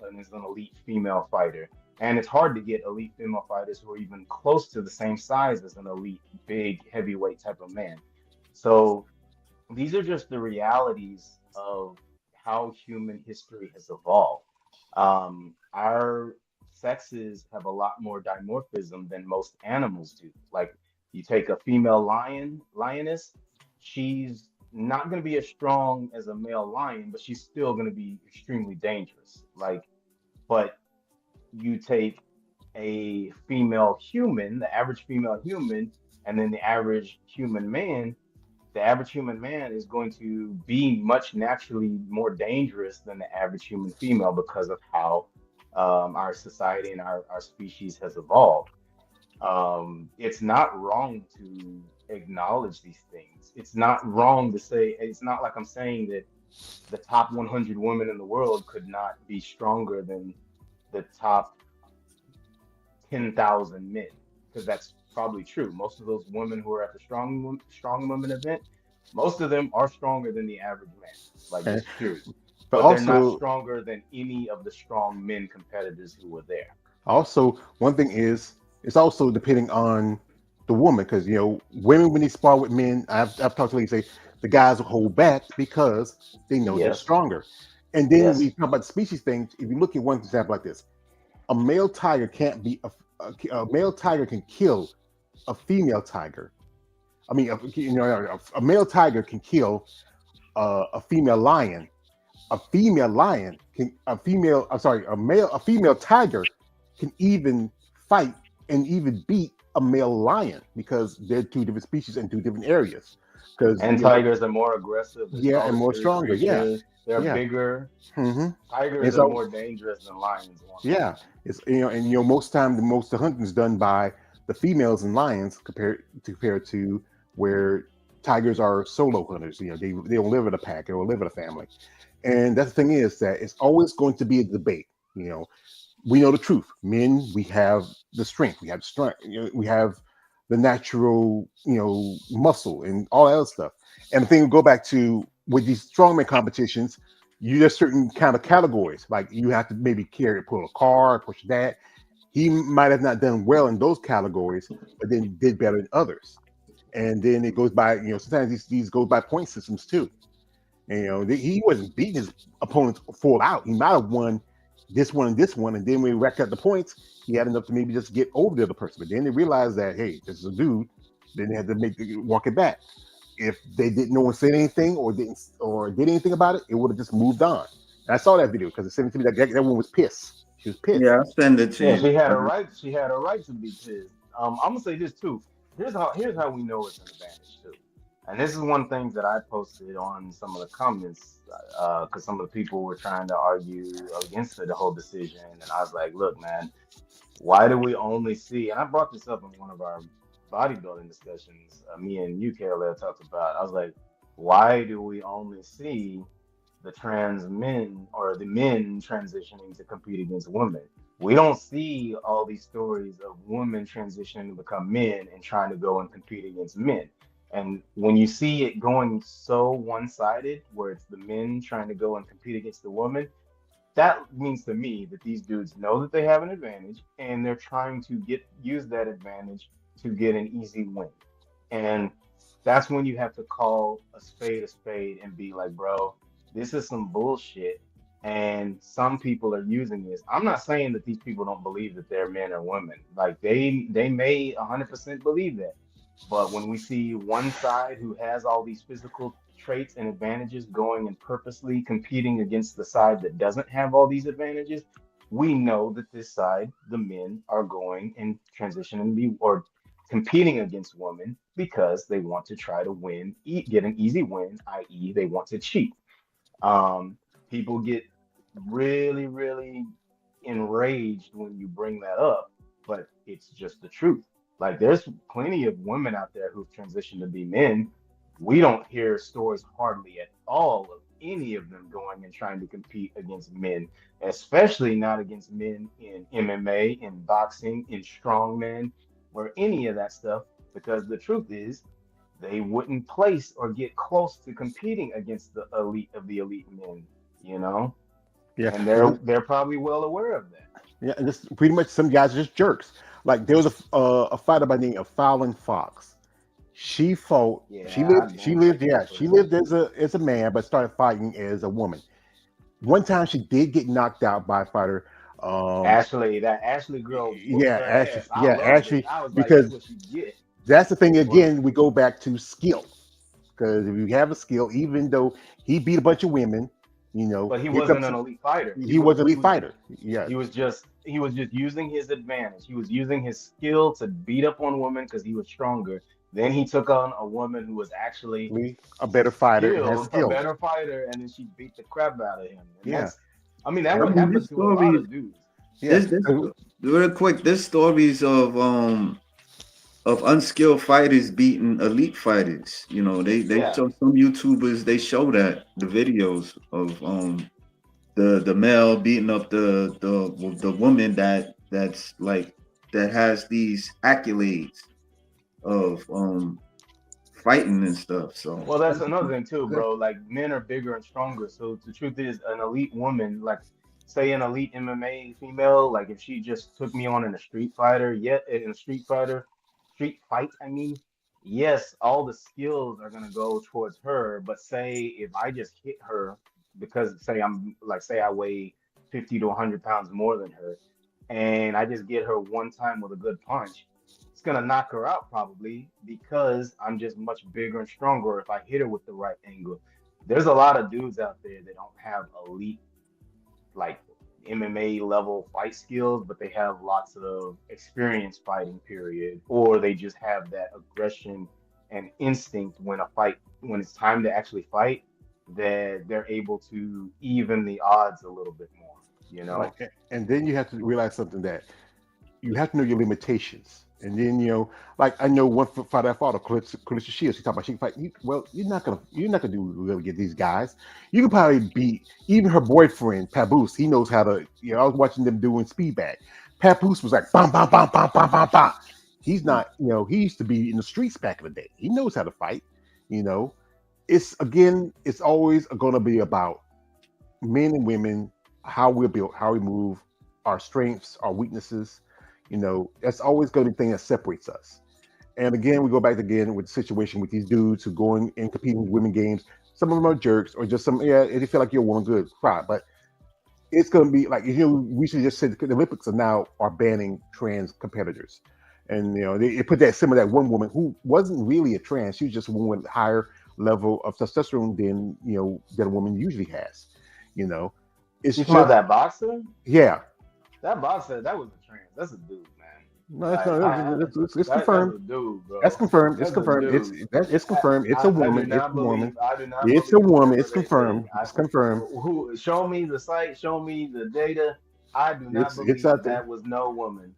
elite female fighter. And it's hard to get elite female fighters who are even close to the same size as an elite big heavyweight type of man. So these are just the realities of how human history has evolved. Our sexes have a lot more dimorphism than most animals do. Like, you take a female lioness, she's not going to be as strong as a male lion, but she's still going to be extremely dangerous. Like, but you take a female human, the average female human, and then the average human man is going to be much naturally more dangerous than the average human female because of how our society and our species has evolved. It's not wrong to acknowledge these things. It's not wrong to say, it's not like I'm saying that the top 100 women in the world could not be stronger than the top 10,000 men, because that's probably true. Most of those women who are at the strong women event, most of them are stronger than the average man, like Okay. just period. But But they're not also, stronger than any of the strong men competitors who were there. one thing is it's also depending on the woman because women when they spar with men, I've talked to ladies say the guys will hold back because they know they're Yes, stronger. And then when we yes. talk about the species thing, if you look at one example like this, a male tiger can't be a male tiger can kill a female tiger. I mean, a male tiger can kill a female lion. A female lion can a female. I'm sorry, a female tiger can even fight and even beat a male lion because they're two different species in two different areas. Because And tigers are more aggressive. They're yeah, and more solitary stronger. Yeah, creatures. They're yeah. bigger. hmm Tigers And are so more dangerous than lions. One. yeah, it's and most time the hunting is done by the females and lions compared to where tigers are solo hunters. They don't live in a pack. They don't live in a family. And that's the thing is that it's always going to be a debate. We know the truth. Men, we have the strength. We have strength. We have the natural, muscle and all that other stuff. And the thing we go back to with these strongman competitions, there's certain kind of categories. Like you have to maybe pull a car, push that. He might have not done well in those categories, but then did better in others. And then it goes by, sometimes these goes by point systems too. And, he wasn't beating his opponents full out. He might have won this one, and then when he racked up the points, he had enough to maybe just get over the other person. But then they realized that hey, this is a dude. Then they had to walk it back. If they didn't no one said anything or did anything about it, it would have just moved on. And I saw that video because it sent it to me that one was pissed. She was pissed. Yeah, I'll send it to Yeah, you. she had a right. She had a right to be pissed. I'm gonna say this too. Here's how we know it's an advantage too. And this is one thing that I posted on some of the comments because some of the people were trying to argue against the whole decision, and I was like, look, man, why do we only see? And I brought this up in one of our bodybuilding discussions. Me and you, Carol, talked about. I was like, why do we only see the trans men or the men transitioning to compete against women? We don't see all these stories of women transitioning to become men and trying to go and compete against men. And when you see it going so one-sided, where it's the men trying to go and compete against the women, that means to me that these dudes know that they have an advantage and they're trying to use that advantage to get an easy win. And that's when you have to call a spade and be like, bro, this is some bullshit. and some people are using this. I'm not saying that these people don't believe that they're men or women. Like they may 100% believe that. But when we see one side who has all these physical traits and advantages going and purposely competing against the side that doesn't have all these advantages, we know that this side, the men, are going and transitioning be or competing against women because they want to try to win, get an easy win, i.e., they want to cheat. Um, People get really, really enraged when you bring that up, but it's just the truth. Like there's plenty of women out there who've transitioned to be men. We don't hear stories hardly at all of any of them going and trying to compete against men, especially not against men in MMA, in boxing, in strongman, or any of that stuff, because the truth is they wouldn't place or get close to competing against the elite of the elite men, you know? Yeah, And they're probably well aware of that. yeah, and just pretty much some guys are just jerks. Like there was a fighter by the name of Fallon Fox. She fought. She Yeah, lived. She man, I lived. can't Yeah, for she that. lived as a man, but started fighting as a woman. One time, she did get knocked out by a fighter. Um, Ashley, that Ashley girl whooped yeah, her Ashley. ass. I Yeah, loved it. Ashley. I was like, that's Because what she get. that's the thing. But Again, we go back to skill. Because if you have a skill, even though he beat a bunch of women, but he it's up wasn't an to elite fighter. he was an elite fighter. Yeah, He was just using his advantage. He was using his skill to beat up on women because he was stronger. Then he took on a woman who was actually a better fighter and has skilled, a skills. better fighter, and then she beat the crap out of him. And Yeah, I mean, that I would mean, happen this to a lot story, of dudes. yeah. this real quick. There's stories of unskilled fighters beating elite fighters. You know, they Yeah. show some YouTubers. They show that the videos of the male beating up the woman that's like that has these accolades of fighting and stuff. So Well, that's another thing too, bro. Like men are bigger and stronger. So the truth is, an elite woman, like say an elite MMA female, like if she just took me on in a street fighter, yet in a street fight, I mean, yes, all the skills are gonna go towards her. But say if I just hit her because say I'm like say I weigh 50 to 100 pounds more than her, and I just get her one time with a good punch, it's gonna knock her out probably because I'm just much bigger and stronger if I hit her with the right angle. There's a lot of dudes out there that don't have elite like MMA level fight skills, but they have lots of experience fighting period, or they just have that aggression and instinct when it's time to actually fight, that they're able to even the odds a little bit more, you know? like, and then you have to realize something that you have to know your limitations. And then like I know one fighter I fought, Clarissa Shields. She talked about she can fight. You're not gonna do really get these guys. You can probably beat even her boyfriend Papoose. He knows how to. I was watching them doing speed bag. Papoose was like bam bam bam bam bam bam bam. He's not. He used to be in the streets back in the day. He knows how to fight. You know, it's always going to be about men and women, how we're built, how we move, our strengths, our weaknesses. That's always going to be the thing that separates us. And again, we go back again with the situation with these dudes who going and competing with women games. Some of them are jerks, or just they feel like you're a woman, good, fine. But it's going to be like we should just say the Olympics are banning trans competitors, and they put that some of that one woman who wasn't really a trans. She was just a woman with higher level of testosterone than a woman usually has. It's You just about that boxer? yeah. That boxer, that was a trans. That's a dude, man. No, it's, Like, not, it's that's confirmed. a dude, bro. That's confirmed. It's That's a confirmed. dude. It's confirmed. It's a I do woman. It's not a woman. believe. I do not It's a believe woman. whatever It's they say. confirmed. It's confirmed. Who? Show me the site. Show me the data. I do not It's believe out that there. that was no woman.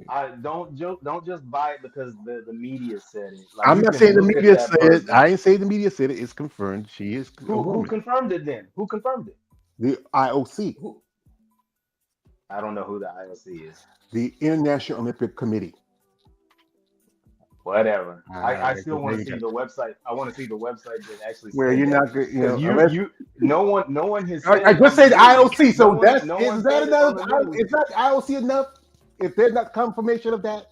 I don't joke. Don't just buy it because the media said it. Like I'm you not can saying the look at media that said it. person. I ain't saying the media said it. It's confirmed. She is a Who woman. confirmed it then? Who confirmed it? The IOC, Who? I don't know who the IOC is. the International Olympic Committee. Whatever. I There still want to you see go. the website. I want to see the website that actually Where said you're that. not good, Because unless no one has I, said I it just on the say the news. IOC. So No one is that said it on enough? the news. Is not IOC enough? If there's not confirmation of that,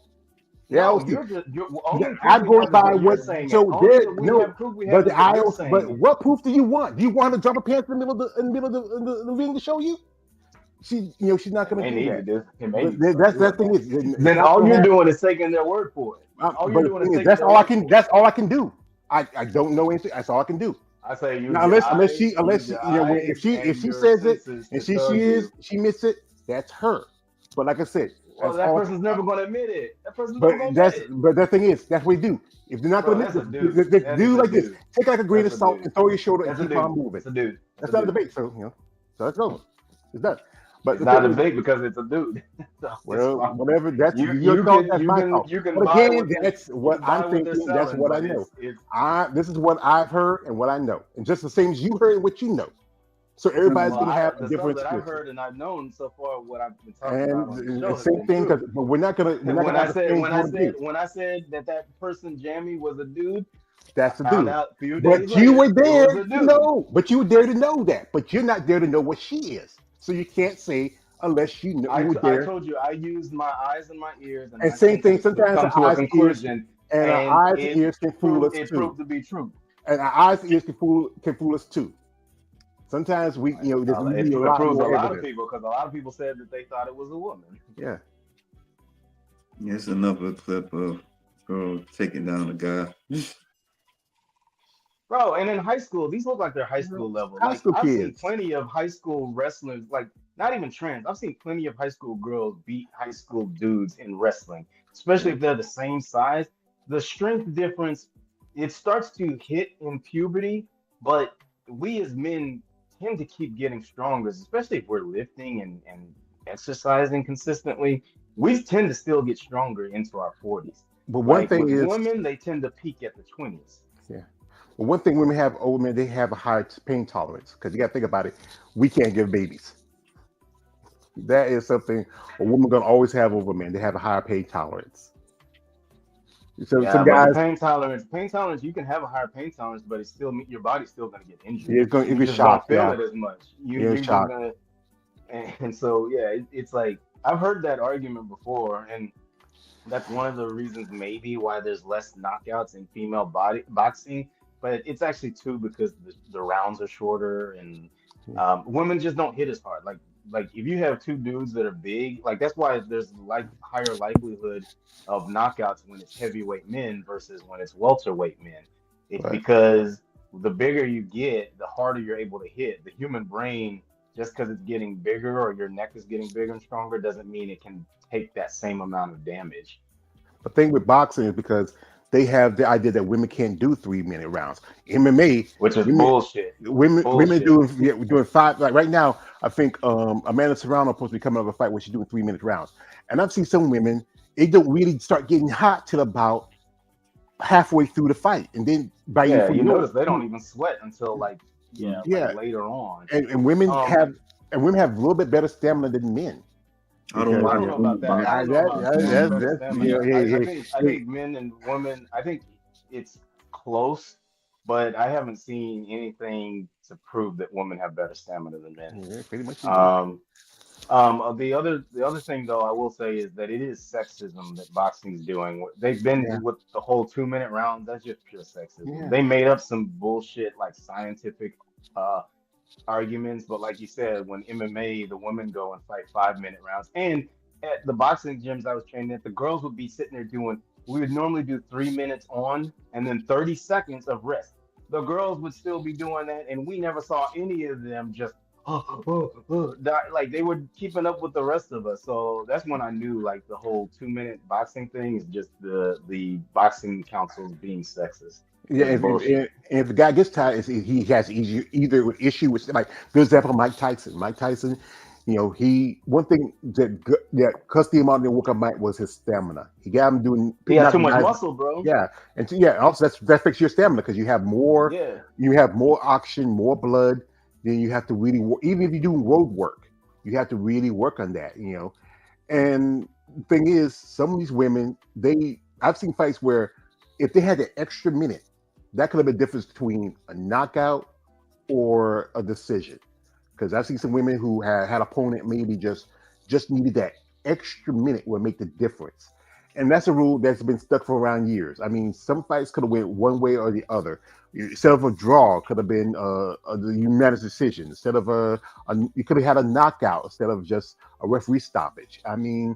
Yeah, No, OC. you're only proof I'm we going have is by what you're what. saying it. So Only there, that we no, have proof we have but is what you're but saying it. what proof do you want? Do you want her to drop her pants in the middle of the ring to show you? She's not It going may to do need to that. do. It may But need to start that's doing that thing that. is, it's Then not all going to you're happen. doing is taking their word for it. All you're But the doing is thing is, taking their word for it. That's all I can do. I don't know anything. That's all I can do. I say use Now, your unless eyes, she and if she your says it senses and to tell you. she admits it, that's her. But like I said, Well, that's that all. person's never going to admit it. That person's never going to admit it. But that thing is, that's what we do. If they're not Bro, going that's a to dude. admit, That is do a like this. dude. Take it like a grain That's of a salt dude. and throw your shoulder and That's a keep dude. on moving. That's a dude. That's That's a not a dude. debate. So so let's go. It's done. But It's the not thing a is, debate because it's a dude. So it's well, fine. whatever. That's You your you thought. can That's you my can thought. you can But buy again, what they're that's you what can I'm buy what they're thinking. That's selling, what I but know. it's This is what I've heard and what I know, and just the same as you heard and what you know. So everybody's well, going to have a the stuff different that I've experience. heard and I've known so far, what I've been talking about on this And show the has same been thing, true. but we're not gonna When have I the said same when I point of said view. when I said that person Jamie was a dude, I That's the found dude. out a few days But you later were it was there a to dude. know. But you were there to know that. But you're not there to know what she is. So you can't say unless you know you were I there. told you I used my eyes and my ears and And my same thing. senses to Sometimes come our to a eyes and ears conclusion, and our and eyes and ears can fool us it too. proved to be true. And our eyes and ears can fool us too. Sometimes we we need a It lot proves a more lot of evidence. people because a lot of people said that they thought it was a woman. Yeah. Here's another clip of girl taking down a guy. Bro, and in high school, these look like they're high school level. High Like school I've seen kids. plenty of high school wrestlers, like not even trans. I've seen plenty of high school girls beat high school dudes in wrestling, especially if they're the same size. The strength difference, it starts to hit in puberty, but we as men tend to keep getting stronger, especially if we're lifting and exercising consistently. We tend to still get stronger into our 40s. But one Like thing with is, women, they tend to peak at the 20s. yeah. But one thing women have over men, they have a higher pain tolerance. Because you got to think about it. We can't give babies. That is something a woman gonna always have over men. They have a higher pain tolerance. So Yeah, some but the guys, pain tolerance, you can have a higher pain tolerance, but it's still your body's still gonna get injured. yeah, it's gonna You be just don't shocked. feel Yeah, it as much. yeah, You're just shocked. gonna, and so yeah, it's like I've heard that argument before, and that's one of the reasons maybe why there's less knockouts in female body boxing. But it's actually too because the rounds are shorter and women just don't hit as hard. Like if you have two dudes that are big, like that's why there's like higher likelihood of knockouts when it's heavyweight men versus when it's welterweight men. It's Right. because the bigger you get, the harder you're able to hit. The human brain, just because it's getting bigger or your neck is getting bigger and stronger, doesn't mean it can take that same amount of damage. The thing with boxing is because they have the idea that women can't do 3 minute rounds. MMA, Which is women, bullshit. women Bullshit. doing five. Like right now, I think Amanda Serrano supposed to be coming up a fight where she's doing 3 minute rounds. And I've seen some women, they don't really start getting hot till about halfway through the fight, and then by Yeah, before you you know notice it, they don't even sweat until like yeah, later on. and women Um, have a little bit better stamina than men. I don't Because I watch don't know about that. I I, don't know that, about better that's stamina. hey, hey, I hey, think men and women. I think it's close, but I haven't seen anything to prove that women have better stamina than men. yeah, pretty much you do. Um, the other thing though I will say is that it is sexism that boxing's doing. They've Yeah, been with the whole 2 minute round. That's just pure sexism. yeah. They made up some bullshit like scientific uh arguments, but like you said, when MMA, the women go and fight 5 minute rounds. And at the boxing gyms I was training at, the girls would be sitting there doing, we would normally do 3 minutes on and then 30 seconds of rest. The girls would still be doing that, and we never saw any of them just like they were keeping up with the rest of us. So that's when I knew like the whole 2 minute boxing thing is just the boxing councils being sexist. Yeah, It's bullshit. if the guy gets tired, he has either an issue with like good example Mike Tyson. Mike Tyson, he one thing that cussed him out and woke up Mike was his stamina. He got him doing He has too knocking much guys. muscle, bro. Yeah, and also that affects your stamina because you have more Yeah. oxygen, more blood. Then you have to really even if you do road work, you have to really work on that. And the thing is, some of these women, I've seen fights where if they had an extra minute, that could have been the difference between a knockout or a decision. Because I've seen some women who had opponent maybe just needed that extra minute would make the difference. and that's a rule that's been stuck for around years. I mean, some fights could have went one way or the other. Instead of a draw, could have been a unanimous decision. Instead of you could have had a knockout instead of just a referee stoppage. I mean,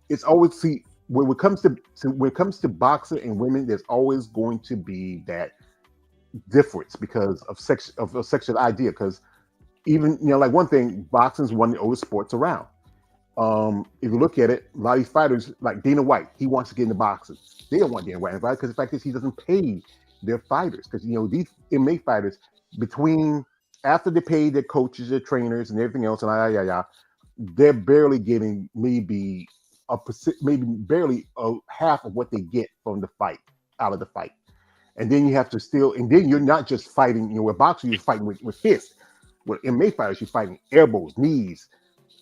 it's always see when it comes when it comes to boxing and women, there's always going to be that difference because of sex of a sexual idea. Because even like one thing, boxing is one of the oldest sports around. If you look at it, a lot of these fighters, like Dana White, he wants to get into boxing. They don't want Dana White in fight because the fact is he doesn't pay their fighters. Because these MMA fighters, between after they pay their coaches, their trainers, and everything else, and they're barely getting maybe maybe barely half of what they get from the fight out of the fight. And then you have to and then you're not just fighting. With boxing, you're fighting with fists. With MMA fighters, you're fighting elbows, knees.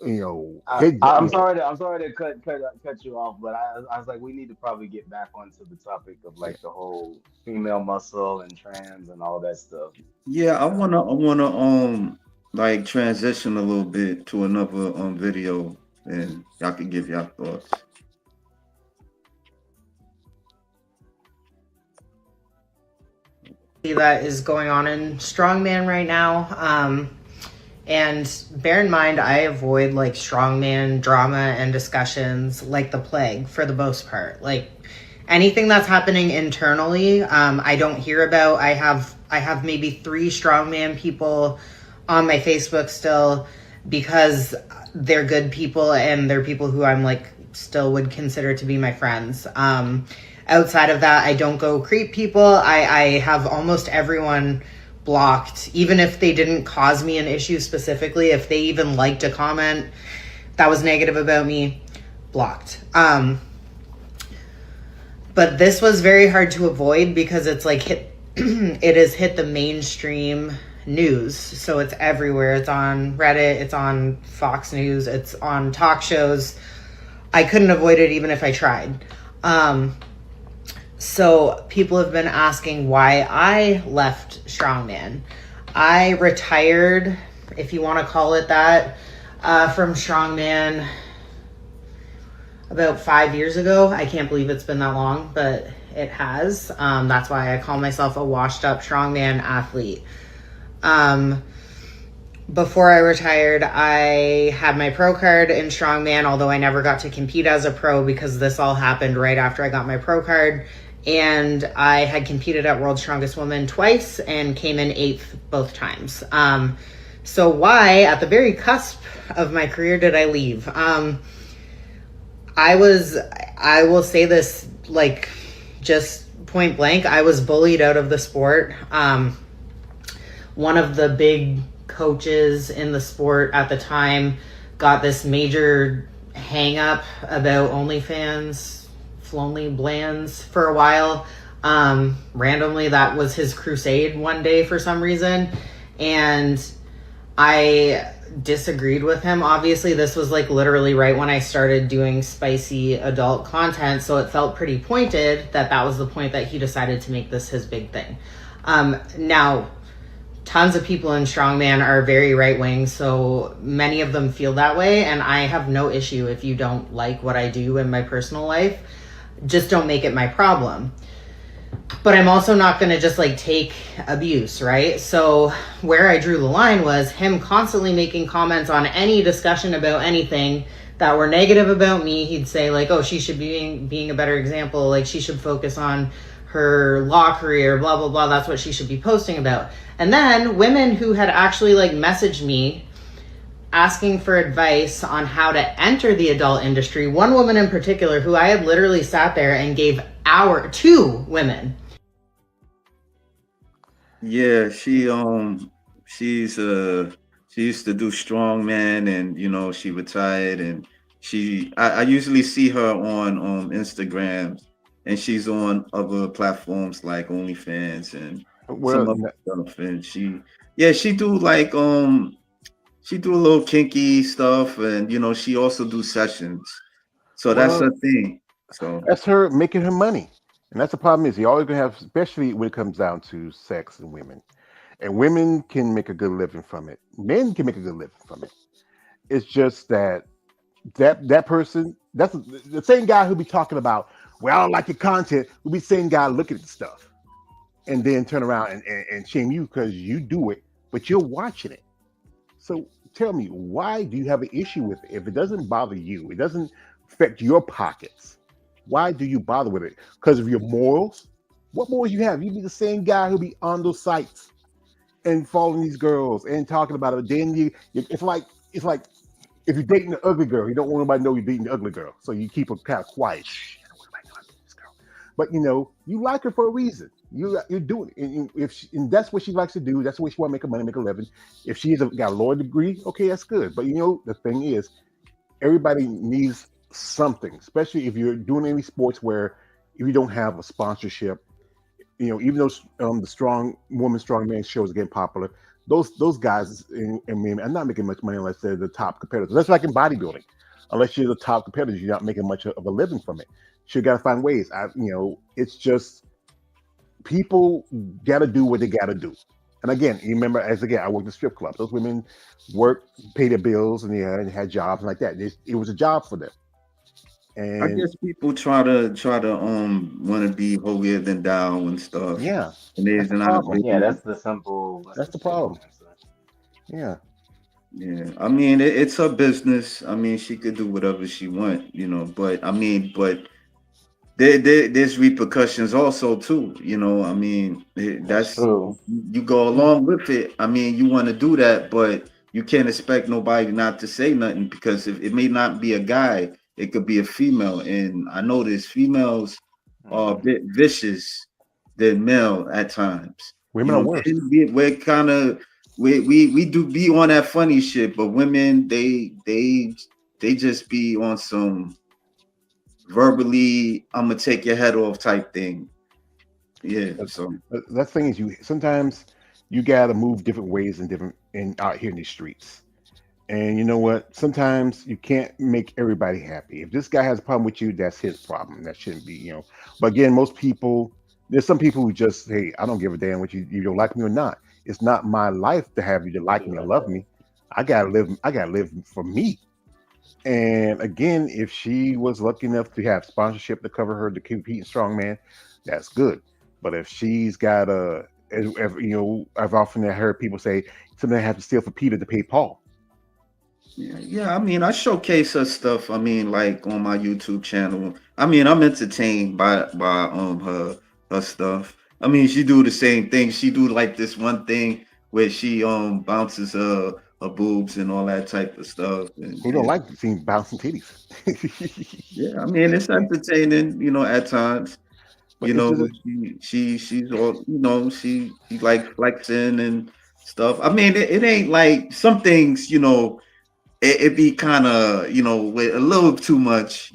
I'm sorry to cut you off, but I was like, we need to probably get back onto the topic of like the whole female muscle and trans and all that stuff. Yeah, I wanna like transition a little bit to another video, and y'all can give y'all thoughts. That is going on in strongman right now. And bear in mind, I avoid like strongman drama and discussions like the plague for the most part. Like anything that's happening internally, I don't hear about. I have maybe 3 strongman people on my Facebook still because they're good people and they're people who I'm like still would consider to be my friends. Outside of that, I don't go creep people. I have almost everyone blocked, even if they didn't cause me an issue specifically. If they even liked a comment that was negative about me, blocked. But this was very hard to avoid because it's like it has hit the mainstream news. So it's everywhere. It's on Reddit, it's on Fox News, it's on talk shows. I couldn't avoid it even if I tried. So people have been asking why I left strongman. I retired, if you want to call it that, from strongman about 5 years ago. I can't believe it's been that long, but it has. That's why I call myself a washed up strongman athlete. Before I retired, I had my pro card in strongman, although I never got to compete as a pro because this all happened right after I got my pro card. And I had competed at World's Strongest Woman twice and came in 8th both times. So why, at the very cusp of my career, did I leave? I will say this, like, just point blank, I was bullied out of the sport. One of the big coaches in the sport at the time got this major hang up about OnlyFans, Lonely Blands for a while. Randomly, that was his crusade one day for some reason. And I disagreed with him. Obviously, this was like literally right when I started doing spicy adult content. So it felt pretty pointed that was the point that he decided to make this his big thing. Now, tons of people in strongman are very right wing, so many of them feel that way. And I have no issue if you don't like what I do in my personal life. Just don't make it my problem. But I'm also not going to just like take abuse, right? So where I drew the line was him constantly making comments on any discussion about anything that were negative about me. He'd say like, oh, she should be being a better example. Like she should focus on her law career, blah, blah, blah. That's what she should be posting about. And then women who had actually like messaged me asking for advice on how to enter the adult industry. One woman in particular who I had literally sat there and gave 2 women. Yeah, she used to do strongman, and she retired, and I usually see her on Instagram, and she's on other platforms like OnlyFans and some other stuff, and she do like she do a little kinky stuff, and she also do sessions. So that's her thing. So that's her making her money. And that's the problem is you always gonna have, especially when it comes down to sex and women. And women can make a good living from it. Men can make a good living from it. It's just that person, that's the same guy who be talking about well, I don't like your content. We'll be saying guy looking at the stuff and then turn around and shame you because you do it, but you're watching it. So tell me, why do you have an issue with it? If it doesn't bother you, it doesn't affect your pockets, why do you bother with it? Because of your morals? What morals you have? You be the same guy who be on those sites and following these girls and talking about it. Then it's like if you're dating an ugly girl, you don't want nobody to know you're dating the ugly girl, so you keep her kind of quiet. Shh, I don't want nobody to know I'm dating this girl. But you like her for a reason. You're doing it, and and that's what she likes to do. That's the way she want to make her money, make a living. If she's got a lawyer degree, okay, that's good. But the thing is, everybody needs something, especially if you're doing any sports where if you don't have a sponsorship, even though the strong woman, strong man shows are getting popular, those guys and men are not making much money unless they're the top competitors. That's like in bodybuilding. Unless you're the top competitors, you're not making much of a living from it. So you got to find ways. It's just people got to do what they got to do. And again, you remember, I worked in strip clubs. Those women worked, paid their bills, and had jobs like that. It was a job for them. I And guess people try to want to be holier than thou and stuff, yeah, and that's they're the not problem. Yeah, really. That's the problem. answer. Yeah. Yeah, I mean it's her business. I mean she could do whatever she want, But I mean, but there's repercussions also too. I mean That's that's true. you go along with it. I mean you want to do that, but you can't expect nobody not to say nothing because if it may not be a guy, it could be a female. And I notice females are a Hmm. bit vicious than male at times. Women are worse. We're kind of we do be on that funny shit, but women they just be on some verbally I'm gonna take your head off type thing. Yeah, But so that thing is, you sometimes you gotta move different ways and different and out here in these streets. And you know what? Sometimes you can't make everybody happy. If this guy has a problem with you, that's his problem. That shouldn't be. But again, most people, there's some people who just, hey, I don't give a damn what you don't like me or not. It's not my life to have you to like me or love me. I gotta live. I gotta live for me. And again, if she was lucky enough to have sponsorship to cover her to compete in strongman, that's good. But if she's got I've often heard people say something have to steal for Peter to pay Paul. yeah. I mean, I showcase her stuff. I mean, like on my YouTube channel. I mean, I'm entertained by her stuff. I mean, she do the same thing. She do like this one thing where she bounces her boobs and all that type of stuff. Who don't like seeing bouncing titties? Yeah, I mean, it's entertaining, at times. But it doesn't. She's all, she like flexing and stuff. I mean, it ain't like some things, it be kind of, with a little too much,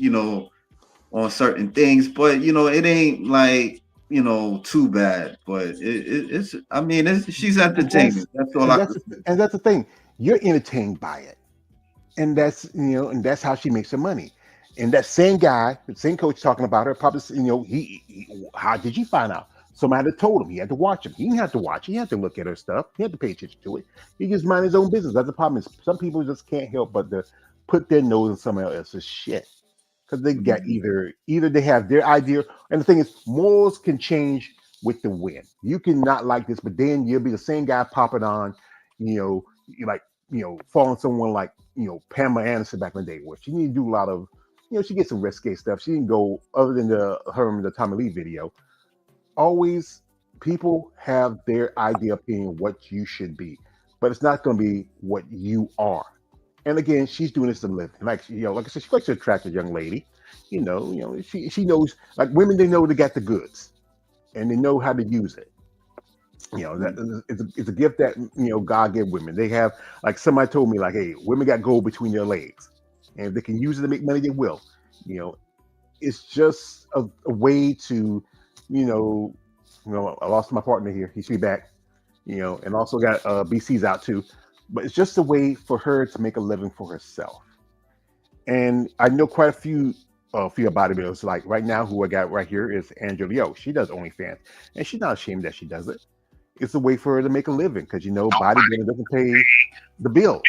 on certain things, but it ain't like, too bad. But it's, I mean, she's And entertaining. that's That's all and I that's can say. and that's the thing. You're entertained by it, and that's how she makes her money. And that same guy, the same coach talking about her, probably how did you find out? Somebody told him. He had to watch him. He didn't have to watch. He had to look at her stuff. He had to pay attention to it. He just mind his own business. That's the problem. Is some people just can't help but to put their nose in somebody else's shit because they got Mhm. either they have their idea. And the thing is, morals can change with the wind. You can not like this, but then you'll be the same guy popping on. You like following someone like Pamela Anderson back in the day, where she didn't do a lot of she gets some risque stuff. She didn't go other than the Tommy Lee video. Always, people have their idea of being what you should be, but it's not going to be what you are. And again, she's doing this to live. Like like I said, she likes to attract a young lady. She knows like women. They know they got the goods, and they know how to use it. That it's a gift that God gave women. They have like somebody told me like, hey, women got gold between their legs, and if they can use it to make money, they will. You know, it's just a way to, I lost my partner here. He should be back. And also got BC's out too. But it's just a way for her to make a living for herself. And I know quite a few bodybuilders like right now who I got right here is Angela Yo. She does OnlyFans, and she's not ashamed that she does it. It's a way for her to make a living because bodybuilding doesn't pay the bills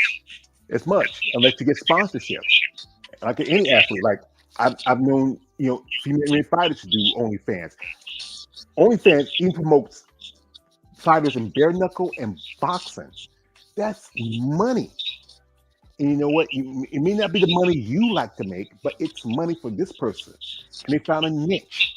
as much unless you get sponsorships. Like any athlete, like I've known female fighters to do OnlyFans. OnlyFans even promotes fighters in bare knuckle and boxing. That's money. And you know what? It may not be the money you like to make, but it's money for this person. And they found a niche.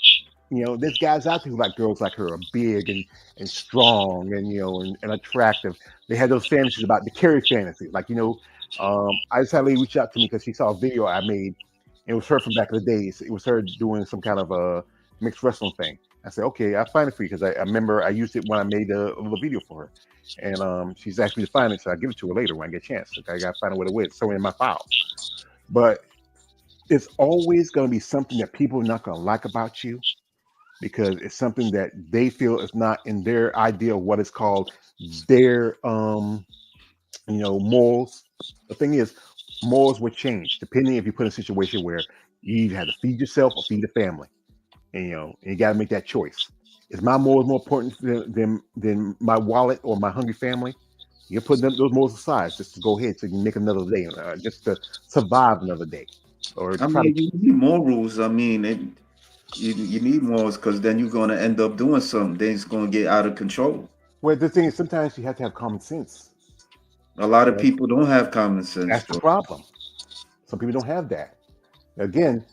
There's guys out there who like girls like her are big and strong and and attractive. They had those fantasies about the Carrie fantasy. Like, I just had a lady reach out to me because she saw a video I made. It was her from back in the days. It was her doing some kind of a mixed wrestling thing. I said, okay, I'll find it for you because I remember I used it when I made a little video for her. And she's asked me to find it, so I'll give it to her later when I get a chance. Okay, I got to find out what it was. So in my files. But it's always going to be something that people are not going to like about you because it's something that they feel is not in their idea of what is called their morals. The thing is, morals will change depending if you put in a situation where you either have to feed yourself or feed the family. And you got to make that choice. Is my morals more important than my wallet or my hungry family? You're putting those morals aside just to go ahead so you can make another day, just to survive another day, or I try to. mean, you need morals. I mean, you need morals because then you're gonna end up doing something. Then it's gonna get out of control. Well, the thing is, sometimes you have to have common sense. A lot of people don't have common sense, That's the Joe. problem. Some people don't have that. Again,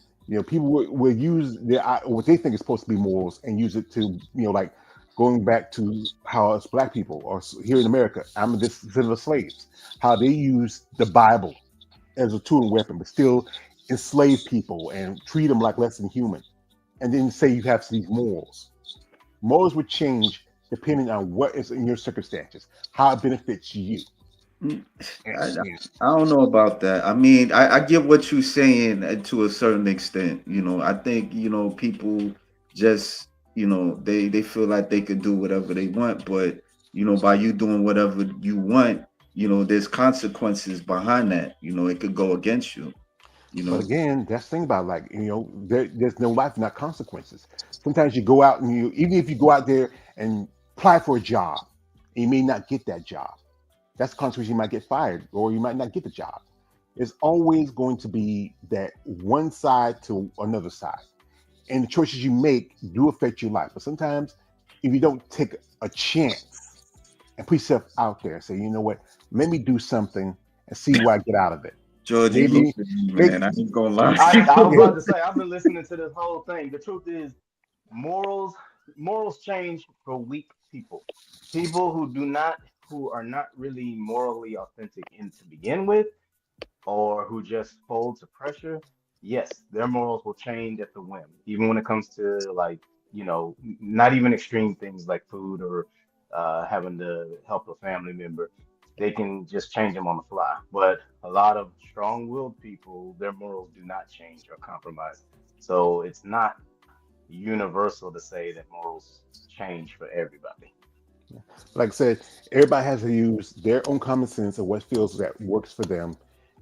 people will use what they think is supposed to be morals and use it to, like going back to how us black people or here in America, I'm a descendant of slaves, how they use the Bible as a tool and weapon, but still enslave people and treat them like less than human. And then say you have these morals. Morals would change depending on what is in your circumstances, how it benefits you. I, I don't know about that. I mean, I get what you're saying to a certain extent. I think people just they feel like they could do whatever they want, but by you doing whatever you want, there's consequences behind that. It could go against you. You But know. again, that's the thing about there's no life, not consequences. Sometimes you go out and even if you go out there and apply for a job, and you may not get that job. That's the consequence. You might get fired or you might not get the job. It's always going to be that one side to another side. And the choices you make do affect your life. But sometimes if you don't take a chance and put yourself out there, say, you know what, let me do something and see what I get out of it. George, you Maybe listen to me, make man. I ain't gonna lie. I was about to say, I've been listening to this whole thing. The truth is, morals morals change for weak people. People who are not really morally authentic in to begin with, or who just fold to pressure, yes, their morals will change at the whim. Even when it comes to like, not even extreme things like food or having to help a family member. They can just change them on the fly. But a lot of strong-willed people, their morals do not change or compromise. So it's not universal to say that morals change for everybody. like I said, everybody has to use their own common sense of what feels that works for them.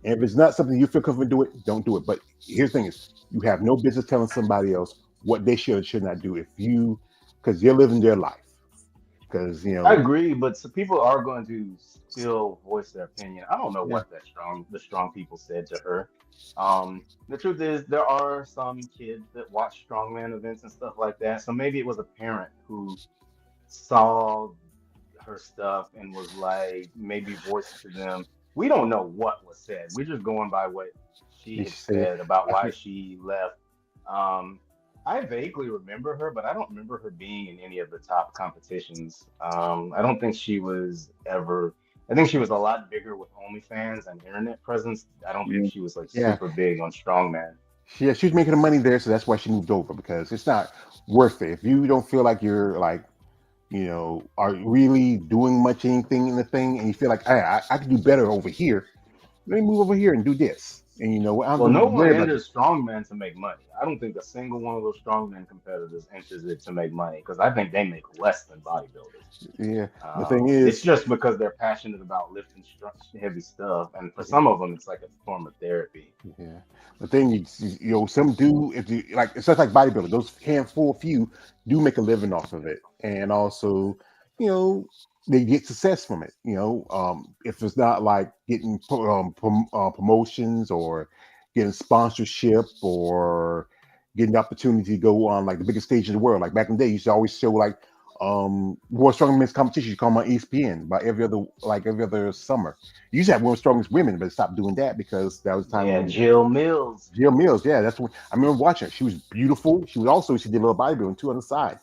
And if it's not something you feel comfortable doing, don't do it. But here's the thing is you have no business telling somebody else what they should or should not do because you're living their life. Because, I agree, but some people are going to still voice their opinion. I don't know yeah, what the strong people said to her. The truth is, there are some kids that watch strongman events and stuff like that. So maybe it was a parent who saw her stuff and was like maybe voiced to them. We don't know what was said. We're just going by what she you had say, said about why she left. Um, I vaguely remember her, but I don't remember her being in any of the top competitions. I don't think she was ever. I think she was a lot bigger with OnlyFans and internet presence. I don't think Yeah. she was like yeah, super big on strongman. she was making the money there, so that's why she moved over because it's not worth it. If you don't feel like you're like, are really doing much anything in the thing and you feel like, hey, I can do better over here, let me move over here and do this. And I don't Well, have no to one worry about this. enters strongman to make money. I don't think a single one of those strongman competitors enters it to make money because I think they make less than bodybuilders. Yeah. The thing It's is, just because they're passionate about lifting heavy stuff, and for some of them, it's like a form of therapy. yeah. The thing is, some do if you like it's just like bodybuilding. Those handful few do make a living off of it, and also, you know, they get success from it. If it's not like getting promotions or getting sponsorship or getting the opportunity to go on like the biggest stage in the world. Like back in the day, you used to always show like World's Strongest Men's Competition. You come on ESPN about every other summer. You used to have World's Strongest Women, but stopped doing that because that was the time. Yeah, when Jill Mills. Jill Mills, yeah, that's what I remember watching her. She was beautiful. She did a little bodybuilding too on the side,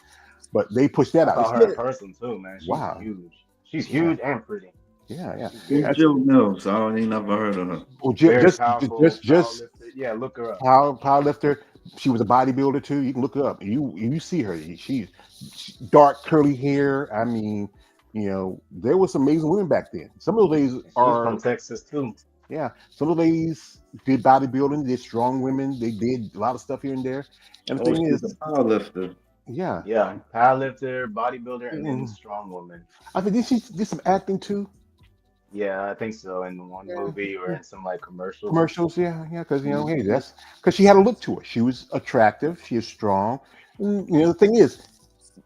but they pushed that I out. saw her in person too, man. She's huge. She's huge and pretty. Yeah. Who's Jill Mills? I ain't never heard of her. Well, Very powerful powerlifter. Yeah, look her up. Powerlifter. She was a bodybuilder too. You can look her up. You see her. She's dark curly hair. I mean, there was some amazing women back then. Some of those ladies are from Texas too. Yeah, some of the ladies did bodybuilding. Did strong women. They did a lot of stuff here and there. And the thing is, a powerlifter. Yeah, powerlifter, bodybuilder, and then strong woman. I think did she did some acting too? Yeah, I think so. In one movie or in some like commercials. Commercials, yeah, because hey, that's because she had a look to her. She was attractive. She is strong. And, the thing is,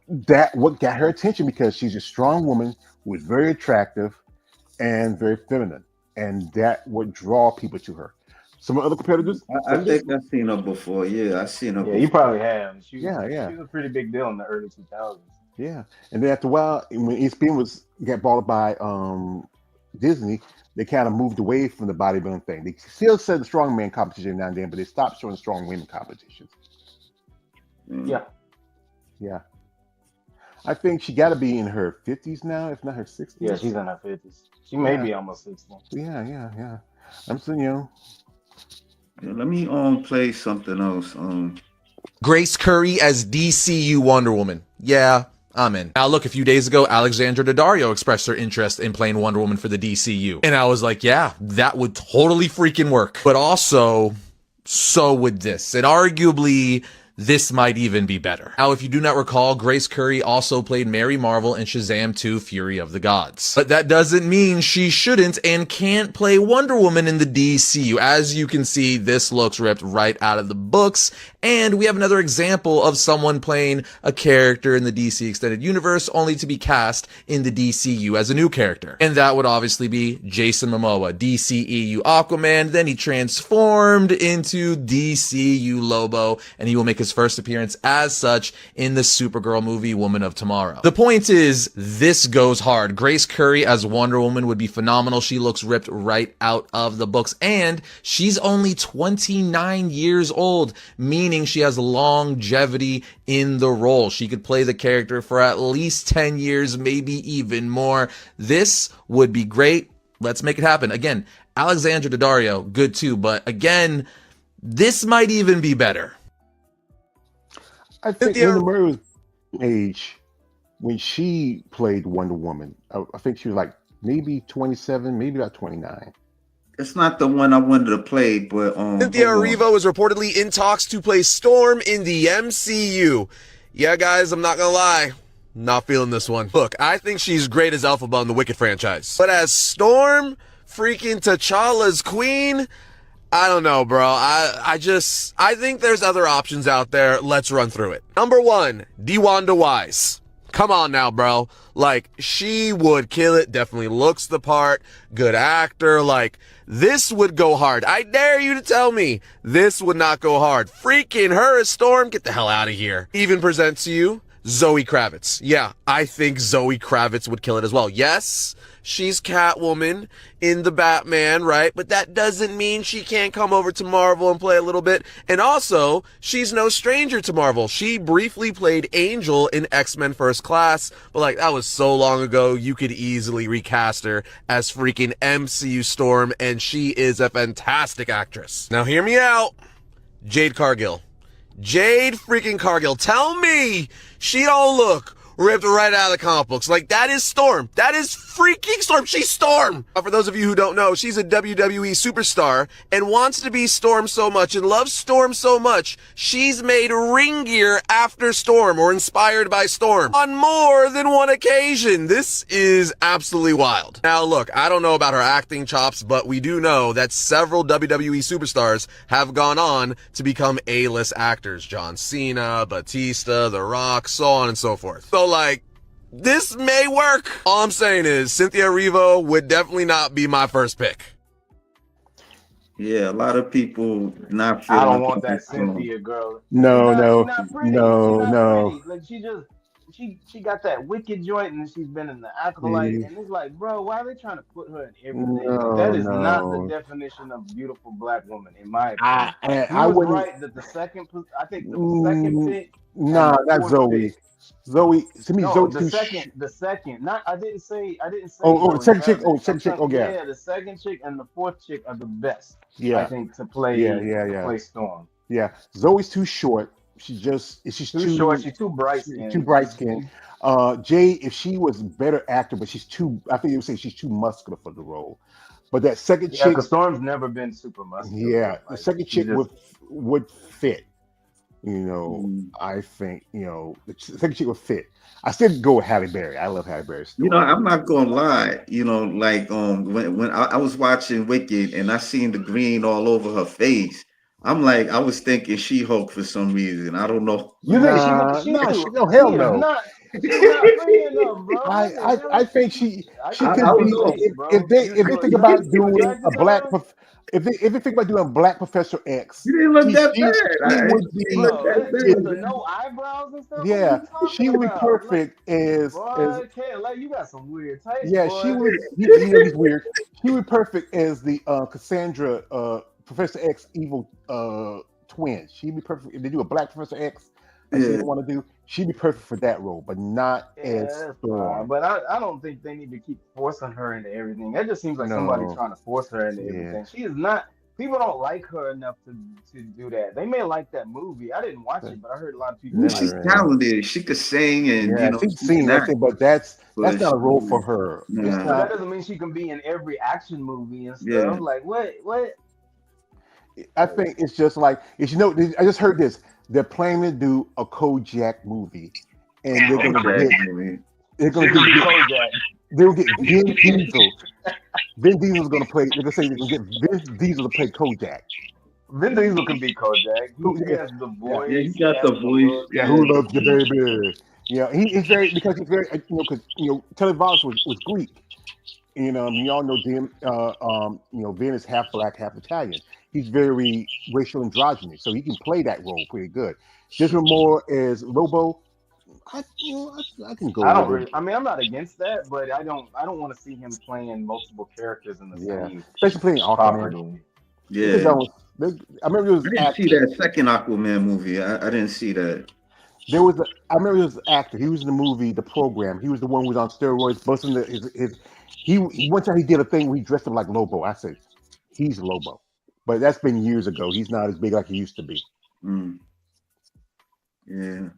that what got her attention because she's a strong woman who is very attractive and very feminine, and that would draw people to her. Some other competitors, I think I've seen her before. Yeah, I've seen her. Yeah, you probably have. She was a pretty big deal in the early 2000s. Yeah, and then after a while, when ESPN got bought by Disney, they kind of moved away from the bodybuilding thing. They still said the strongman competition now and then, but they stopped showing strong women competitions. Yeah. I think she got to be in her 50s now, if not her 60s. Yeah, she's in her 50s. She may be almost 60. Yeah. I'm saying, let me play something else. Grace Curry as DCU Wonder Woman. Yeah, I'm in. Now look, a few days ago, Alexandra Daddario expressed her interest in playing Wonder Woman for the DCU. And I was like, yeah, that would totally freaking work. But also, so would this. And arguably, this might even be better. Now, if you do not recall, Grace Curry also played Mary Marvel in Shazam 2: Fury of the Gods. But that doesn't mean she shouldn't and can't play Wonder Woman in the DCU. As you can see, this looks ripped right out of the books. And we have another example of someone playing a character in the DC Extended Universe only to be cast in the DCU as a new character. And that would obviously be Jason Momoa, DCEU Aquaman. Then he transformed into DCU Lobo, and he will make his first appearance as such in the Supergirl movie Woman of Tomorrow. The point is, this goes hard. Grace Curry as Wonder Woman would be phenomenal. She looks ripped right out of the books, and she's only 29 years old, meaning she has longevity in the role. She could play the character for at least 10 years, maybe even more. This would be great. Let's make it happen. Again, Alexandra Daddario, good too, but again, this might even be better. I think Linda Murray was age when she played Wonder Woman. I think she was like maybe 27, maybe about 29. It's not the one I wanted to play, but Cynthia Erivo is reportedly in talks to play Storm in the MCU. Yeah, guys, I'm not gonna lie. Not feeling this one. Look, I think she's great as Elphaba in the Wicked franchise. But as Storm, freaking T'Challa's queen, I don't know, bro. I think there's other options out there. Let's run through it. Number 1, DeWanda Wise. Come on now, bro. Like, she would kill it. Definitely looks the part. Good actor. Like, this would go hard. I dare you to tell me this would not go hard. Freaking her as Storm. Get the hell out of here. Even present to you Zoe Kravitz. Yeah, I think Zoe Kravitz would kill it as well. Yes, she's Catwoman in the Batman, right? But that doesn't mean she can't come over to Marvel and play a little bit. And also, she's no stranger to Marvel. She briefly played Angel in X-Men First Class, but like, that was so long ago, you could easily recast her as freaking MCU Storm, and she is a fantastic actress. Now hear me out. Jade Cargill. Jade freaking Cargill. Tell me she don't look ripped right out of the comic books. Like, that is Storm. That is freaking Storm. She's Storm. For those of you who don't know, she's a WWE superstar and wants to be Storm so much and loves Storm so much, she's made ring gear after Storm or inspired by Storm on more than one occasion. This is absolutely wild. Now, look, I don't know about her acting chops, but we do know that several WWE superstars have gone on to become A-list actors. John Cena, Batista, The Rock, so on and so forth. So, like, this may work. All I'm saying is Cynthia Erivo would definitely not be my first pick. Yeah, a lot of people not I feeling don't want Toni that Storm. Cynthia girl. No, She's no, not pretty. She's no, not no. pretty. Like she got that wicked joint, and she's been in the acolyte, See, and it's like, bro, why are they trying to put her in everything? Like no, that is not the no. definition of beautiful black woman, in my I opinion. and He I was wouldn't. right that I think the second Mm, pick and nah, the not fourth Zoe. pick. Zoe, to me, No, Zoe's too. the second. Not I didn't say Oh, the Zoe second chick. Oh, Kravitz. the I'm second chick. saying Oh, yeah, yeah, the second chick and the fourth chick are the best. I yeah, think yeah, yeah, to yeah, play Storm. yeah. Zoe's too short. She's Too short. too She's too bright too skinned. bright skinned. Jay, if she was a better actor, but she's too. I think you would say she's too muscular for the role. But that second Yeah, chick, because Storm's never been super muscular. yeah, the Like second she's chick just would fit. Mm. I think the second chick would fit. I still go with Halle Berry. I love Halle Berry's story. I'm not gonna lie. Like when I was watching Wicked and I seen the green all over her face, I'm like, I was thinking She-Hulk for some reason. I don't know. you think Nah, she's nah, too no, she hell is no. not she's not pretty enough, bro. What the I hell? think she I could I got don't be know. face, bro. if they think You about you doing a attracted to her? if they think about doing a black Professor She X, didn't look that she bad. would She didn't be look Bro, that with the bad, man. no eyebrows and stuff. What are yeah, you talking she would be about? Like, perfect as boy, can't like you got some weird taste, yeah, she boy. would he's weird. She would be perfect as the Cassandra Professor X evil twin. She'd be perfect if they do a black Professor X like she Yeah. didn't want to do, she'd be perfect for that role, but not as Yeah, that's fine. Storm. But I don't think they need to keep forcing her into everything. That just seems like somebody No. trying to force her into Yeah. everything. She is not. People don't like her enough to do that. They may like that movie. I didn't watch it, but I heard a lot of people Ooh, like she's Never, it. yeah. talented. She could sing and Yeah, she's she can seen act. everything, but that's But not she, a role for her. It's nah, But that not. doesn't mean she can be in every action movie and yeah. stuff. Like what? What? I think it's just like if you know. I just heard this. They're planning to do a Kojak movie, and they're gonna Kojak get movie. they're She gonna can be get Kojak. they'll get Vin Diesel. Vin Diesel's gonna play. They're gonna say they're gonna get Vin Diesel to play Kojak. Vin Diesel can be Kojak. He Yeah, has the yeah, Yeah, he voice. He got has the the voice. look. yeah. Yeah. Who loves the baby? Yeah, he's very because he's very because Telly Voss was Greek. I mean, y'all know Vin is half black, half Italian. He's very racial androgynous, so he can play that role pretty good. Desmond Moore as Lobo, I can go I with don't it. really. I mean, I'm not against that, but I don't. I don't want to see him playing multiple characters in the Yeah, same especially playing Aquaman. property. They could Yeah. done with. I remember it I was didn't see actor. that second Aquaman movie. I didn't see that. I remember it was an actor. He was in the movie The Program. He was the one who was on steroids, busting his. One time he did a thing where he dressed up like Lobo. I said, he's Lobo, but that's been years ago. He's not as big like he used to be. Mm, yeah.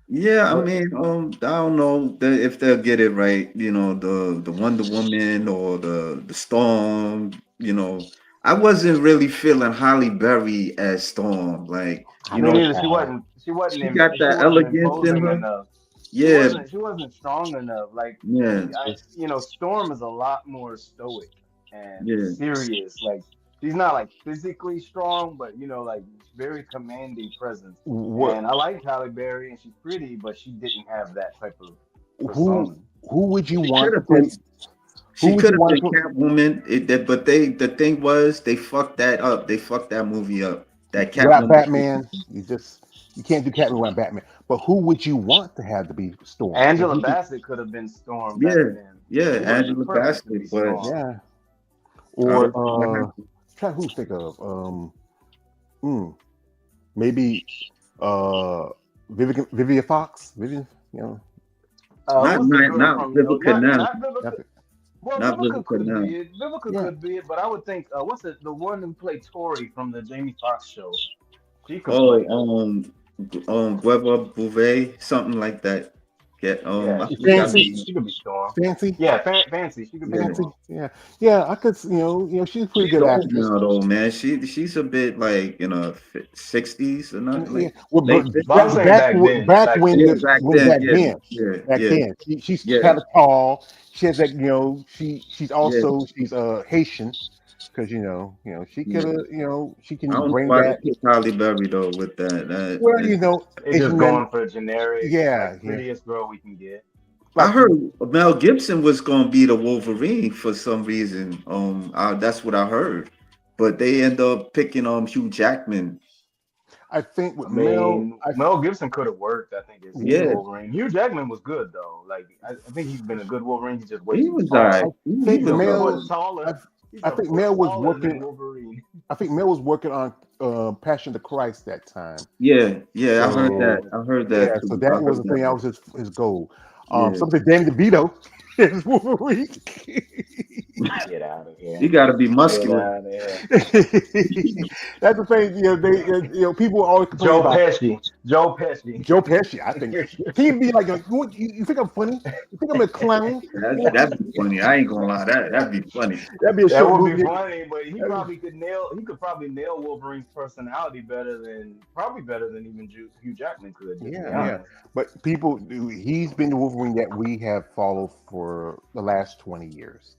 Yeah, I But mean, I don't know if they'll get it right. The Wonder Woman or the Storm. I wasn't really feeling Halle Berry as Storm. Like, I Me know it's neither. hard. she got She that wasn't elegance in imposing her. enough. Yeah, She wasn't strong enough. Like yeah, Storm is a lot more stoic and yeah. serious. Like she's not like physically strong, but like very commanding presence. What? And I like Halle Berry, and she's pretty, but she didn't have that type of Who? persona. Who would you She want could to have play? been. Who She would could you have want been to play? Catwoman. But the thing was they fucked that up. They fucked that movie up. That Without Catwoman. Batman, you can't do Catwoman without Batman. But who would you want to have to be Storm? If Angela you could, Bassett could have been Storm back Yeah, then. yeah, She would have been Angela perfect to be Bassett. But Storm. yeah. I Or don't know what happened. try who to think of hmm, maybe Vivian Fox. Vivian, Not What's the not girl not from Vivica now. not Vivica? Well, Not Vivica Vivica could now. be it. Vivica yeah. could be it, but I would think what's it? The one who played Tori from the Jamie Foxx show. She could Oh, play her. Gueva Bouvet, something like that. Yeah, Yeah, I forgot Fancy, the she could be Storm. fancy, Yeah, Fancy. She could be yeah. fancy. Storm. Yeah, yeah. I could, she's a pretty She's good old actress. now though, man. She's a bit like in her 60s or not, Yeah, like well, late But I'm 50s. saying back then, back back when Yeah, then. the when back yeah, then she's yeah, kind of tall. She has that yeah, she's Haitian because she could yeah. have she I can don't know bring why they back picked Halle Berry though with that. well They just Asian men, going for generic, yeah, like yeah, prettiest girl we can get. I like heard Mel Gibson was gonna be the Wolverine for some reason. That's what I heard. but they end up picking Hugh Jackman. I think with I Mel, mean, Mel Gibson could have worked, I think, as Yeah, Wolverine. Hugh Jackman was good though. Like I think he's been a good Wolverine. He's just way he too was tall. alright. I He think He's a was alright. foot Mel, taller. I, He's I a think foot Mel was taller than working. Wolverine. I think Mel was working on Passion of the Christ that time. Yeah, yeah, I heard Yeah. that. I heard Yeah, that so too. I that was heard the thing. that That one. was his goal. Yeah, Something Danny DeVito is Wolverine. Get out of you here. got to be Get muscular. out of here. That's the thing. People always complain Joe about Pesci. Joe Pesci. Joe Pesci. I think he'd be like, you think I'm funny? You think I'm a clown? That'd be funny. I ain't gonna lie. That'd be funny. That'd be a That short would be movie. funny, but he could probably nail Wolverine's personality probably better than even Hugh Jackman could, just to be Yeah. honest. But he's been the Wolverine that we have followed for the last 20 years.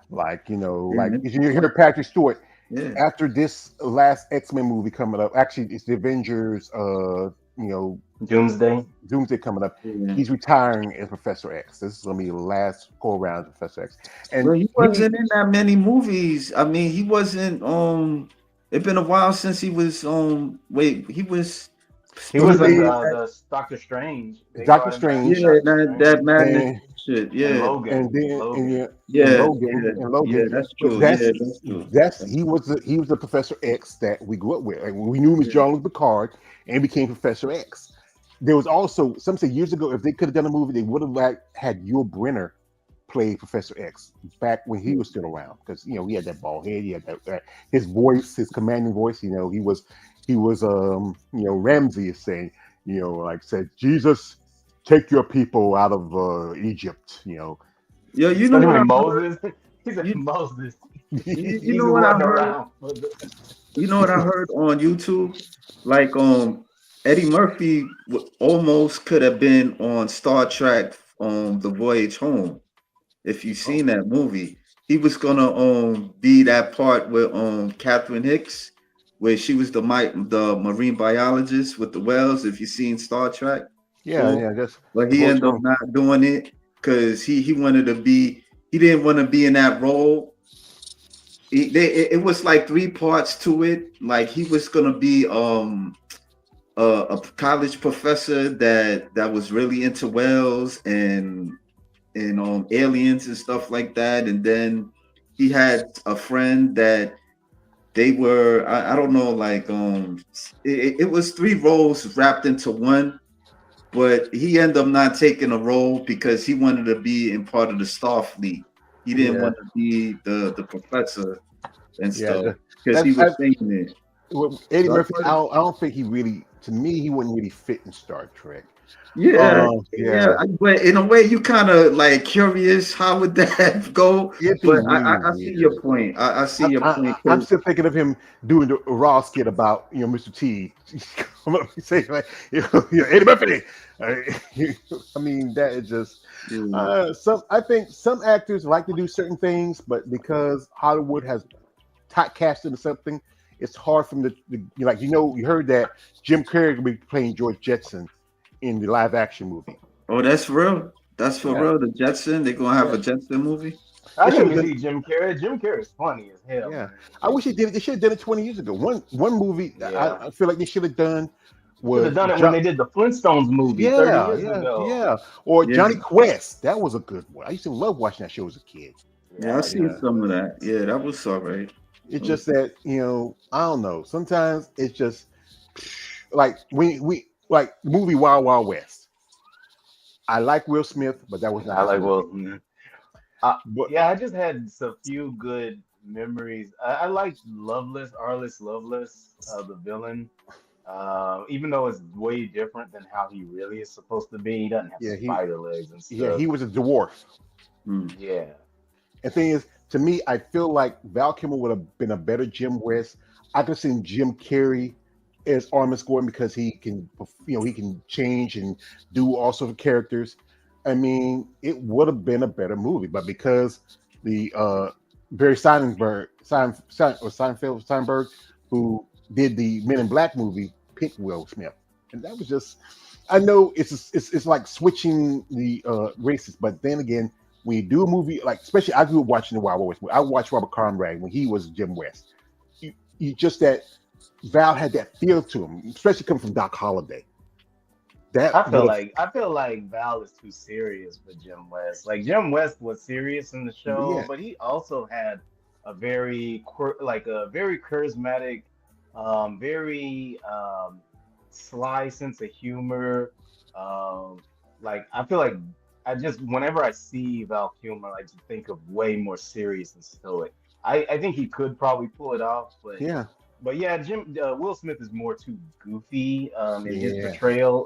Like, Yeah, you hear Patrick Stewart yeah. after this last X-Men movie coming up. Actually, it's the Avengers, Doomsday. Doomsday coming up. Yeah. He's retiring as Professor X. This is gonna be the last go around as Professor X. And Well, he wasn't in that many movies. I mean, he wasn't. It's been a while since he was. Wait, he was. He He was was in in the Doctor Strange. They Doctor brought him back Strange. in yeah, Doctor that Strange. madness and shit. And Yeah, and then Logan. and yeah, Logan yeah, and yeah. Logan. That's But true. Yeah, that's true. He was the Professor X that we grew up with. Like, we knew him as John Luke Picard and became Professor X. There was also some say years ago, if they could have done a movie, they would have had Yul Brynner play Professor X back when he was still around, because he had that bald head, he had that his voice, his commanding voice. He was Ramsey is saying, like said, Jesus, take your people out of Egypt. Yo, you know what I Especially heard? Moses. He said You, Moses. you He's know what I running heard? around. You know what I heard on YouTube? Like Eddie Murphy almost could have been on Star Trek The Voyage Home. If you've seen that movie, he was gonna be that part with Catherine Hicks, where she was the marine biologist with the whales. If you've seen Star Trek, Yeah, that's but the he voice ended up home. not doing it because he wanted to be. He didn't want to be in that role. It was like three parts to it. Like he was gonna be a college professor that was really into whales and aliens and stuff like that. And then he had a friend that they were I don't know, like it was three roles wrapped into one, but he ended up not taking a role because he wanted to be in part of the Starfleet. He didn't Yeah, want to be the professor and yeah. stuff because he was saying it. Eddie So I Murphy, thought, I don't think he really, to me, he wouldn't really fit in Star Trek. yeah, Yeah, but in a way, you kind of like curious how would that go? it'd be But really I see your weird. point. I see your point. I'm still thinking of him doing the raw skit about Mr. T. I'm gonna say like Eddie Murphy. I mean that is just I think some actors like to do certain things, but because Hollywood has typecast into something, it's hard for them to you heard that Jim Carrey will be playing George Jetson in the live action movie. Oh, that's real. That's for Yeah, real. The Jetson. They're gonna have yeah. a Jetson movie. I They should can have done. see Jim Carrey. Jim Carrey is funny as hell, Yeah, man. I wish they did it. They should have done it 20 years ago. One movie that Yeah. I feel like they should have done Should was have done it when they did the Flintstones movie 30 years ago. Yeah. Or Yeah, Johnny Quest. That was a good one. I used to love watching that show as a kid. yeah, I Yeah, seen yeah. some of that. Yeah, that was all right. It's just that I don't know. Sometimes it's just like we like the movie Wild Wild West. I like Will Smith, but that was not I his like movie. Will. But Yeah, I just had a few good memories. I liked Arliss Lovelace, the villain. Even though it's way different than how he really is supposed to be. He doesn't have yeah, spider legs and stuff. he was a dwarf. Yeah. And thing is, to me, I feel like Val Kilmer would have been a better Jim West. I could have seen Jim Carrey as Artemis Gordon because he can change and do all sorts of characters. I mean, it would have been a better movie, but because the Barry Steinberg, who did the Men in Black movie, picked Will Smith, and that was just. I know it's like switching the races, but then again, when you do a movie like, especially I grew up watching the Wild West movie. I watched Robert Conrad when he was Jim West. just that Val had that feel to him, especially coming from Doc Holliday. That I feel would have, like Val is too serious for Jim West. Like Jim West was serious in the show, yeah, but he also had a very charismatic, very sly sense of humor. Like I feel like I just whenever I see Val Kilmer, I just think of way more serious and stoic. I think he could probably pull it off, yeah, but yeah, Will Smith is more too goofy in his yeah. portrayal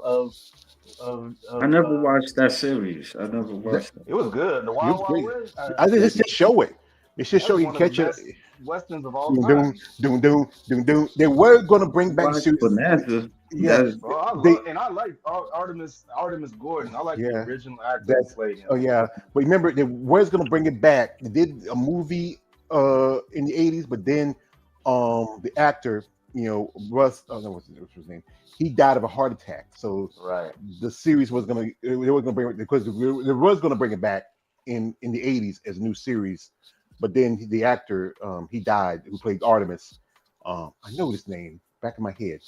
I of never watched that series. I never watched that. it was good. The It Wild was Wild great. West. I think let's just show it. It's just That show was you can one of the catch it. best westerns of all Doom, doom, time. doom, doom, doom, doom. They were going to bring back Watch suits. Bonanza. Yeah, That's Bro, I they. love and I like Artemis Gordon. I like the Yeah, original actor who that's. played him. Oh yeah, but remember they was going to bring it back. They did a movie in the '80s, but then the actor, Russ. Oh no, what's his name? He died of a heart attack. So Right. the series was going to they were going to bring it because they was going to bring it back in the '80s as a new series, but then the actor he died who played Artemis. I know his name back in my head,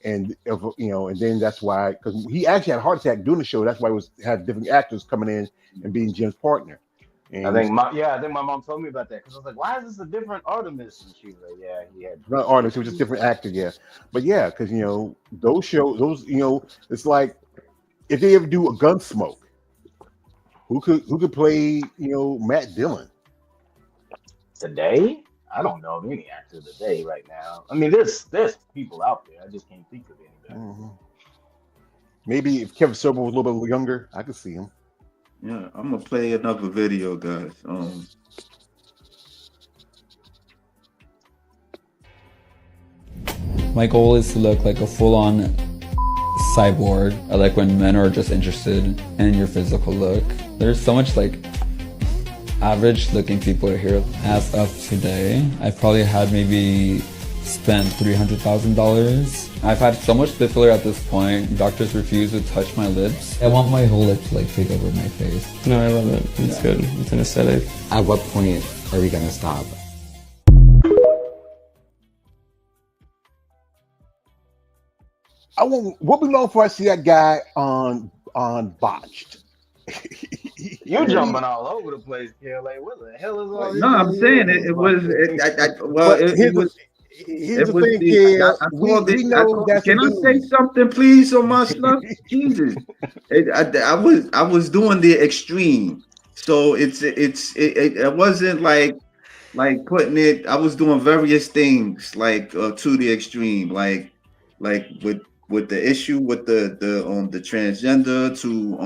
and and then that's why because he actually had a heart attack doing the show. That's why it was had different actors coming in and being Jim's partner. I And think my mom told me about that because I was like, why is this a different Artemis? And she was like, yeah, he had not Artemis, it was just different actor, yeah. But yeah, because those shows, it's like if they ever do a Gunsmoke, who could play Matt Dillon? today. I don't know of any actor today right now. I mean, there's people out there. I just can't think of anybody. Mhm. Maybe if Kevin Sorbo was a little bit younger, I could see him. yeah. I'm gonna play another video, guys. My goal is to look like a full-on cyborg. I like when men are just interested in your physical look. There's so much like average looking people here. As of today, I probably had maybe spent $300,000. I've had so much lip filler at this point, doctors refuse to touch my lips. I want my whole lip to like take over my face. No, I love it. It's good. It's an aesthetic. At what point are we gonna stop? What we long for? I see that guy on Botched. You're jumping all over the place, KLA. What the hell is all this? No, I'm saying it was. Here's the thing, kid. We know that's can I say something, please, on my stuff? Jesus, I was doing the extreme, so it wasn't like putting it. I was doing various things like to the extreme, like with the issue with the transgender to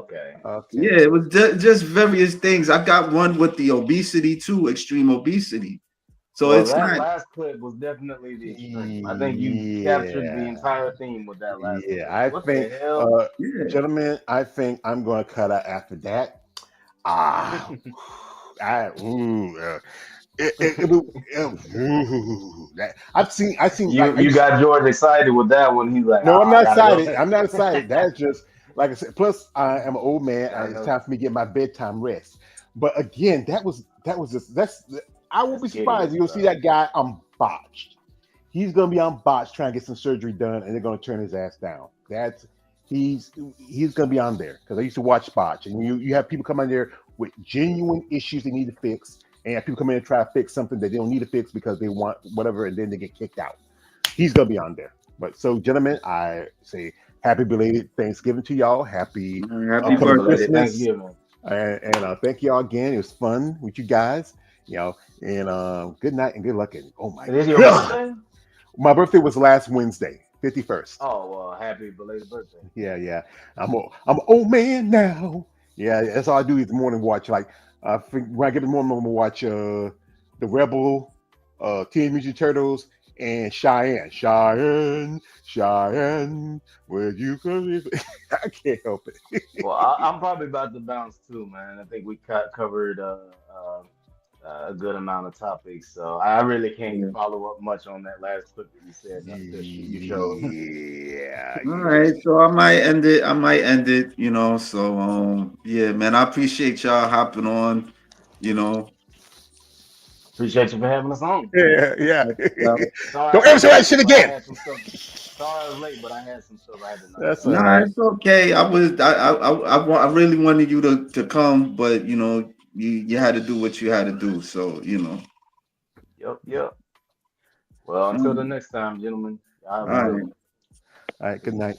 okay. Yeah, it was just various things. I got one with the obesity too, extreme obesity. So well, it's that not. last clip was definitely the extreme. I think you captured the entire theme with that last clip. I What think, the hell? gentlemen, I think I'm going to cut out after that. I've seen. You got George excited with that one. He's like, no, I'm not excited. Go. I'm not excited. That's just like I said. Plus, I am an old man. It's time for me to get my bedtime rest. But again, that was just I won't be surprised. You'll see that guy on Botched. He's gonna be on Botched trying to get some surgery done, and they're gonna turn his ass down. He's gonna be on there because I used to watch Botched, and you have people come on there with genuine issues they need to fix, and have people come in and try to fix something that they don't need to fix because they want whatever, and then they get kicked out. He's gonna be on there. But so, gentlemen, I say happy belated Thanksgiving to y'all. Happy birthday, Christmas. Thanksgiving. And thank y'all again. It was fun with you guys. And good night and good luck. And oh my Is your God. birthday? My birthday was last Wednesday, 51st. Oh well, happy belated birthday. Yeah. I'm an old man now. Yeah, that's all I do is the morning watch. Like when I get in the morning, I'm gonna watch the Rebel, Teenage Mutant Turtles, and Cheyenne. Where you come? I can't help it. Well, I'm probably about to bounce too, man. I think we covered a good amount of topics, so I really can't follow up much on that last clip that you said. You showed. Yeah. All right, so I might end it. So yeah, man, I appreciate y'all hopping on. Appreciate you for having us on. Yeah. Sorry, Don't ever say that shit but I again. had some stuff. Sorry I was late, but I had some stuff I had to knock That's out. all No, right. it's okay. I really wanted you to come, but you know, you had to do what you had to do. So, you know. Yep. Well, until the Um, next time, gentlemen. Y'all all have a good right. one. All right. Good night.